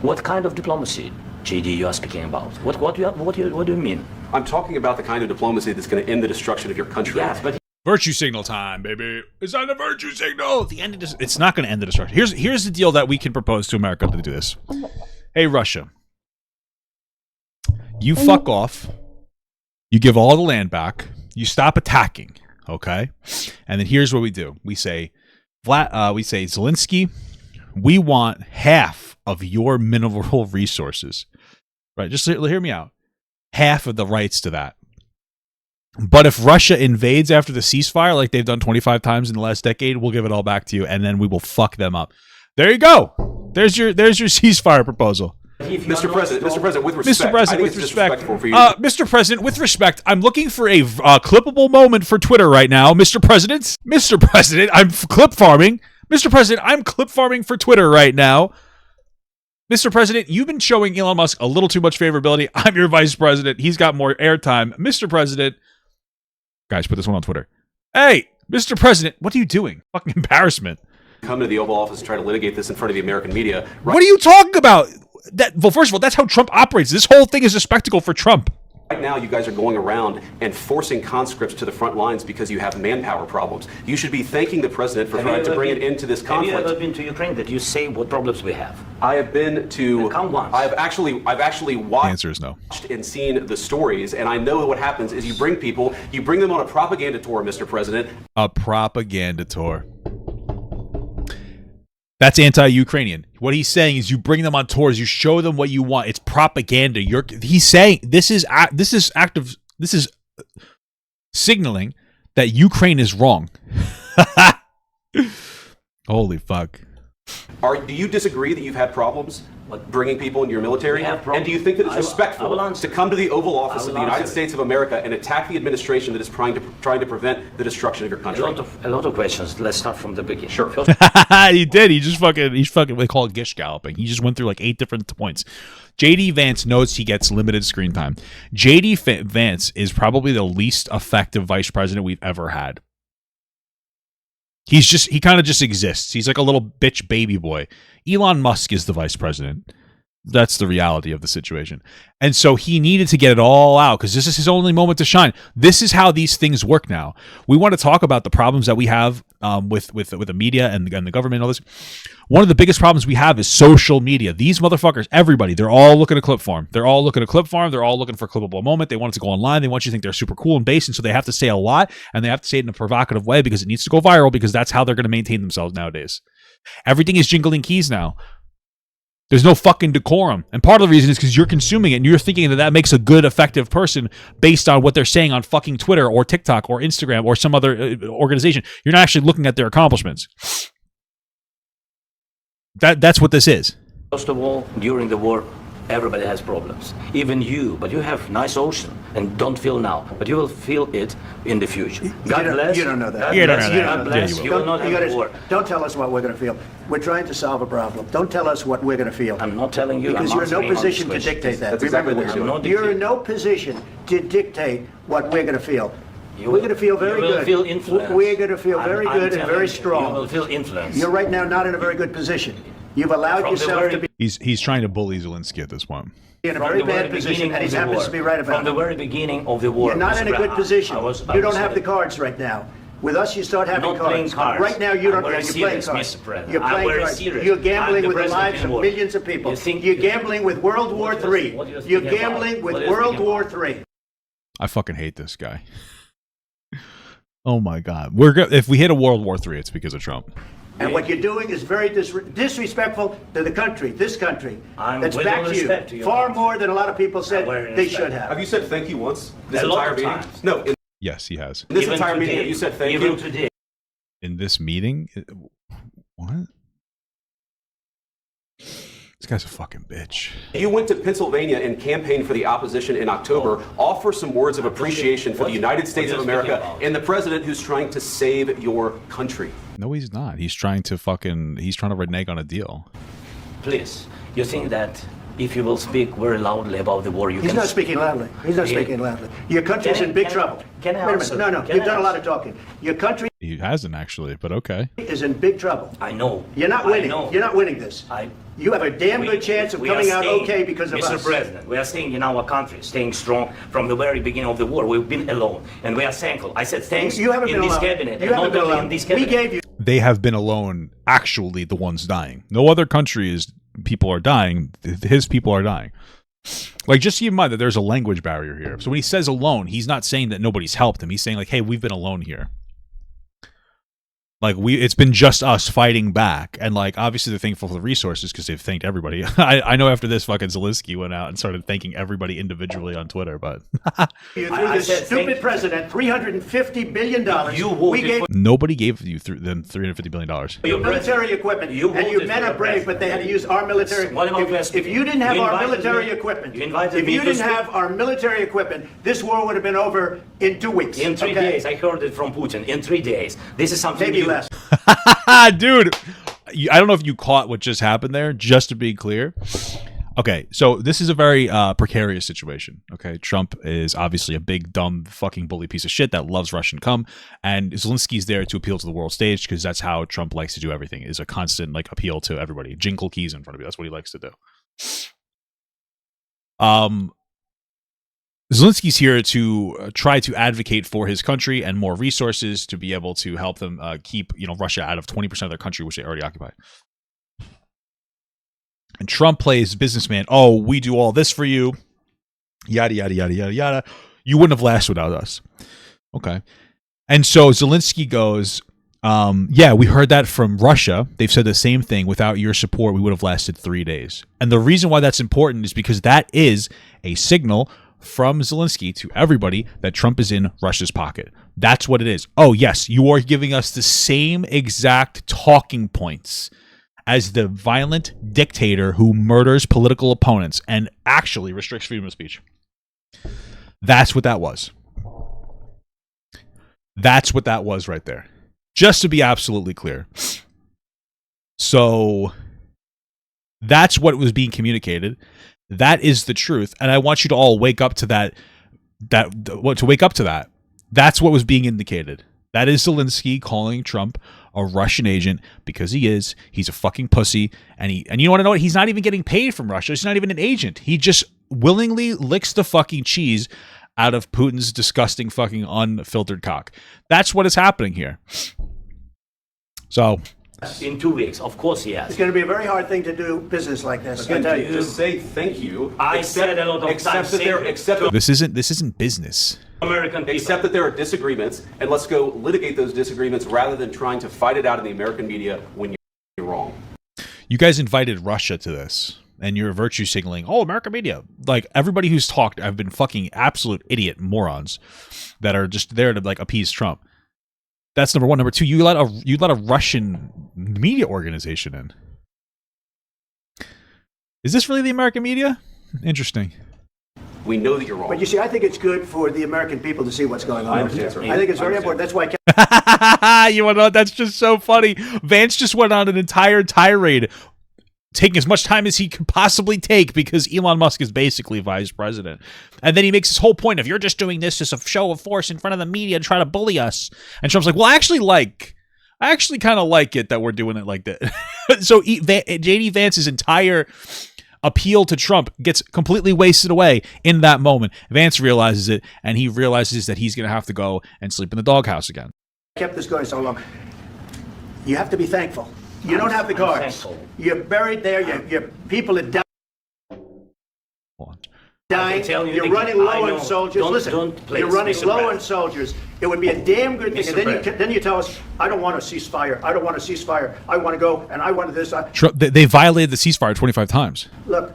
What kind of diplomacy, JD, you are speaking about? What do you mean? I'm talking about the kind of diplomacy that's going to end the destruction of your country. Yes, but Virtue signal time, baby. It's not a virtue signal. The end of it's not going to end the destruction. Here's the deal that we can propose to America to do this. Hey, Russia. You fuck off. You give all the land back. You stop attacking, okay? And then here's what we do. We say, Zelenskyy, we want half of your mineral resources. Right? Just hear me out. Half of the rights to that. But if Russia invades after the ceasefire, like they've done 25 times in the last decade, we'll give it all back to you, and then we will fuck them up. There you go. There's your ceasefire proposal. Mr. President, with respect, Mr. President, with respect, I'm looking for a clippable moment for Twitter right now. Mr. President, I'm clip farming. Mr. President, I'm clip farming for Twitter right now. Mr. President, you've been showing Elon Musk a little too much favorability. I'm your vice president. He's got more airtime. Mr. President, guys, put this one on Twitter. Hey, Mr. President, what are you doing? Fucking embarrassment. Come to the Oval Office and try to litigate this in front of the American media. Right? What are you talking about? Well, first of all, that's how Trump operates. This whole thing is a spectacle for Trump. Right now, you guys are going around and forcing conscripts to the front lines because you have manpower problems. You should be thanking the president for trying to bring it into this conflict. Have you ever been to Ukraine? That you say what problems we have? I have been to. Come once. I've actually watched. The answer is no. And seen the stories, and I know what happens is you bring them on a propaganda tour, Mr. President. A propaganda tour. That's anti-Ukrainian. What he's saying is you bring them on tours, you show them what you want. It's propaganda. He's saying this is signaling that Ukraine is wrong. Holy fuck. Do you disagree that you've had problems bringing people into your military? And do you think that it's respectful to come to the Oval Office of the United States of America and attack the administration that is trying to prevent the destruction of your country? A lot of questions. Let's start from the beginning. Sure. He did. He's fucking, they call it gish galloping. He just went through like 8 different points. JD Vance knows he gets limited screen time. JD Vance is probably the least effective vice president we've ever had. He kind of just exists. He's like a little bitch baby boy. Elon Musk is the vice president. That's the reality of the situation. And so he needed to get it all out because this is his only moment to shine. This is how these things work now. We want to talk about the problems that we have with the media and the government and all this. One of the biggest problems we have is social media. These motherfuckers, everybody, they're all looking to clip farm. They're all looking for a clippable moment. They want it to go online. They want you to think they're super cool and base, and so they have to say a lot, and they have to say it in a provocative way because it needs to go viral because that's how they're going to maintain themselves nowadays. Everything is jingling keys now. There's no fucking decorum. And part of the reason is because you're consuming it and you're thinking that makes a good, effective person based on what they're saying on fucking Twitter or TikTok or Instagram or some other organization. You're not actually looking at their accomplishments. That's what this is. First of all, during the war, everybody has problems. Even you, but you have nice ocean and don't feel now, but you will feel it in the future. God bless. You don't know that. God bless. You will not have war. Don't tell us what we're going to feel. We're trying to solve a problem. Don't tell us what we're going to feel. I'm not telling you. Because you're in no position to dictate that. That's exactly what you're doing. You're in no position to dictate what we're going to feel. We're going to feel very you will good. Feel influence. We're going to feel very I'm good and very you, strong. You will feel influence. You're right now not in a very good position. You've allowed yourself to be He's trying to bully Zelensky at this point. in a very bad position, and he happens to be right about it. From the very beginning of the war. You're not in a good position. You don't have the cards. cards right now. With us, you start having not playing cards. cards. Right now, you don't. I'm very You're playing serious, cards. Mr. President. You're I'm playing very cards. serious. You're gambling I'm with the president lives in of war. millions of people. You're gambling with World War III. You're gambling with World War III. I fucking hate this guy. Oh my God, if we hit a World War III, it's because of Trump. And what you're doing is very disrespectful to the country, this country, that's with backed all you respect to your far country. more than a lot of people said they respect. should have. Have you said thank you once this A lot entire of meeting? times. No. Yes, he has. In this Even entire meeting, today. have you said thank Even you? today. In this meeting? What? This guy's a fucking bitch. You went to Pennsylvania and campaigned for the opposition in October. Offer some words of appreciation for the United States of America and the president who's trying to save your country. No, he's not. He's trying to renege on a deal. Please, you think that if you will speak very loudly about the war, you He's can... not speaking loudly. He's not speaking loudly. Your country's in big trouble. Can I Wait a answer? minute. No, Can you've I done a lot answer? of talking. Your country He hasn't actually, but okay. is in big trouble. I know. You're not I winning. know. You're not winning this. You have a damn good chance of we are coming out staying, okay because of Mr. us. President, we are staying in our country, staying strong from the very beginning of the war. We've been alone, and we are thankful. I said thanks You haven't in been this alone. cabinet, You and haven't not been only alone. in this We cabinet. gave you. They have been alone, actually the ones dying. No other countries, people are dying. His people are dying. Like, just keep in mind that there's a language barrier here. So when he says alone, he's not saying that nobody's helped him. He's saying, like, hey, we've been alone here. Like, it's been just us fighting back. And, like, obviously they're thankful for the resources because they've thanked everybody. I know after this, fucking Zelenskyy went out and started thanking everybody individually on Twitter, but... You through this stupid president, $350 billion. We gave Nobody gave you them $350 billion. you military equipment, and you men are brave, but they had to use our military. If you didn't have our military equipment, have our military equipment, this war would have been over in 2 weeks. In 3 days, I heard it from Putin. In 3 days. This is something new. Dude, I don't know if you caught what just happened there, just to be clear. Okay, so this is a very precarious situation. Okay, Trump is obviously a big, dumb, fucking bully piece of shit that loves Russian cum, and Zelensky's there to appeal to the world stage because that's how Trump likes to do everything, is a constant, like, appeal to everybody. Jingle keys in front of you. That's what he likes to do. Zelensky's here to try to advocate for his country and more resources to be able to help them keep, Russia out of 20% of their country, which they already occupy. And Trump plays businessman. Oh, we do all this for you. Yada, yada, yada, yada, yada. You wouldn't have lasted without us. Okay. And so Zelenskyy goes, yeah, we heard that from Russia. They've said the same thing. Without your support, we would have lasted 3 days. And the reason why that's important is because that is a signal from Zelenskyy to everybody that Trump is in Russia's pocket. That's what it is. Oh, yes, you are giving us the same exact talking points as the violent dictator who murders political opponents and actually restricts freedom of speech. That's what that was. That's what that was right there. Just to be absolutely clear. So that's what was being communicated. That is the truth, and I want you to all wake up to that. To wake up to that. That's what was being indicated. That is Zelenskyy calling Trump a Russian agent because he is. He's a fucking pussy, and you want to know what? He's not even getting paid from Russia. He's not even an agent. He just willingly licks the fucking cheese out of Putin's disgusting fucking unfiltered cock. That's what is happening here. So. In 2 weeks, of course he has. It's going to be a very hard thing to do business like this. Again, I tell you. just say thank you. I said a lot of times. This isn't business. American people. Accept that there are disagreements, and let's go litigate those disagreements rather than trying to fight it out in the American media when you're wrong. You guys invited Russia to this, and you're virtue signaling, oh, American media. Like, everybody who's talked have been fucking absolute idiot morons that are just there to, like, appease Trump. That's number one. Number two, you let a Russian media organization in. Is this really the American media? Interesting. We know that you're wrong. But you see, I think it's good for the American people to see what's going on. I understand, sir. I think it's very important. That's why. You want to know? That's just so funny. Vance just went on an entire tirade taking as much time as he could possibly take because Elon Musk is basically vice president. And then he makes this whole point of, you're just doing this as a show of force in front of the media to try to bully us. And Trump's like, well, I actually kind of like it that we're doing it like that. So J.D. Vance's entire appeal to Trump gets completely wasted away in that moment. Vance realizes it, and he realizes that he's going to have to go and sleep in the doghouse again. Kept this going so long. You have to be thankful. You don't have the cards. You're buried there. Your people are dying. You're running low on soldiers. Listen, you're running low on soldiers. It would be a damn good thing. And then you tell us, I don't want a ceasefire. I don't want a ceasefire. I want to go, and I want this. They violated the ceasefire 25 times. Look,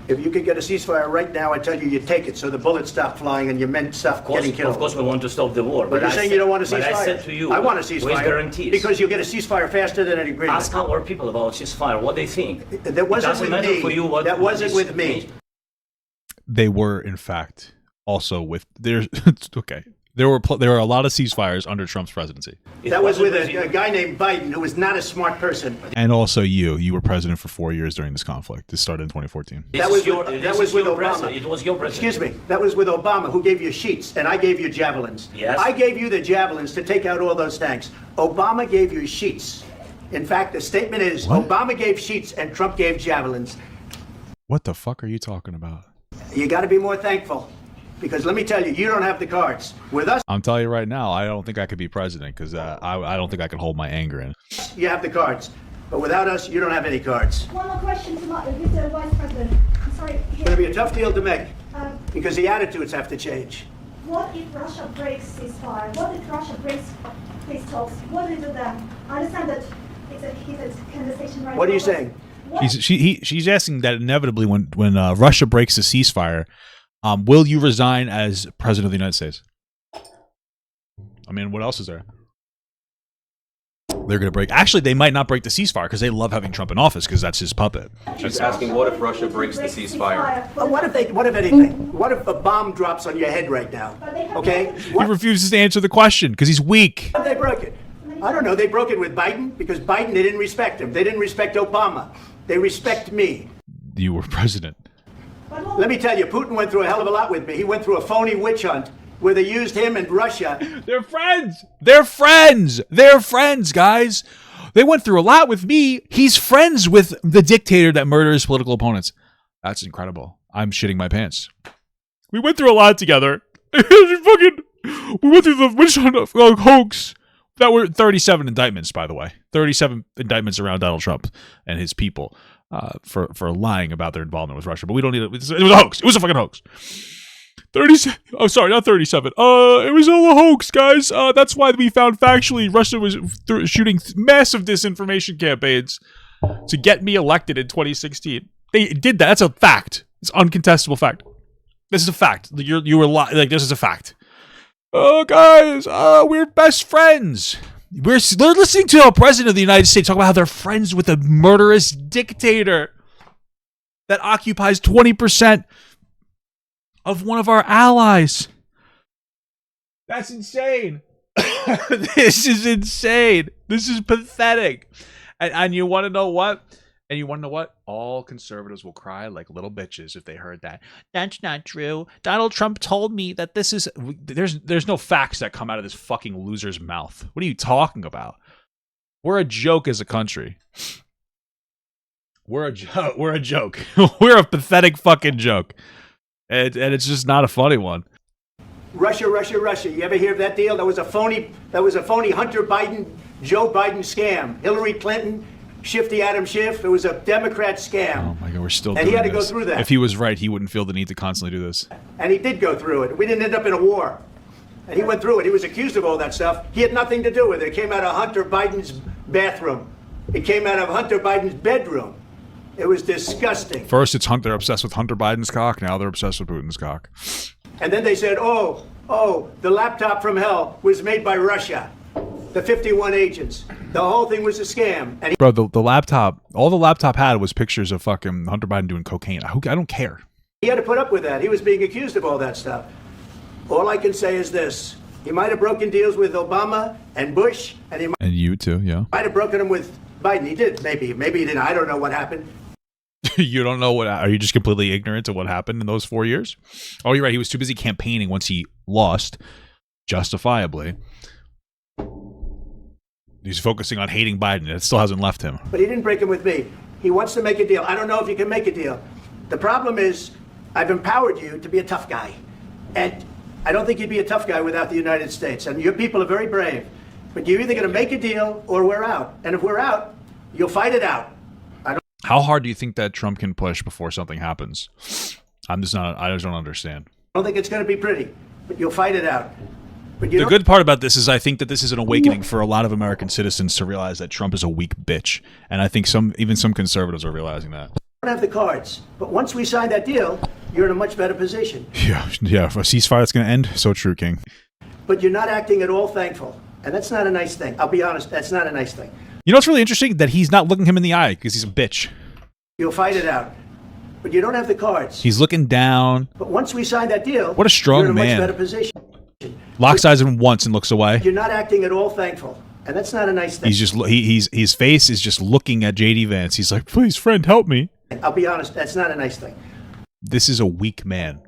if you could get a ceasefire right now, I tell you take it so the bullets stop flying and your men stop getting killed. Of course, we want to stop the war. But you're saying you don't want a ceasefire? But I said to you, I want a ceasefire. with guarantees. Because you'll get a ceasefire faster than an agreement. Ask our people about ceasefire, what they think. That wasn't with me. For you what that wasn't with me. They were, in fact, also with... Okay. There were a lot of ceasefires under Trump's presidency. That was with a guy named Biden who was not a smart person. And also you were president for 4 years during this conflict. This started in 2014. That was with Obama. It was your president. Excuse me. That was with Obama, who gave you sheets, and I gave you javelins. Yes. I gave you the javelins to take out all those tanks. Obama gave you sheets. In fact, the statement is Obama gave sheets and Trump gave javelins. What the fuck are you talking about? You got to be more thankful. Because let me tell you, you don't have the cards. With us, I'm telling you right now, I don't think I could be president because I don't think I can hold my anger in. You have the cards. But without us, you don't have any cards. One more question to Mr. Vice President. I'm sorry. It's going to be a tough deal to make because the attitudes have to change. What if Russia breaks ceasefire? What if Russia breaks peace talks? What do you do then? I understand that it's a heated conversation right now. What are you saying? She's asking that inevitably when Russia breaks the ceasefire, will you resign as president of the United States? I mean, what else is there? They're going to break. Actually, they might not break the ceasefire because they love having Trump in office because that's his puppet. She's asking, what if Russia breaks the ceasefire? Well, what if anything? What if a bomb drops on your head right now? Okay? He refuses to answer the question because he's weak. How did they broke it? I don't know. They broke it with Biden because Biden, they didn't respect him. They didn't respect Obama. They respect me. You were president. Let me tell you, Putin went through a hell of a lot with me. He went through a phony witch hunt where they used him and Russia. They're friends. They're friends. They're friends, guys. They went through a lot with me. He's friends with the dictator that murders political opponents. That's incredible. I'm shitting my pants. We went through a lot together. We went through the witch hunt hoax. That were 37 indictments, by the way. 37 indictments around Donald Trump and his people for lying about their involvement with Russia. But we don't need it. It was a hoax. It was a fucking hoax. 37. Oh, sorry, not 37. It was all a hoax, guys. That's why we found factually Russia was shooting massive disinformation campaigns to get me elected in 2016. They did that. That's a fact. It's uncontestable fact. This is a fact. You were like this is a fact. Oh, guys, we're best friends. They're listening to a president of the United States talk about how they're friends with a murderous dictator that occupies 20% of one of our allies. That's insane. This is insane. This is pathetic. And you want to know what? And you want to know what? All conservatives will cry like little bitches if they heard that. That's not true. Donald Trump told me that this is... There's no facts that come out of this fucking loser's mouth. What are you talking about? We're a joke as a country. We're a joke. We're a pathetic fucking joke. And it's just not a funny one. Russia. You ever hear of that deal? That was a phony Hunter Biden, Joe Biden scam. Hillary Clinton... Shifty Adam Schiff. It was a Democrat scam. Oh my God, we're still doing And he had to this. go through that. If he was right, he wouldn't feel the need to constantly do this. And he did go through it. We didn't end up in a war. And he went through it. He was accused of all that stuff. He had nothing to do with it. It came out of Hunter Biden's bathroom. It came out of Hunter Biden's bedroom. It was disgusting. First, they're obsessed with Hunter Biden's cock. Now they're obsessed with Putin's cock. And then they said, oh, the laptop from hell was made by Russia. The 51 agents. The whole thing was a scam. And Bro, the laptop, all the laptop had was pictures of fucking Hunter Biden doing cocaine. I don't care. He had to put up with that. He was being accused of all that stuff. All I can say is this. He might have broken deals with Obama and Bush, and he And you too, yeah. might have broken them with Biden, he did, maybe he didn't. I don't know what happened. You don't know what? Are you just completely ignorant of what happened in those 4 years? Oh, you're right. He was too busy campaigning once he lost, justifiably. He's focusing on hating Biden. It still hasn't left him. But he didn't break him with me. He wants to make a deal. I don't know if you can make a deal. The problem is, I've empowered you to be a tough guy. And I don't think you'd be a tough guy without the United States. And your people are very brave. But you're either going to make a deal or we're out. And if we're out, you'll fight it out. How hard do you think that Trump can push before something happens? I just don't understand. I don't think it's going to be pretty, but you'll fight it out. But the good part about this is I think that this is an awakening for a lot of American citizens to realize that Trump is a weak bitch. And I think even some conservatives are realizing that. I don't have the cards, but once we sign that deal, you're in a much better position. Yeah, for a ceasefire that's going to end, so true, King. But you're not acting at all thankful, and that's not a nice thing. I'll be honest, that's not a nice thing. You know what's really interesting? That he's not looking him in the eye because he's a bitch. You'll fight it out, but you don't have the cards. He's looking down. But once we sign that deal, what a strong you're in a man. much better position. Locks eyes at him once and looks away. You're not acting at all thankful, and that's not a nice thing. He's just his face is just looking at JD Vance. He's like, "Please, friend, help me." I'll be honest, that's not a nice thing. This is a weak man.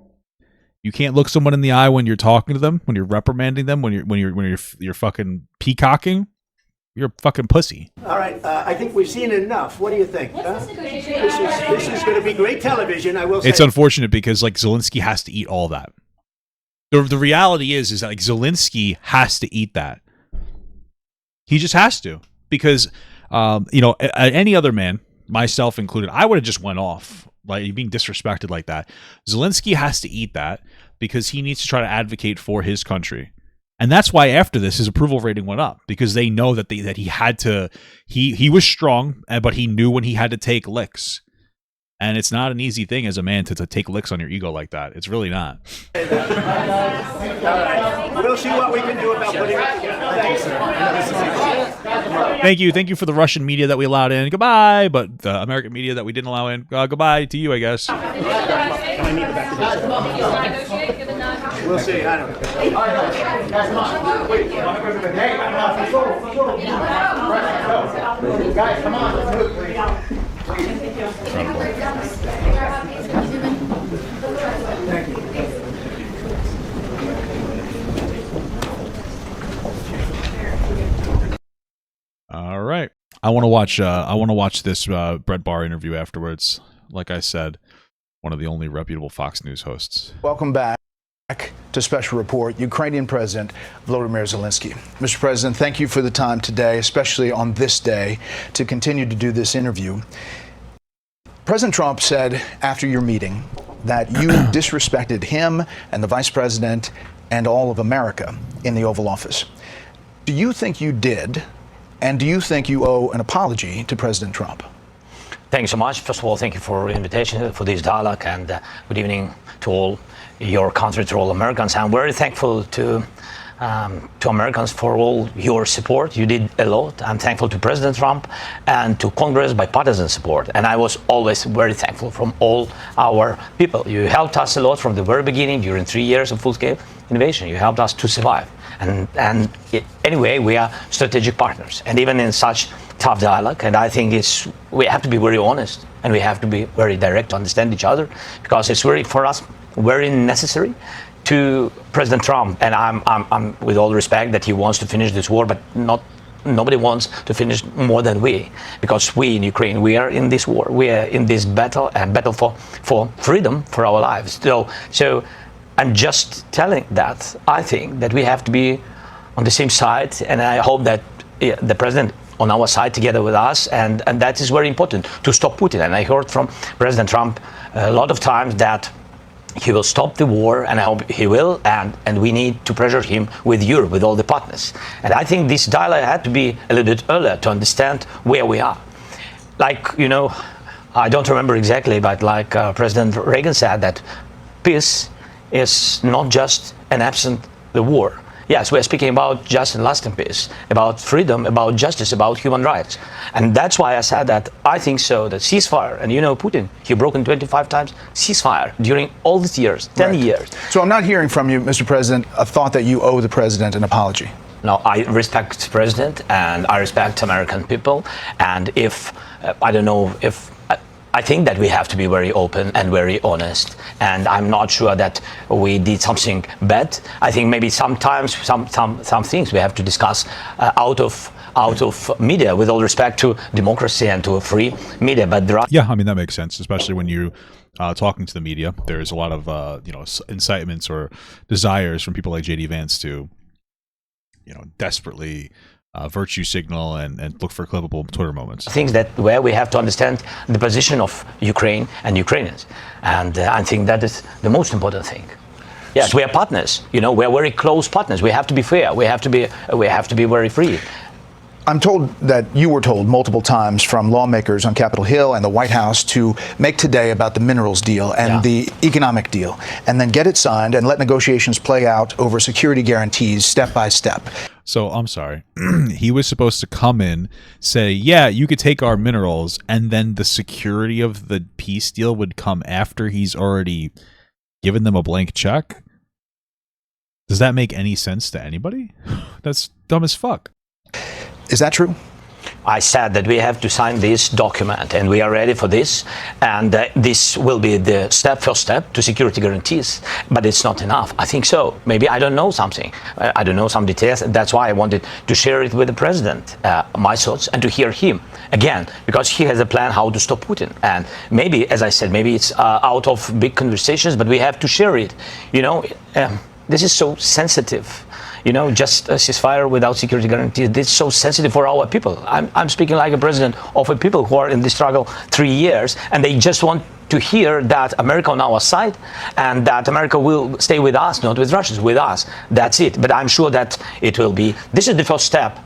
You can't look someone in the eye when you're talking to them, when you're reprimanding them, when you're fucking peacocking. You're a fucking pussy. All right, I think we've seen enough. What do you think? This is going to be great television, I will say. It's unfortunate because like Zelenskyy has to eat all that. The reality is that like Zelenskyy has to eat that. He just has to because any other man, myself included, I would have just went off. Like being disrespected like that. Zelenskyy has to eat that because he needs to try to advocate for his country. And that's why after this, his approval rating went up because they know that he had to. He was strong, but he knew when he had to take licks. And it's not an easy thing as a man to take licks on your ego like that. It's really not. We'll see what we can do about putting it together. Thank you for the Russian media that we allowed in. Goodbye. But the American media that we didn't allow in. Goodbye to you, I guess. We'll see. I don't know. Guys, come on. Let's move, please. Thank you. All right. I want to watch this Brett Barr interview afterwards. Like I said, one of the only reputable Fox News hosts. Welcome back to Special Report, Ukrainian President Volodymyr Zelenskyy. Mr. President, thank you for the time today, especially on this day, to continue to do this interview. President Trump said after your meeting that you disrespected him and the Vice President and all of America in the Oval Office. Do you think you did, and do you think you owe an apology to President Trump? Thank you so much. First of all, thank you for the invitation, for this dialogue, and good evening to all your country, to all Americans. I'm very thankful to Americans for all your support. You did a lot. I'm thankful to President Trump and to Congress bipartisan support. And I was always very thankful from all our people. You helped us a lot from the very beginning during 3 years of full-scale innovation. You helped us to survive. Anyway, we are strategic partners. And even in such tough dialogue, and I think we have to be very honest and we have to be very direct to understand each other, because it's for us very necessary to President Trump. And I'm with all respect that he wants to finish this war, but nobody wants to finish more than we, because we in Ukraine, we are in this war, we are in this battle, and battle for freedom, for our lives. So I'm just telling that I think that we have to be on the same side, and I hope that the president on our side together with us, and that is very important to stop Putin. And I heard from President Trump a lot of times that he will stop the war, and I hope he will, and we need to pressure him with Europe, with all the partners. And I think this dialogue had to be a little bit earlier to understand where we are. Like, I don't remember exactly, but like President Reagan said, that peace is not just an absent the war. Yes, we're speaking about just and lasting peace, about freedom, about justice, about human rights. And that's why I said that I think so, that ceasefire, and Putin, he broken 25 times ceasefire during all these years, 10 years. So I'm not hearing from you, Mr. President, a thought that you owe the president an apology. No, I respect the president and I respect American people. And if, I don't know if, I think that we have to be very open and very honest. And I'm not sure that we did something bad. I think maybe sometimes some things we have to discuss out of media, with all respect to democracy and to a free media. But there are yeah, I mean, that makes sense, especially when you talking to the media. There's a lot of incitements or desires from people like JD Vance to desperately virtue signal and look for clippable Twitter moments. Things that where we have to understand the position of Ukraine and Ukrainians, and I think that is the most important thing. Yes, we are partners. We are very close partners. We have to be fair. We have to be very free. I'm told that you were told multiple times from lawmakers on Capitol Hill and the White House to make today about the minerals deal and the economic deal, and then get it signed and let negotiations play out over security guarantees step by step. So I'm sorry. He was supposed to come in, say, yeah, you could take our minerals, and then the security of the peace deal would come after he's already given them a blank check? Does that make any sense to anybody? That's dumb as fuck. Is that true? I said that we have to sign this document, and we are ready for this, and this will be the first step to security guarantees, but it's not enough. I think so. Maybe I don't know something. I don't know some details. That's why I wanted to share it with the president, my thoughts, and to hear him again, because he has a plan how to stop Putin. And maybe, as I said, maybe it's out of big conversations, but we have to share it. This is so sensitive. Just a ceasefire without security guarantees. This is so sensitive for our people. I'm speaking like a president of a people who are in the struggle 3 years, and they just want to hear that America on our side, and that America will stay with us, not with Russians, with us. That's it. But I'm sure that it will be. This is the first step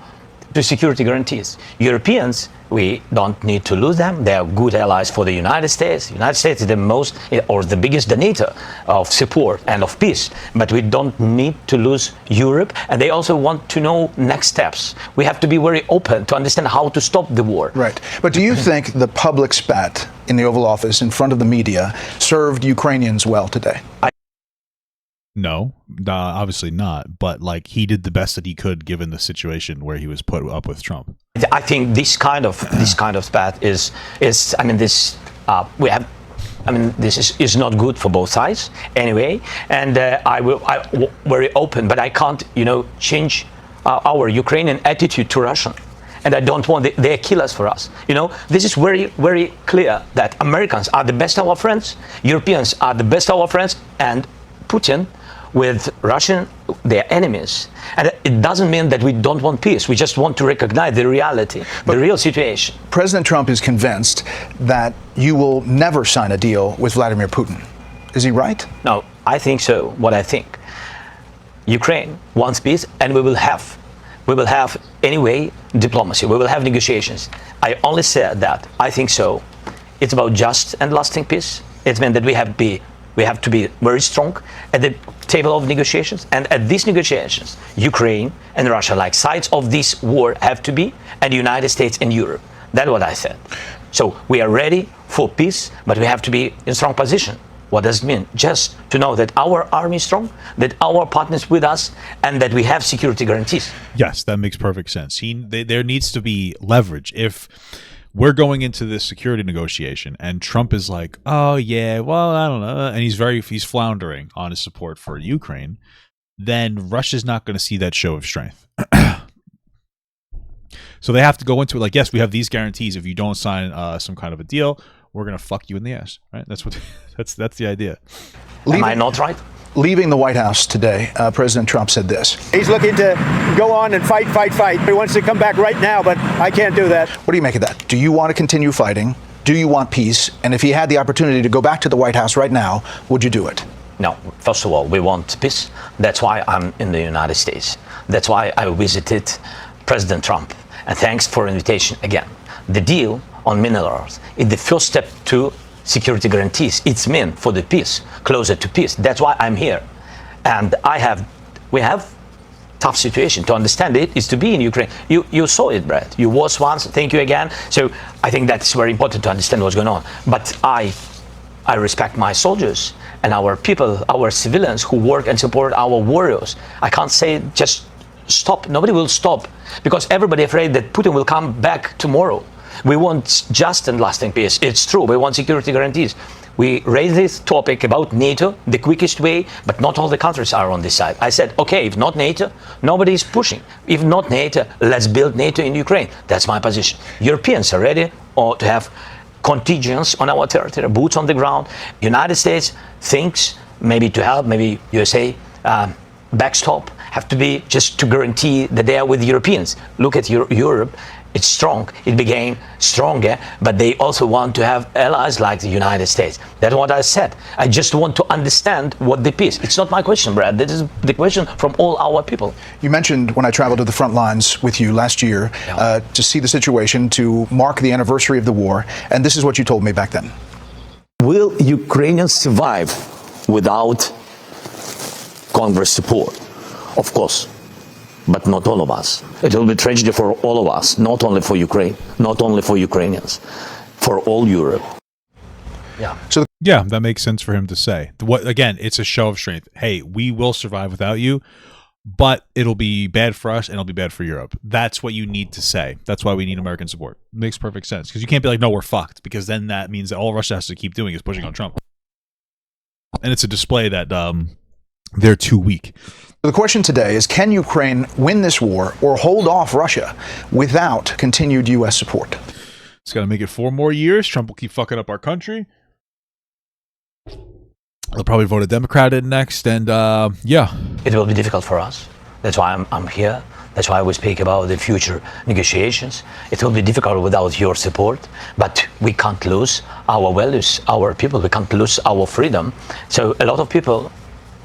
to security guarantees. Europeans, we don't need to lose them. They are good allies for the United States. The United States is the most or the biggest donator of support and of peace. But we don't need to lose Europe. And they also want to know next steps. We have to be very open to understand how to stop the war. Right. But do you think the public spat in the Oval Office in front of the media served Ukrainians well today? No, obviously not. But he did the best that he could given the situation where he was put up with Trump. I think this kind of spat is this is not good for both sides anyway. And I very open, but I can't change our Ukrainian attitude to Russia. And I don't want they're killers for us. This is very, very clear that Americans are the best of our friends, Europeans are the best of our friends, and Putin with Russian, their enemies. And it doesn't mean that we don't want peace. We just want to recognize the reality, the real situation. President Trump is convinced that you will never sign a deal with Vladimir Putin. Is he right? No, I think so. What I think. Ukraine wants peace, and we will have anyway diplomacy. We will have negotiations. I only said that. I think so. It's about just and lasting peace. It means that we have to be very strong at the table of negotiations, and at these negotiations, Ukraine and Russia, like sides of this war, have to be, and the United States and Europe. That's what I said. So we are ready for peace, but we have to be in strong position. What does it mean? Just to know that our army is strong, that our partners with us, and that we have security guarantees. Yes, that makes perfect sense. There needs to be leverage. If we're going into this security negotiation and Trump is like, oh yeah, well, I don't know, and he's floundering on his support for Ukraine, then Russia's not going to see that show of strength. So they have to go into it like, yes, we have these guarantees. If you don't sign some kind of a deal, we're going to fuck you in the ass, right? That's what that's the idea. Am I not right? Leaving the White House today, President Trump said this. He's looking to go on and fight. He wants to come back right now, but I can't do that. What do you make of that? Do you want to continue fighting? Do you want peace? And if he had the opportunity to go back to the White House right now, would you do it? No. First of all, we want peace. That's why I'm in the United States. That's why I visited President Trump. And thanks for invitation again. The deal on minerals is the first step to security guarantees. It's meant for the peace, closer to peace. That's why I'm here. And we have tough situation. To understand it is to be in Ukraine. You saw it, Brad. You was once. Thank you again. So I think that's very important to understand what's going on. But I respect my soldiers and our people, our civilians who work and support our warriors. I can't say just stop. Nobody will stop because everybody afraid that Putin will come back tomorrow. We want just and lasting peace. It's true. We want security guarantees. We raised this topic about NATO the quickest way, but not all the countries are on this side. I said, okay, if not NATO, nobody is pushing. If not NATO, let's build NATO in Ukraine. That's my position. Europeans are ready to have contingents on our territory, boots on the ground. United States thinks maybe to help, maybe USA backstop, have to be just to guarantee that they are with Europeans. Look at Europe. It's strong. It became stronger, but they also want to have allies like the United States. That's what I said. I just want to understand what the peace. It's not my question, Brad. This is the question from all our people. You mentioned when I traveled to the front lines with you last year to see the situation, to mark the anniversary of the war, and this is what you told me back then. Will Ukrainians survive without Congress support? Of course. But not all of us. It will be tragedy for all of us, not only for Ukraine, not only for Ukrainians, for all Europe. Yeah. So yeah, that makes sense for him to say. What again? It's a show of strength. Hey, we will survive without you, but it'll be bad for us and it'll be bad for Europe. That's what you need to say. That's why we need American support. It makes perfect sense because you can't be like, no, we're fucked, because then that means that all Russia has to keep doing is pushing on Trump, and it's a display that they're too weak. The question today is, can Ukraine win this war or hold off Russia without continued U.S. support? It's got to make it 4 more years. Trump will keep fucking up our country. They'll probably vote a Democrat in next, and yeah. It will be difficult for us. That's why I'm here. That's why we speak about the future negotiations. It will be difficult without your support, but we can't lose our values, our people. We can't lose our freedom. So a lot of people,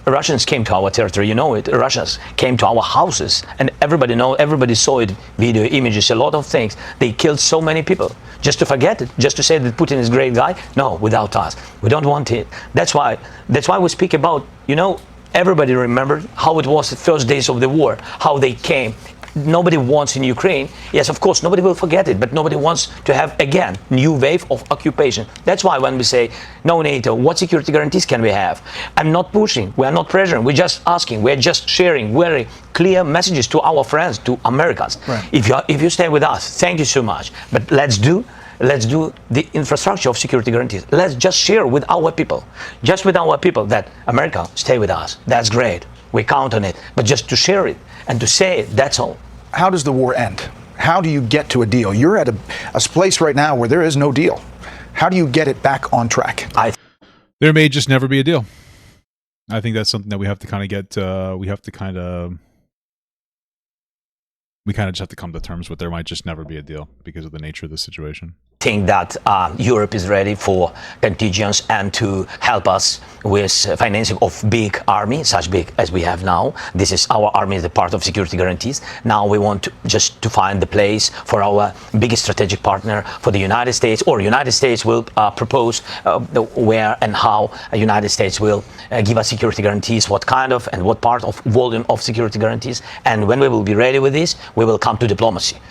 Russians came to our territory, you know it. Russians came to our houses, and everybody saw it, video, images, a lot of things. They killed so many people. Just to forget it, just to say that Putin is a great guy? No, without us. We don't want it. That's why we speak about, everybody remembered how it was the first days of the war, how they came. Nobody wants in Ukraine, yes, of course, nobody will forget it, but nobody wants to have, again, new wave of occupation. That's why when we say, no NATO, what security guarantees can we have? I'm not pushing, we are not pressuring, we're just asking, we're just sharing very clear messages to our friends, to Americans. Right. If you stay with us, thank you so much, but let's do the infrastructure of security guarantees. Let's just share with our people, that America, stay with us. That's great. We count on it, but just to share it and to say it, that's all. How does the war end? How do you get to a deal? You're at a place right now where there is no deal. How do you get it back on track? There may just never be a deal. I think that's something that we have to kind of get, we kind of just have to come to terms with. There might just never be a deal because of the nature of the situation. Think that Europe is ready for contingents and to help us with financing of big army, such big as we have now. This is our army, the part of security guarantees. Now we want to find the place for our biggest strategic partner, for the United States, or United States will propose where and how United States will give us security guarantees, what kind of and what part of volume of security guarantees. And when we will be ready with this, we will come to diplomacy.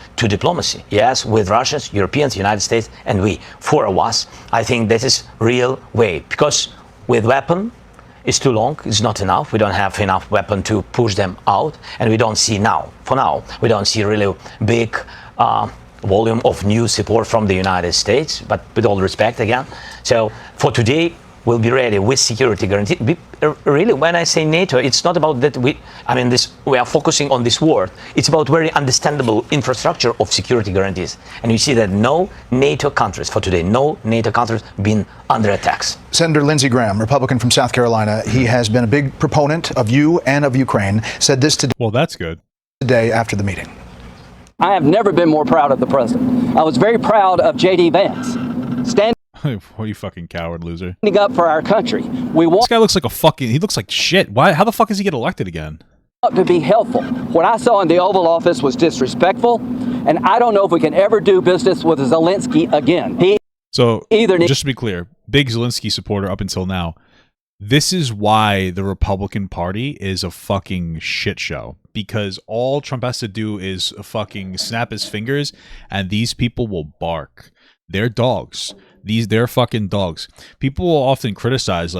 Yes, with Russians, Europeans, United States, and we, 4 of us. I think this is real way, because with weapon it's too long, it's not enough. We don't have enough weapon to push them out, and we don't see now, for now, we don't see really big volume of new support from the United States, but with all respect again. So for today, we'll be ready with security guarantee. Really, when I say NATO, it's not about that we are focusing on this word. It's about very understandable infrastructure of security guarantees. And you see that no NATO countries, for today, no NATO countries been under attacks. Senator Lindsey Graham, Republican from South Carolina, he has been a big proponent of you and of Ukraine, said this today. Well, that's good. Today after the meeting. I have never been more proud of the president. I was very proud of J.D. Vance. What are you, fucking coward loser? Standing up for our country. This guy looks like he looks like shit. Why? How the fuck does he get elected again? To be helpful. What I saw in the Oval Office was disrespectful, and I don't know if we can ever do business with Zelenskyy again. Just to be clear, big Zelenskyy supporter up until now. This is why the Republican Party is a fucking shit show, because all Trump has to do is fucking snap his fingers, and these people will bark. They're dogs. They're fucking dogs. People will often criticize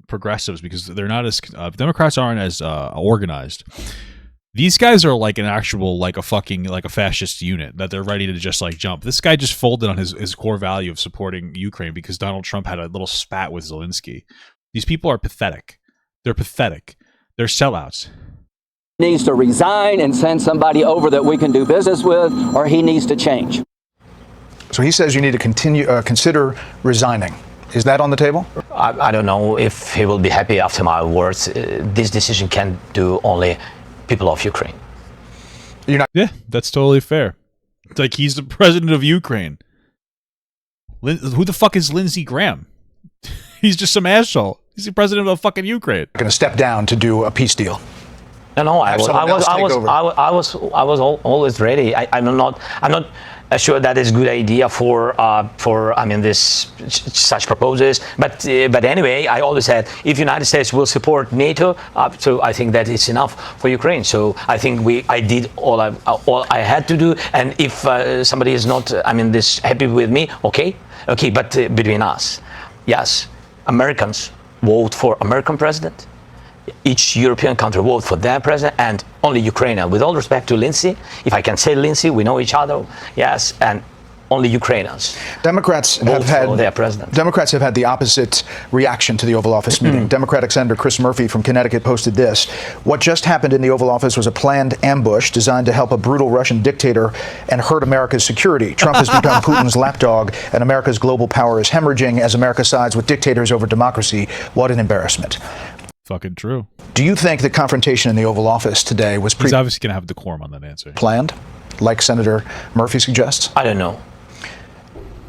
progressives because they're not as Democrats aren't as organized. These guys are like an actual, like a fascist unit that they're ready to just like jump. This guy just folded on his core value of supporting Ukraine because Donald Trump had a little spat with Zelenskyy. These people are pathetic. They're pathetic. They're sellouts. Needs to resign and send somebody over that we can do business with, or he needs to change. So he says you need to consider resigning. Is that on the table? I don't know if he will be happy after my words. This decision can do only people of Ukraine. You're not. Yeah, that's totally fair. It's like he's the president of Ukraine. Who the fuck is Lindsey Graham? He's just some asshole. He's the president of fucking Ukraine. Going to step down to do a peace deal. No, I was always ready. I'm not sure that is a good idea for I mean this such proposals. But anyway, I always said if United States will support NATO, so I think that it's enough for Ukraine. So I think I did all I had to do. And if somebody is not this happy with me, okay. But between us, yes, Americans vote for American president. Each European country vote for their president, and only Ukraine. With all respect to Lindsey, if I can say Lindsey, we know each other, yes, and only Ukrainians. Democrats have had the opposite reaction to the Oval Office meeting. Democratic Senator Chris Murphy from Connecticut posted this: "What just happened in the Oval Office was a planned ambush designed to help a brutal Russian dictator and hurt America's security. Trump has become Putin's lapdog, and America's global power is hemorrhaging as America sides with dictators over democracy. What an embarrassment." Fucking true. Do you think the confrontation in the Oval Office today was He's obviously going to have decorum on that answer. Planned, like Senator Murphy suggests? I don't know.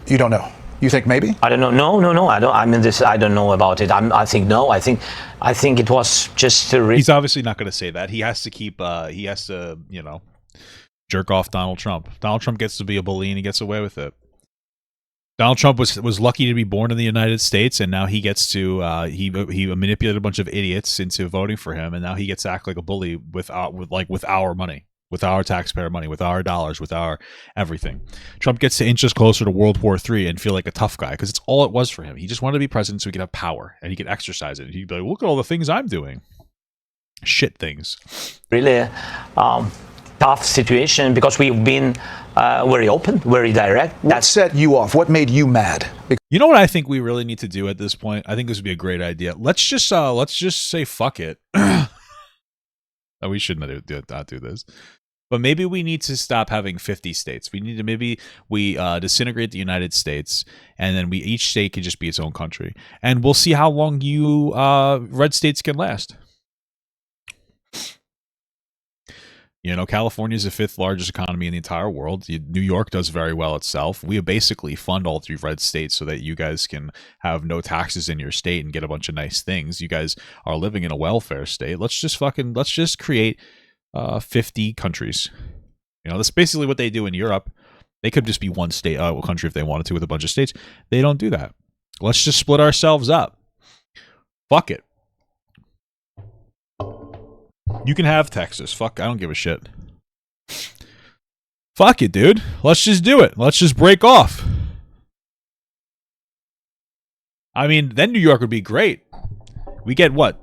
You don't know? You think maybe? I don't know. No. I don't. I don't know about it. I think no. I think it was just. He's obviously not going to say that. He has to keep. He has to, jerk off Donald Trump. Donald Trump gets to be a bully and he gets away with it. Donald Trump was lucky to be born in the United States, and now he gets to he manipulated a bunch of idiots into voting for him, and now he gets to act like a bully with our money, with our taxpayer money, with our dollars, with our everything. Trump gets to inch us closer to World War III and feel like a tough guy because it's all it was for him. He just wanted to be president so he could have power and he could exercise it. He'd be like, "Look at all the things I'm doing." Shit things. Really tough situation because we've been very open, very direct. What set you off? What made you mad? You know what I think we really need to do at this point? I think this would be a great idea. Let's just say fuck it. We shouldn't not do this. But maybe we need to stop having 50 states. We need to disintegrate the United States, and then each state can just be its own country. And we'll see how long you red states can last. California is the 5th largest economy in the entire world. New York does very well itself. We basically fund all 3 red states so that you guys can have no taxes in your state and get a bunch of nice things. You guys are living in a welfare state. Let's just create 50 countries. That's basically what they do in Europe. They could just be one state, country if they wanted to with a bunch of states. They don't do that. Let's just split ourselves up. Fuck it. You can have Texas. Fuck, I don't give a shit. Fuck it, dude. Let's just do it. Let's just break off. Then New York would be great. We get what?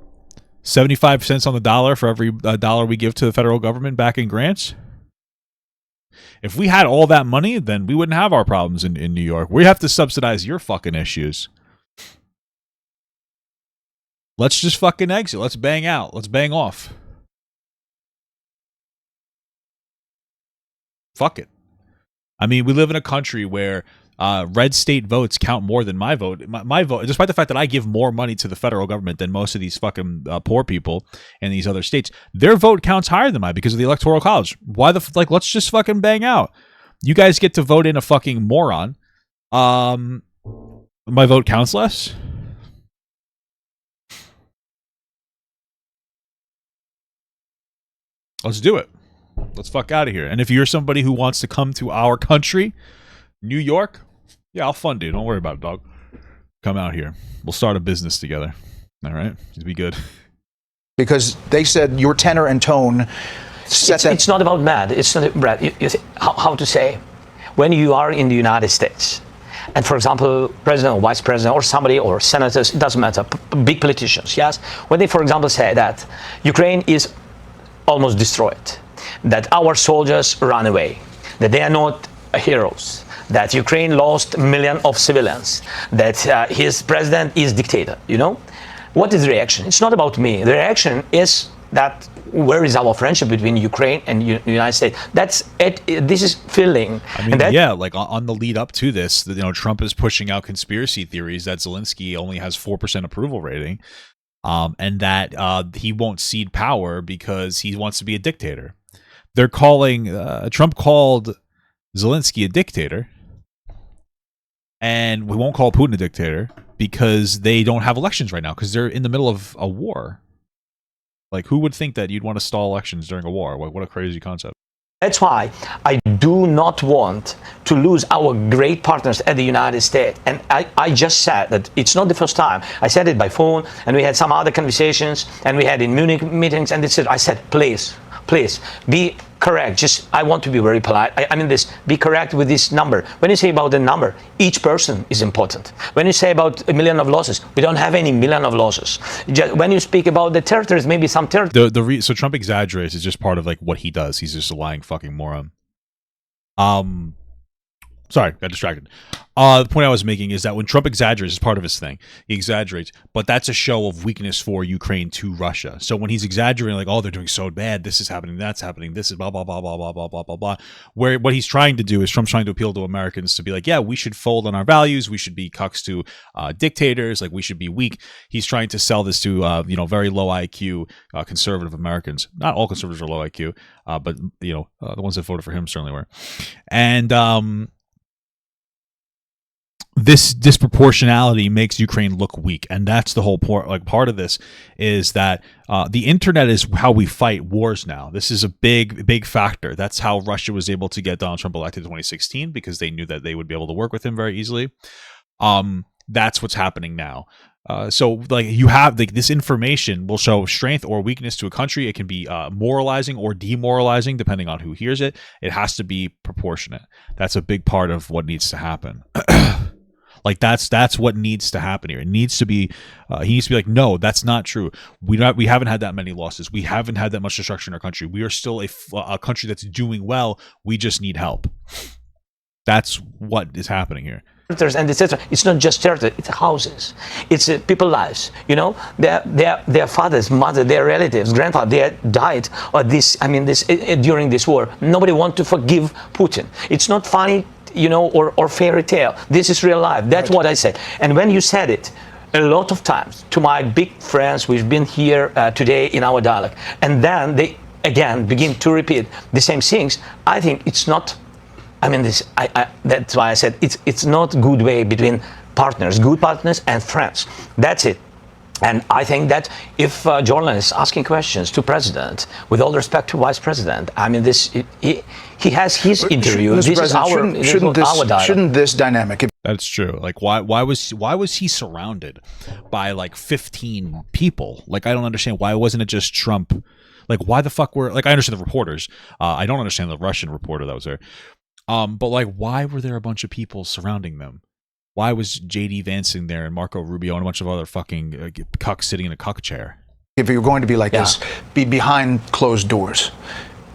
75 cents on the dollar for every dollar we give to the federal government back in grants? If we had all that money, then we wouldn't have our problems in New York. We have to subsidize your fucking issues. Let's just fucking exit. Let's bang out. Let's bang off. Fuck it. We live in a country where red state votes count more than my vote. My vote, despite the fact that I give more money to the federal government than most of these fucking poor people in these other states, their vote counts higher than mine because of the Electoral College. Why let's just fucking bang out. You guys get to vote in a fucking moron. My vote counts less. Let's do it. Let's fuck out of here. And if you're somebody who wants to come to our country, New York, yeah, I'll fund you. Don't worry about it, dog. Come out here. We'll start a business together. All right? It'll be good. Because they said your tenor and tone it's not about mad. It's not, Brad, how to say, when you are in the United States, and for example, president or vice president or somebody or senators, it doesn't matter, big politicians, yes? When they, for example, say that Ukraine is almost destroyed, that our soldiers run away, that they are not heroes, that Ukraine lost millions of civilians, that his president is dictator, you know? What is the reaction? It's not about me. The reaction is that where is our friendship between Ukraine and the United States? That's it. This is feeling. I mean, yeah, like on the lead up to this, you know, Trump is pushing out conspiracy theories that Zelenskyy only has 4% approval rating, and that he won't cede power because he wants to be a dictator. They're calling Trump called Zelenskyy a dictator, and we won't call Putin a dictator because they don't have elections right now because they're in the middle of a war. Like, who would think that you'd want to stall elections during a war? What a crazy concept. That's why I do not want to lose our great partners at the United States. And I just said that it's not the first time. I said it by phone, and we had some other conversations, and we had in Munich meetings, and I said, please, be correct. Just, I want to be very polite. I mean this, be correct with this number. When you say about the number, each person is important. When you say about 1 million of losses, we don't have any million of losses. Just, when you speak about the territories, maybe some territories. So Trump exaggerates. It's just part of like what he does. He's just a lying fucking moron. Sorry, got distracted. The point I was making is that when Trump exaggerates, it's part of his thing. He exaggerates, but that's a show of weakness for Ukraine to Russia. So when he's exaggerating, like, oh, they're doing so bad, this is happening, that's happening, this is blah, blah, blah, blah, blah, blah, blah, blah, blah. Where what he's trying to do is Trump's trying to appeal to Americans to be like, yeah, we should fold on our values. We should be cucks to dictators. Like, we should be weak. He's trying to sell this to, very low IQ conservative Americans. Not all conservatives are low IQ, but, the ones that voted for him certainly were. And, this disproportionality makes Ukraine look weak, and that's the whole point. Like, part of this is that the internet is how we fight wars now. This is a big factor. That's how Russia was able to get Donald Trump elected in 2016, because they knew that they would be able to work with him very easily. That's what's happening now. So, like, you have this information will show strength or weakness to a country. It can be moralizing or demoralizing depending on who hears it. It has to be proportionate. That's a big part of what needs to happen. Like, that's what needs to happen here. It needs to be he needs to be like, no, that's not true. We haven't had that many losses. We haven't had that much destruction in our country. We are still a country that's doing well. We just need help. That's what is happening here. And etc. It's not just territory; it's houses, it's people's lives. Their fathers, mother, their relatives, grandfather, they died during this war. Nobody wants to forgive Putin. It's not funny, or fairy tale. This is real life. That's what I said. And when you said it, a lot of times to my big friends, we've been here today in our dialogue, and then they again begin to repeat the same things. I think it's not. That's why I said it's not good way between partners, good partners and friends. That's it. And I think that if journalists asking questions to president, with all respect to vice president, he has his interview. Mr. This President, is our dialogue. Shouldn't this dynamic? That's true. Like, why was he surrounded by like 15 people? Like, I don't understand. Why wasn't it just Trump? Like, why the fuck were, like, I understand the reporters. I don't understand the Russian reporter that was there. But like, why were there a bunch of people surrounding them? Why was J.D. Vance in there and Marco Rubio and a bunch of other fucking cucks sitting in a cuck chair? If you're going to be like this, be behind closed doors,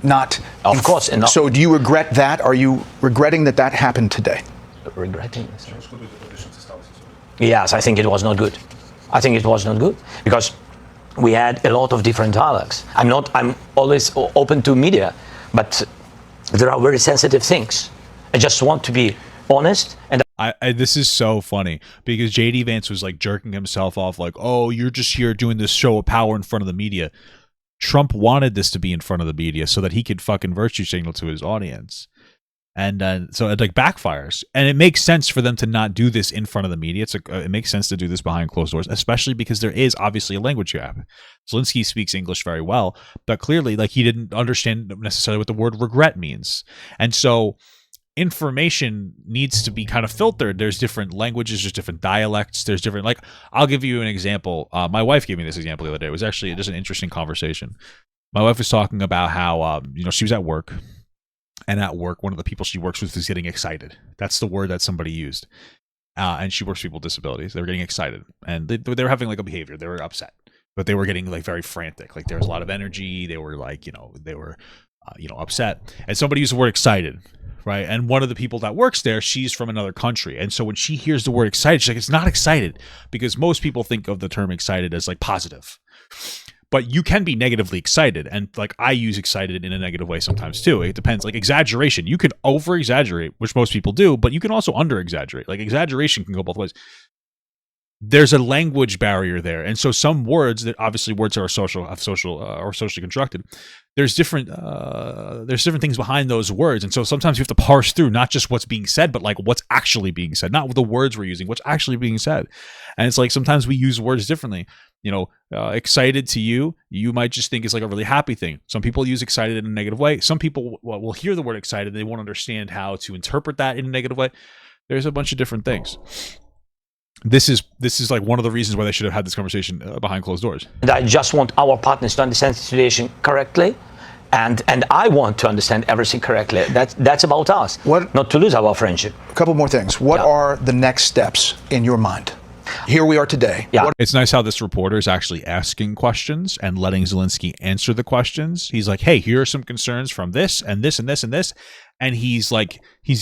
not. Of course. So do you regret that? Are you regretting that happened today? Regretting this? Yes, I think it was not good. I think it was not good because we had a lot of different dialogues. I'm always open to media, but there are very sensitive things. I just want to be honest. And this is so funny because J.D. Vance was like jerking himself off like, oh, you're just here doing this show of power in front of the media. Trump wanted this to be in front of the media so that he could fucking virtue signal to his audience. And so it like backfires. And it makes sense for them to not do this in front of the media. It makes sense to do this behind closed doors, especially because there is obviously a language gap. Zelenskyy speaks English very well, but clearly like he didn't understand necessarily what the word regret means. And so information needs to be kind of filtered. There's different languages, there's different dialects, there's different, like, I'll give you an example. My wife gave me this example the other day. It was actually just an interesting conversation. My wife was talking about how, she was at work. And at work, one of the people she works with is getting excited. That's the word that somebody used. And she works with people with disabilities. They were getting excited. And they were having like a behavior. They were upset. but they were getting like very frantic. Like there was a lot of energy. They were like, they were, upset. And somebody used the word excited, right? And one of the people that works there, she's from another country. And so when she hears the word excited, she's like, it's not excited, because most people think of the term excited as like positive. But you can be negatively excited, and like I use excited in a negative way sometimes too. It depends. Like exaggeration, you can over exaggerate, which most people do, but you can also under exaggerate. Like exaggeration can go both ways. There's a language barrier there, and so some words that obviously words are socially constructed. There's different things behind those words, and so sometimes you have to parse through not just what's being said, but like what's actually being said, not the words we're using, what's actually being said. And it's like sometimes we use words differently. Excited to you might just think it's like a really happy thing. Some people use excited in a negative way. Some people will hear the word excited, they won't understand how to interpret that in a negative way. There's a bunch of different things. This is like one of the reasons why they should have had this conversation behind closed doors. And I just want our partners to understand the situation correctly, and I want to understand everything correctly. That's about us. Not to lose our friendship. A couple more things. What are the next steps in your mind? Here we are today. Yeah. It's nice how this reporter is actually asking questions and letting Zelenskyy answer the questions. He's like, hey, here are some concerns from this and this and this and this. And he's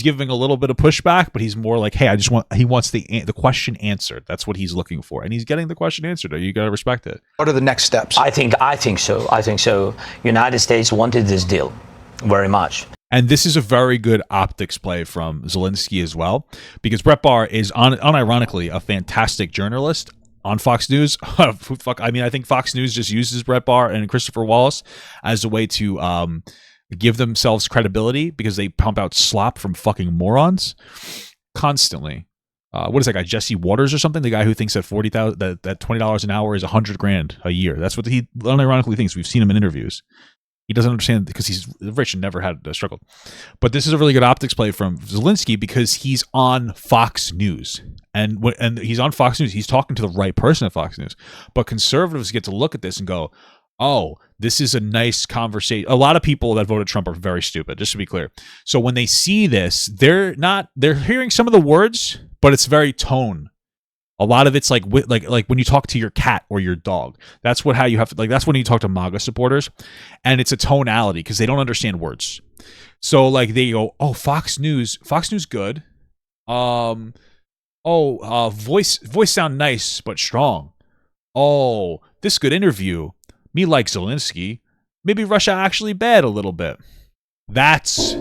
giving a little bit of pushback, but he's more like, hey, he wants the question answered. That's what he's looking for. And he's getting the question answered. You got to respect it. What are the next steps? I think so. United States wanted this deal very much. And this is a very good optics play from Zelenskyy as well, because Brett Barr is unironically a fantastic journalist on Fox News. I think Fox News just uses Brett Barr and Christopher Wallace as a way to give themselves credibility, because they pump out slop from fucking morons constantly. What is that guy, Jesse Waters or something? The guy who thinks that that $20 an hour is $100,000 a year. That's what he unironically thinks. We've seen him in interviews. He doesn't understand because he's rich and never had struggled. But this is a really good optics play from Zelenskyy, because he's on Fox News. And he's on Fox News. He's talking to the right person at Fox News. But conservatives get to look at this and go, oh, this is a nice conversation. A lot of people that voted Trump are very stupid, just to be clear. So when they see this, they're hearing some of the words, but it's very tone. A lot of it's like when you talk to your cat or your dog. That's how you have to, that's when you talk to MAGA supporters, and it's a tonality because they don't understand words. So like they go, oh, Fox News good. Voice sound nice but strong. Oh, this good interview. Me like Zelenskyy. Maybe Russia actually bad a little bit. That's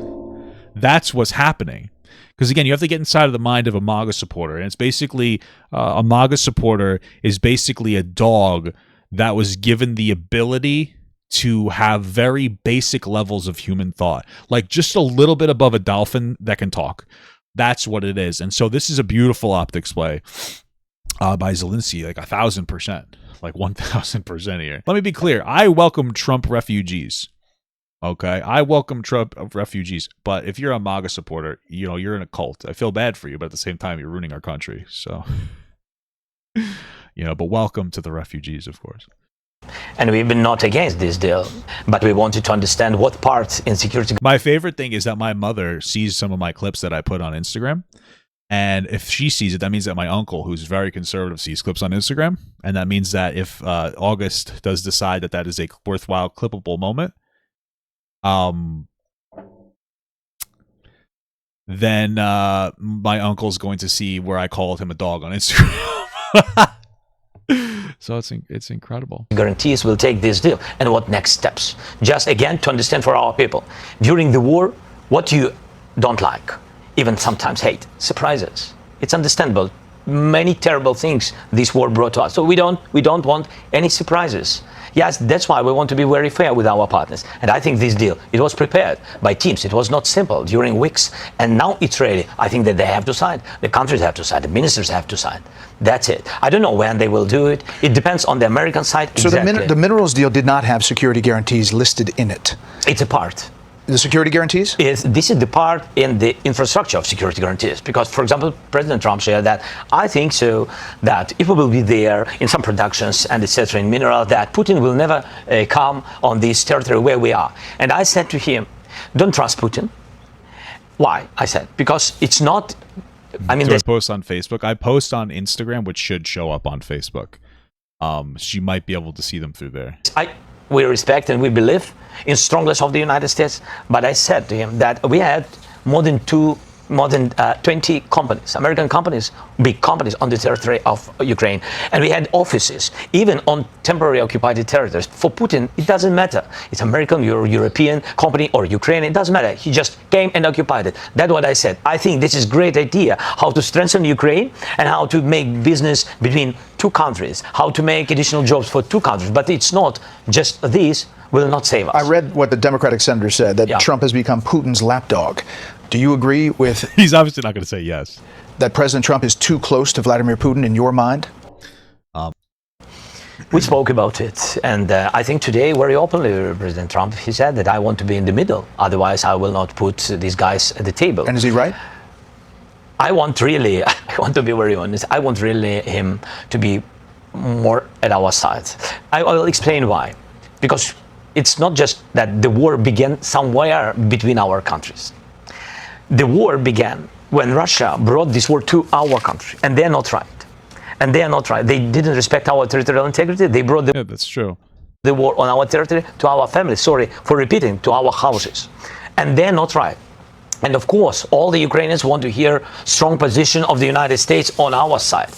what's happening. Because again, you have to get inside of the mind of a MAGA supporter, and it's basically a MAGA supporter is basically a dog that was given the ability to have very basic levels of human thought, like just a little bit above a dolphin that can talk. That's what it is. And so this is a beautiful optics play by Zelenskyy, like 1,000%, like 1,000% here. Let me be clear. I welcome Trump refugees. Okay, I welcome Trump refugees, but if you're a MAGA supporter, you're in a cult. I feel bad for you, but at the same time, you're ruining our country. So, but welcome to the refugees, of course. And we've been not against this deal, but we wanted to understand what parts in security. My favorite thing is that my mother sees some of my clips that I put on Instagram. And if she sees it, that means that my uncle, who's very conservative, sees clips on Instagram. And that means that if August does decide that is a worthwhile, clippable moment, then my uncle's going to see where I called him a dog on Instagram. So it's incredible. Guarantees will take this deal. And what next steps? Just again to understand for our people. During the war, what you don't like, even sometimes hate, surprises. It's understandable. Many terrible things this war brought to us. So we don't want any surprises. Yes, that's why we want to be very fair with our partners. And I think this deal, it was prepared by teams. It was not simple during weeks. And now it's ready. I think that they have to sign. The countries have to sign. The ministers have to sign. That's it. I don't know when they will do it. It depends on the American side. So exactly. the minerals deal did not have security guarantees listed in it. It's a part. The security guarantees? This is the part in the infrastructure of security guarantees. Because, for example, President Trump said that I think so that if we will be there in some productions and etc. in mineral, that Putin will never come on this territory where we are. And I said to him, don't trust Putin. Why? I said, because it's not... I post on Facebook. I post on Instagram, which should show up on Facebook. she might be able to see them through there. We respect and we believe in strongness of the United States, but I said to him that we had more than 20 companies, American companies, big companies on the territory of Ukraine. And we had offices, even on temporary occupied territories. For Putin, it doesn't matter. It's American, European company or Ukrainian, it doesn't matter. He just came and occupied it. That's what I said. I think this is a great idea, how to strengthen Ukraine and how to make business between two countries, how to make additional jobs for two countries. But it's not just this will not save us. I read what the Democratic senator said, that Trump has become Putin's lapdog. Do you agree with... He's obviously not going to say yes. That President Trump is too close to Vladimir Putin in your mind? We spoke about it, and I think today, very openly, President Trump, he said that I want to be in the middle. Otherwise, I will not put these guys at the table. And is he right? I want to be very honest, I want really him to be more at our side. I will explain why. Because it's not just that the war began somewhere between our countries. The war began when Russia brought this war to our country, and they're not right. And they are not right. They didn't respect our territorial integrity. They brought that's true. The war on our territory to our families. Sorry for repeating, to our houses. And they're not right. And of course, all the Ukrainians want to hear strong position of the United States on our side.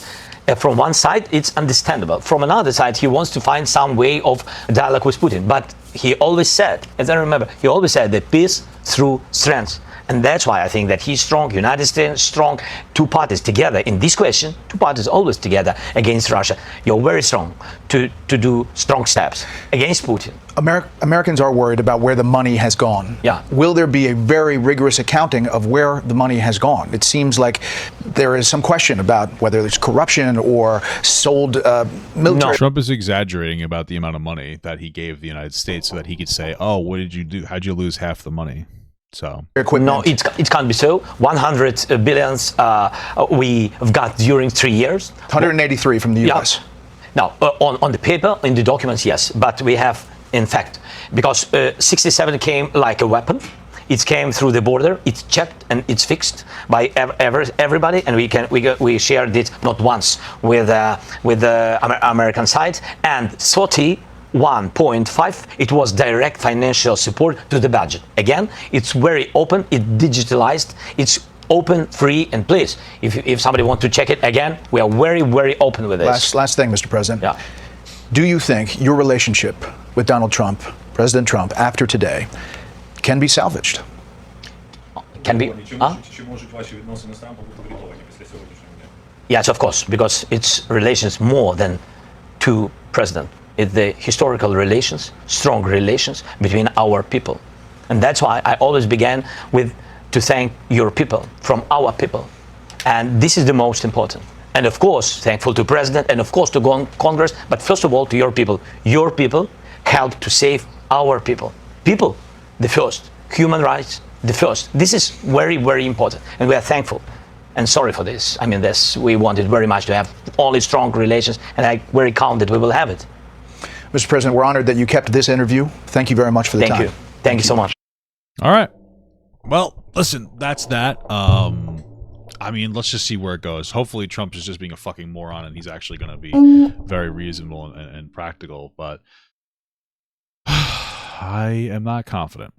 From one side, it's understandable. From another side, he wants to find some way of dialogue with Putin. But he always said, as I remember, he always said that peace through strength. And that's why I think that he's strong, United States strong, two parties together in this question, two parties always together against Russia. You're very strong to do strong steps against Putin. Americans are worried about where the money has gone. Yeah. Will there be a very rigorous accounting of where the money has gone? It seems like there is some question about whether it's corruption or sold military. No. Trump is exaggerating about the amount of money that he gave the United States so that he could say, oh, what did you do? How'd you lose half the money? So no, it can't be so. 100 billions we've got during 3 years. 183 from the U.S. Yeah. Now, on the paper, in the documents, yes. But we have, in fact, because 67 came like a weapon. It came through the border. It's checked and it's fixed by everybody, and we shared it not once with the American side. And 1.5, it was direct financial support to the budget. Again, it's very open, it's digitalized, it's open, free, and please, if somebody wants to check it again, we are very, very open with this. Last thing, Mr. President. Yeah. Do you think your relationship with Donald Trump, President Trump, after today, can be salvaged? Can be? Yes, of course, because it's relations more than two presidents. It's the historical relations, strong relations between our people. And that's why I always began with to thank your people, from our people. And this is the most important. And of course, thankful to President and of course to Congress, but first of all to your people. Your people helped to save our people. People, the first. Human rights, the first. This is very, very important. And we are thankful. And sorry for this. I mean, we wanted very much to have only strong relations, and I very count that we will have it. Mr. President, we're honored that you kept this interview. Thank you very much for the time. Thank you. Thank you so much. All right. Well, listen, that's that. I mean, let's just see where it goes. Hopefully Trump is just being a fucking moron and he's actually going to be very reasonable and practical, but I am not confident.